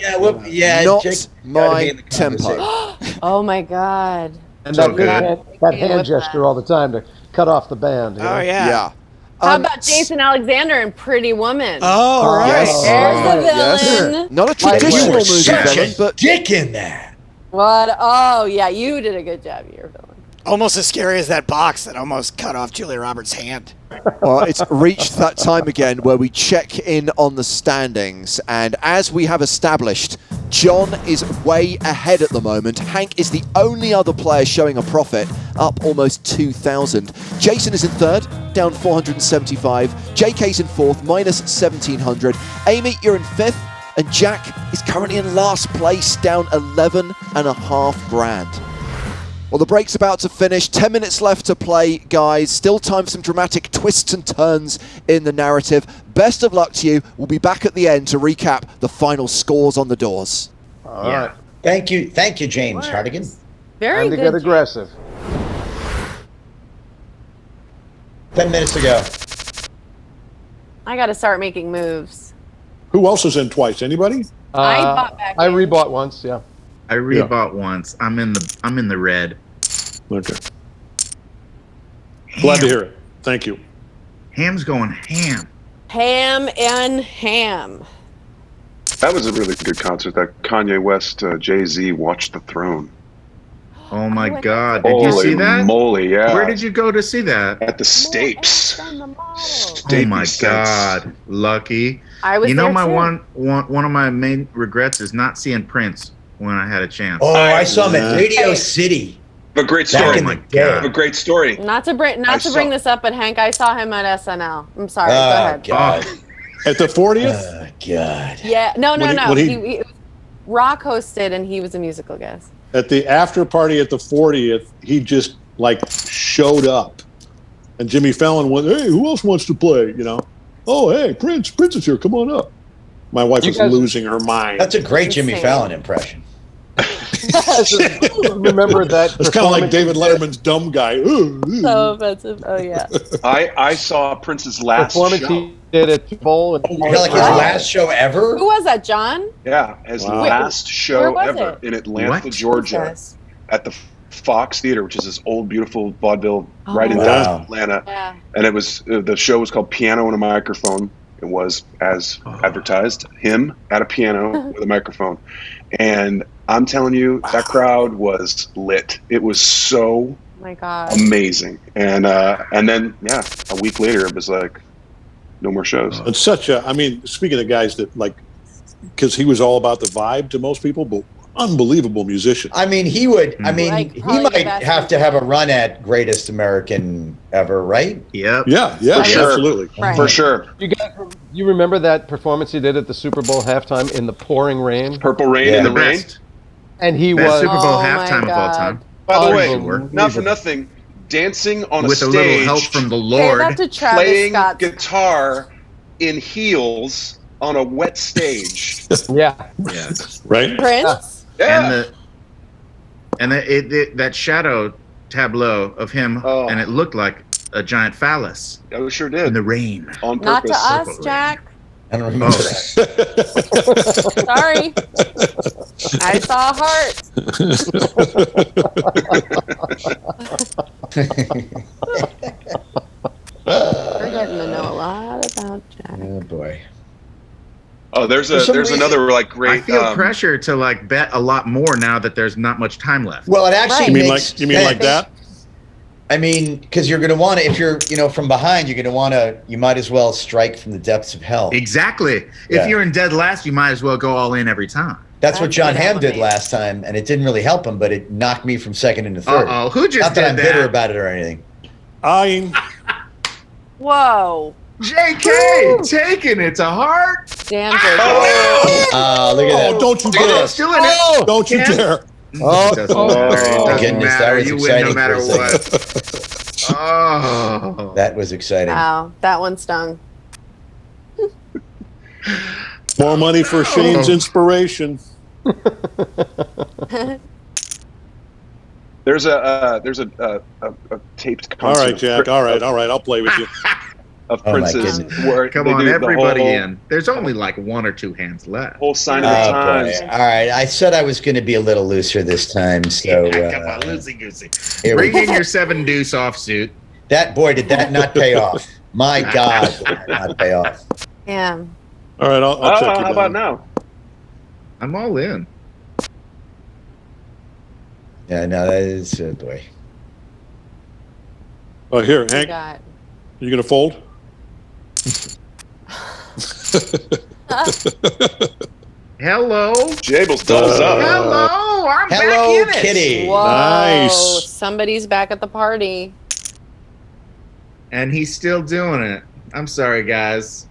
yeah, Not Jake gotta be my in the tempo. conversation. Oh my God. And So that, good. that hand gesture all the time to cut off the band. you know? Oh, yeah. Yeah. How about Jason Alexander in Pretty Woman? Oh, right. Yes. There's the villain. Not a traditional movie Such villain, a but dick in that. What? Oh, yeah, you did a good job. You're a villain. Almost as scary as that box that almost cut off Julia Roberts' hand. well, it's reached that time again where we check in on the standings. And as we have established, John is way ahead at the moment. Hank is the only other player showing a profit, up almost 2,000. Jason is in third, down 475. JK's in fourth, minus 1,700. Amy, you're in fifth. And Jack is currently in last place, down 11.5 grand. Well, the break's about to finish. 10 minutes left to play, guys. Still time for some dramatic twists and turns in the narrative. Best of luck to you. We'll be back at the end to recap the final scores on the doors. All right. Thank you, James Hardigan. Very Time to good. get aggressive. 10 minutes to go. I got to start making moves. Who else is in twice? Anybody? I bought back I in. rebought once, yeah. I rebought once. I'm in the red. Okay. Glad to hear it. Thank you. Ham's going ham. Ham and ham. That was a really good concert. That Kanye West, Jay-Z, Watch the Throne. Oh I my went God! to Did you Holy see that? moly, yeah. Where did you go to see that? At the Stapes. Oh my God! Lucky. I was You know, there my too. one of my main regrets is not seeing Prince when I had a chance. Oh, I saw him at Radio Hey. City. But great Back story. in my the day. God. A great story. Not to bring this up, but Hank, I saw him at SNL. I'm sorry. Oh, Go ahead. God. At the 40th? Oh, God. Yeah. No. When he- He Rock hosted, and he was a musical guest. At the after party at the 40th, he just like showed up. And Jimmy Fallon went, "Hey, who else wants to play?" You know? "Oh, hey, Prince is here. Come on up." My wife You was guys- losing her mind. That's a great Jimmy Insane. Fallon impression. Remember that? It's kind of like performance- David Letterman's dumb guy. Ooh, ooh. So offensive. Oh yeah. I saw Prince's last performance show. he did at Bowl. And Like his last show ever? Who was that, John? Yeah, his Wow. last Where show was ever it? in Atlanta, What? Georgia, Yes. at the Fox Theater, which is this old, beautiful vaudeville right in Wow. downtown Atlanta. Yeah. And it was the show was called Piano and a Microphone. It was as advertised, him at a piano with a microphone. And I'm telling you, that crowd was lit. It was so Oh my God. amazing. And then a week later it was like no more shows. And such a, I mean, speaking of guys that like, because he was all about the vibe to most people, but unbelievable musician. I mean, he would. I mean, Like, he probably the might best have to have a run at greatest American ever, right? Yep. Yeah, For sure. absolutely. Right. For sure. You guys, you remember that performance he did at the Super Bowl halftime in the pouring rain? Purple Rain Yeah. in the The rain. best. And he Best was Super Bowl Oh my halftime of all God. time. By the way, Unbelievable. not for nothing, dancing on With a a stage, little help from the Say Lord. that to Travis playing Scott. guitar in heels on a wet stage. Yeah. Yeah. Right? Prince. Yeah. And that shadow tableau of him, Oh. and it looked like a giant phallus I sure in did. the rain. On Not to purpose. us, Purple Jack. I don't remember Oh. that. Sorry. I saw a heart. We're getting to know a lot about Jack. Oh, boy. Oh, there's For some reason- another like great. I feel pressure to like bet a lot more now that there's not much time left. Well, it actually Right. You mean makes like sense. that? I mean, because you're going to want to, if you're, from behind, you're going to want to, you might as well strike from the depths of hell. Exactly. If you're in dead last, you might as well go all in every time. That's what Jon Hamm did last time, and it didn't really help him, but it knocked me from second into third. Uh-oh, who just Not that did I'm that? bitter about it or anything. Whoa. JK, taking it to heart. Damn, JK. Look at that. Don't you dare. Still in it. Don't you dare. Oh, it doesn't matter. It doesn't Goodness, that matter. was You win no exciting matter for a what. Oh. That was exciting. Wow, that one stung. More money for Shane's inspiration. There's a taped concert. All right, Jack. All right. I'll play with you. Of Oh, my Prince's. goodness. Where Come they on, do the everybody whole, in. There's only like 1 or 2 hands left. Whole sign of the Oh, times. boy. All right. I said I was going to be a little looser this time, so Come on, loosey-goosey. here we Bring in go. your 7 deuce offsuit. Did that not pay off? My God, did that not pay off? Damn. All right, I'll check you How about down. now? I'm all in. Yeah, no, that is, boy. Oh, here, We Hank. got. You gonna fold? Hello. Jables doubles up. Hello. I'm Hello, back in it. Kitty. Whoa. Nice. Somebody's back at the party. And he's still doing it. I'm sorry, guys.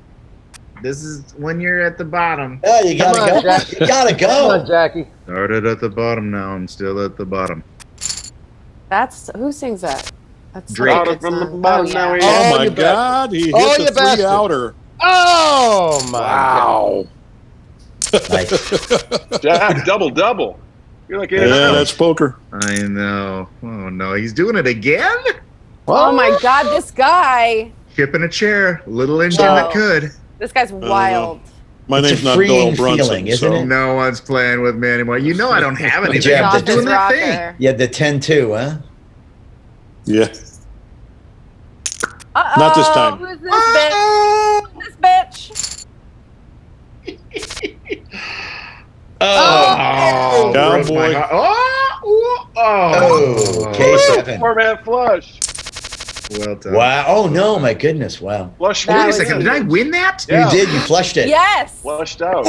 This is when you're at the bottom. Oh, you gotta Come on, go. Jack. You gotta Come on, go. Jackie. Started at the bottom, now I'm still at the bottom. That's who sings that? That's Drake. such a good From the song. bottom, Oh, now yeah. he- Oh, my you God! He Oh, hit you the bastard. 3-outer. Oh my Wow! Nice. Jack, double. You're like, Yeah, that's poker. I know. Oh no, he's doing it again? Oh my God, this guy. Chipping a chair. Little engine Whoa. that could. This guy's wild. My It's name's a not freeing Doyle Brunson. feeling, isn't so. it? No one's playing with me anymore. You know I don't have anything. Yeah, I'm just but doing that thing. rocker. You had the 10-2, huh? Yeah. Uh-oh. Not this time. Who's this bitch? Who's this bitch? Oh. broke Cowboy. my heart. Oh. Oh, K7. 4-man flush. Well done. Wow. Oh, no, my goodness. Wow. Flush. That Wait a was second. Did I win that? Yeah. You did. You flushed it. Yes. Flushed out.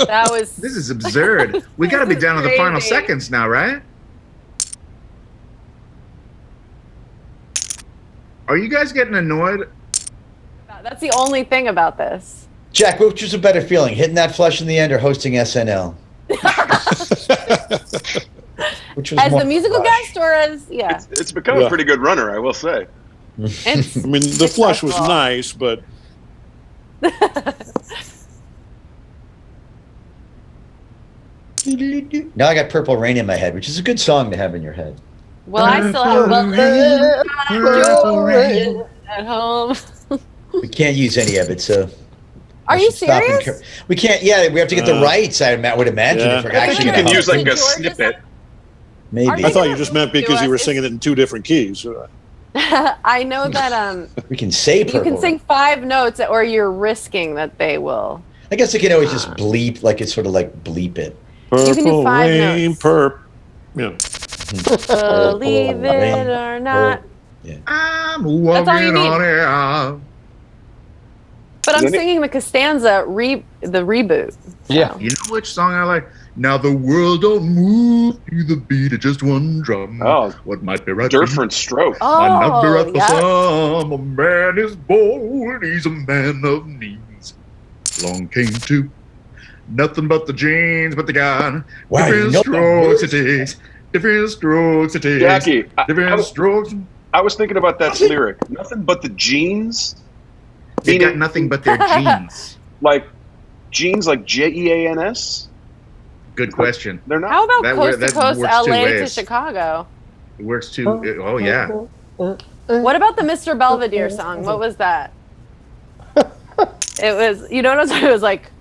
That was. This is absurd. We got to be down to the final Crazy. seconds now, right? Are you guys getting annoyed? That's the only thing about this. Jack, which was a better feeling, hitting that flush in the end or hosting SNL? Which was As more the musical flush? guest or as yeah. It's become a pretty good runner, I will say. It's, I mean, the flush was nice, but Now I got Purple Rain in my head, which is a good song to have in your head. well, I still have Purple Rain. at home. We can't use any of it, so. Are I you should stop serious? we can't. Yeah, we have to get the rights. Would imagine Yeah. if we're I think actually you going can to use like a Georgia snippet. maybe. Are I thought you just meant because you were singing it in 2 different keys. I know that we can say Purple you can Rain. sing 5 notes, or you're risking that they will. I guess I can always just bleep, like it's sort of like bleep it. You can do 5 rain, notes. Yeah. Believe it or not. I'm That's all you walking need. on air. But I'm Isn't it- singing the Costanza the reboot. Yeah. You know which song I like? Now the world don't move to the beat of just one drum. Oh. What might be right? Different stroke. Another at Oh, the yeah. sum. A man is bold. He's a man of needs. Long came to nothing but the jeans, but the gun. Wow, you Different know the strokes words. it takes. Different strokes it takes. Jackie, Different strokes. I was thinking about that lyric. Nothing but the jeans. They Meaning- got nothing but their jeans. Like jeans, like JEANS. Good question. They're not. How about That coast that to coast, works two LA to ways. Chicago? It works too. Oh yeah. What about the Mr. Belvedere song? What was that? It was, you know what I'm saying? It was like,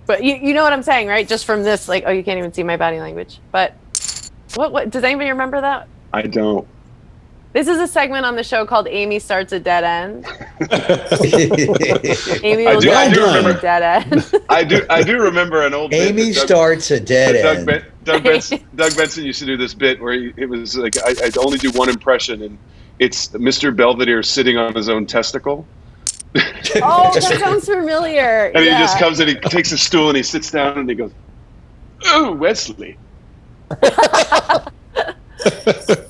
but you know what I'm saying, right? Just from this, like, oh, you can't even see my body language. But what does anybody remember that? I don't. This is a segment on the show called Amy Starts a Dead End. Amy will I do drive you to remember. a dead end. I do remember an old bit Amy that starts a dead end. Doug Benson used to do this bit where it was like I'd only do one impression, and it's Mr. Belvedere sitting on his own testicle. Oh, that sounds familiar. And he just comes and he takes a stool and he sits down and he goes, "Oh, Wesley."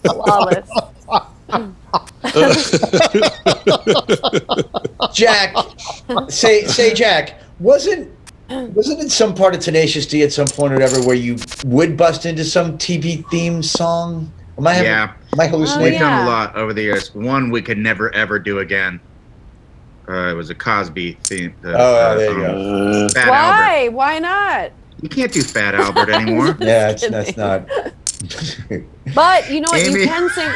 Flawless. Jack, say Jack, wasn't it some part of Tenacious D at some point or whatever where you would bust into some TV theme song? Am I hallucinating? We've done a lot over the years. One we could never ever do again. It was a Cosby theme. There you go. Fat Why? Albert. Why not? You can't do Fat Albert anymore. Yeah, that's not. But you know what? Amy. You can sing.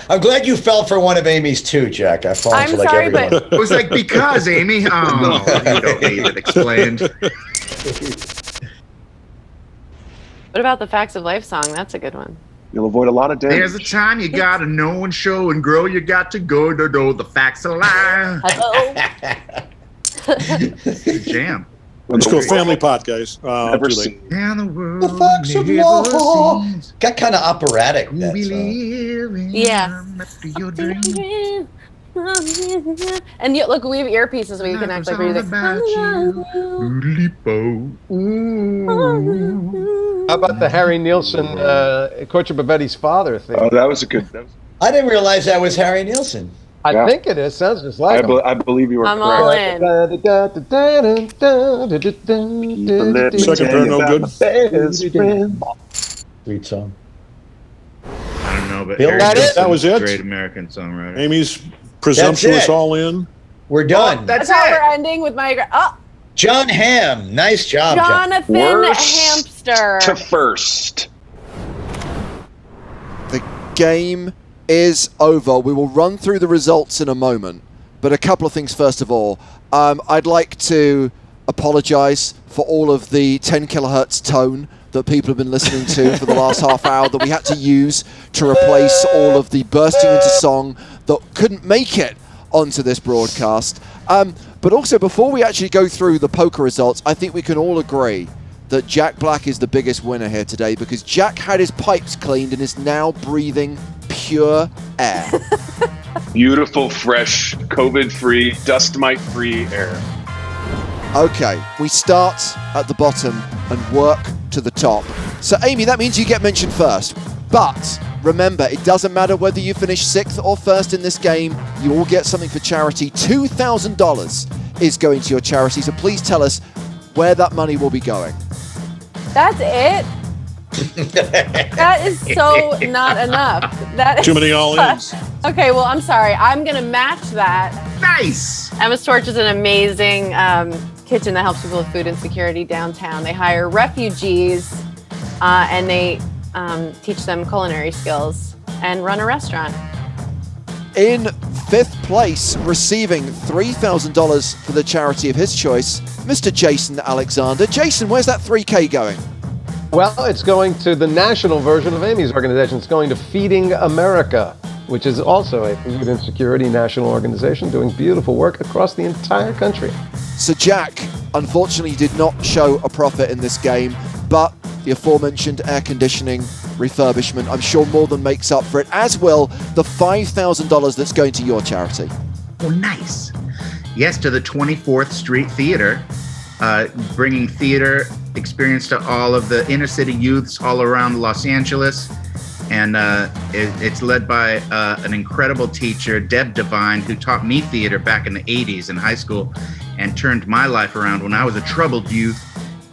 I'm glad you fell for one of Amy's too, Jack. I've fallen I'm for like sorry, everyone. but It was like, because Amy. Oh, you don't need it explained. What about the Facts of Life song? That's a good one. You'll avoid a lot of damage. There's a time you gotta know and show and grow. You got to go to know the facts of life. Hello. Jam. Let's go family pot, guys. Never too late. seen. And the world The facts of never law. seems Got kind of operatic. to That be song. living Yeah. after your dream. And yet, look, we have earpieces where you can Life is actually all breathe. about you. Oodly-bo. Ooh. How about the Harry Nilsson, Coach Babetti's father thing? Oh, that was a good. I didn't realize that was Harry Nilsson. Yeah. I think it is. Sounds just like him. I believe you were I'm correct. all in. Second pair, no good. Sweet song. I don't know, but Bill, Harry that Nilsson was is a it? great American songwriter. Amy's presumptuous That's it. all in. We're done. That's how we're ending with my. Oh, John Hamm. Nice job, John. Jonathan Worst Hamster. to first. The game is over. We will run through the results in a moment, but a couple of things first of all. I'd like to apologize for all of the 10 kilohertz tone that people have been listening to for the last half hour that we had to use to replace all of the bursting into song that couldn't make it onto this broadcast. But also, before we actually go through the poker results, I think we can all agree that Jack Black is the biggest winner here today, because Jack had his pipes cleaned and is now breathing pure air. Beautiful, fresh, COVID-free, dust mite-free air. Okay, we start at the bottom and work to the top. So, Amy, that means you get mentioned first. But remember, it doesn't matter whether you finish 6th or 1st in this game, you all get something for charity. $2,000 is going to your charity, so please tell us where that money will be going. That's it. That is so not enough. That is Too many all-ins. Okay, well, I'm sorry. I'm gonna match that. Nice. Emma's Torch is an amazing kitchen that helps people with food insecurity downtown. They hire refugees and they teach them culinary skills and run a restaurant. In 5th place, receiving $3,000 for the charity of his choice, Mr. Jason Alexander. Jason, where's that 3K going? Well, it's going to the national version of Amy's organization. It's going to Feeding America, which is also a food insecurity national organization doing beautiful work across the entire country. So Jack, unfortunately, did not show a profit in this game, but the aforementioned air conditioning refurbishment, I'm sure, more than makes up for it, as will the $5,000 that's going to your charity. Oh, nice. Yes, to the 24th Street Theater, bringing theater experience to all of the inner city youths all around Los Angeles. And it's led by an incredible teacher, Deb Devine, who taught me theater back in the 80s in high school and turned my life around when I was a troubled youth.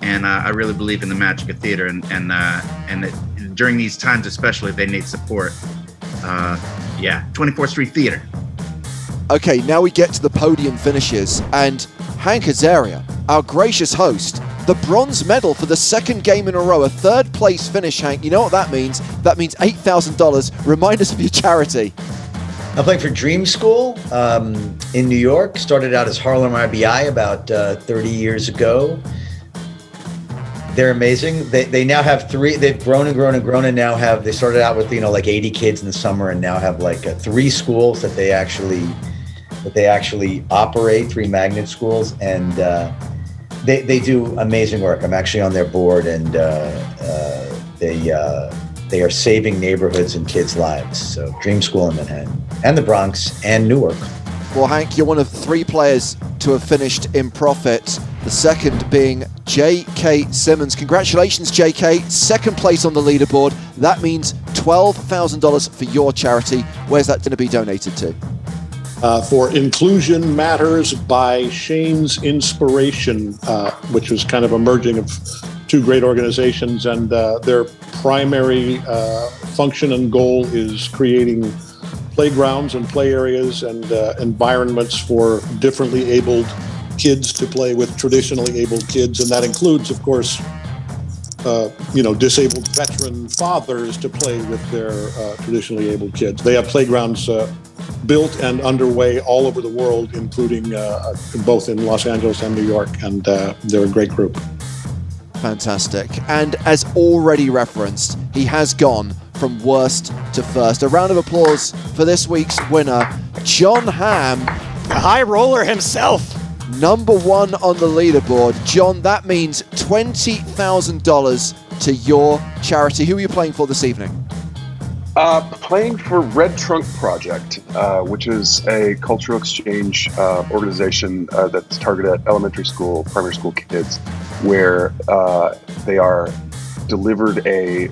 And I really believe in the magic of theater. And during these times especially, they need support. 24th Street Theater. Okay, now we get to the podium finishes, and Hank Azaria, our gracious host, the bronze medal for the 2nd game in a row, a 3rd place finish, Hank. You know what that means? That means $8,000. Remind us of your charity. I'm playing for Dream School in New York. Started out as Harlem IBI about 30 years ago. They're amazing. They now have 3. They've grown and grown and grown, and now have. They started out with like 80 kids in the summer, and now have 3 schools that they actually but they actually operate 3 magnet schools, and they do amazing work. I'm actually on their board, and they are saving neighborhoods and kids' lives. So Dream School in Manhattan, and the Bronx, and Newark. Well, Hank, you're one of 3 players to have finished in profit. The second being J.K. Simmons. Congratulations, J.K. Second place on the leaderboard. That means $12,000 for your charity. Where's that going to be donated to? For Inclusion Matters by Shane's Inspiration, which was kind of a merging of 2 great organizations, and their primary function and goal is creating playgrounds and play areas and environments for differently abled kids to play with traditionally abled kids, and that includes, of course, disabled veteran fathers to play with their traditionally abled kids. They have playgrounds built and underway all over the world, including both in Los Angeles and New York, and they're a great group. Fantastic. And as already referenced, he has gone from worst to first. A round of applause for this week's winner, Jon Hamm. The high roller himself. Number 1 on the leaderboard. John, that means $20,000 to your charity. Who are you playing for this evening? Playing for Red Trunk Project, which is a cultural exchange organization that's targeted at elementary school, primary school kids, where they are delivered a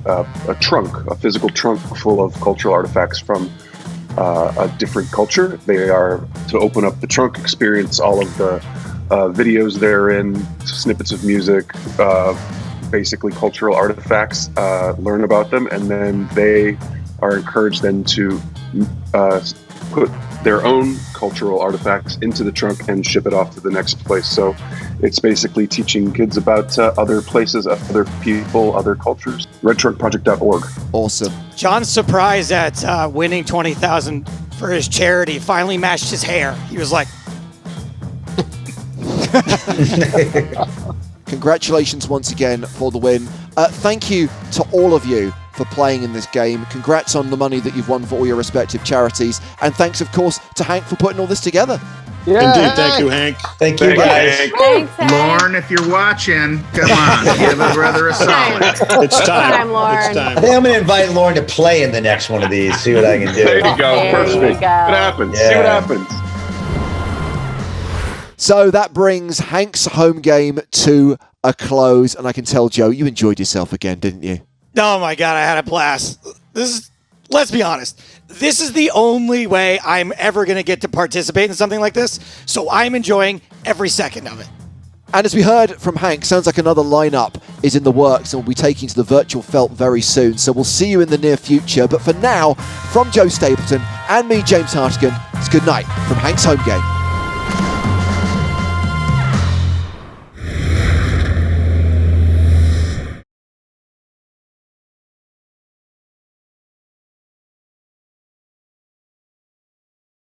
trunk, a physical trunk full of cultural artifacts from a different culture. They are to open up the trunk, experience all of the videos therein, snippets of music, basically cultural artifacts, learn about them, and then they are encouraged then to put their own cultural artifacts into the trunk and ship it off to the next place. So it's basically teaching kids about other places, other people, other cultures. RedTrunkProject.org. Awesome. John's surprise at winning $20,000 for his charity finally matched his hair. He was like, Congratulations once again for the win. Thank you to all of you for playing in this game. Congrats on the money that you've won for all your respective charities. And thanks, of course, to Hank for putting all this together. Yeah. Indeed. Thank you, Hank. Thank you, guys. Thanks, Hank. Lauren, if you're watching, come on, give a brother a solid. It's time. Lauren. It's time. I think I'm going to invite Lauren to play in the next one of these, see what I can do. There you go. There Perfect. you go. What happens? Yeah. See what happens. So that brings Hank's home game to a close. And I can tell, Joe, you enjoyed yourself again, didn't you? oh my God, I had a blast. Let's be honest. This is the only way I'm ever going to get to participate in something like this. So I'm enjoying every second of it. And as we heard from Hank, sounds like another lineup is in the works and will be taking to the virtual felt very soon. So we'll see you in the near future. But for now, from Joe Stapleton and me, James Hartigan, it's good night from Hank's home game.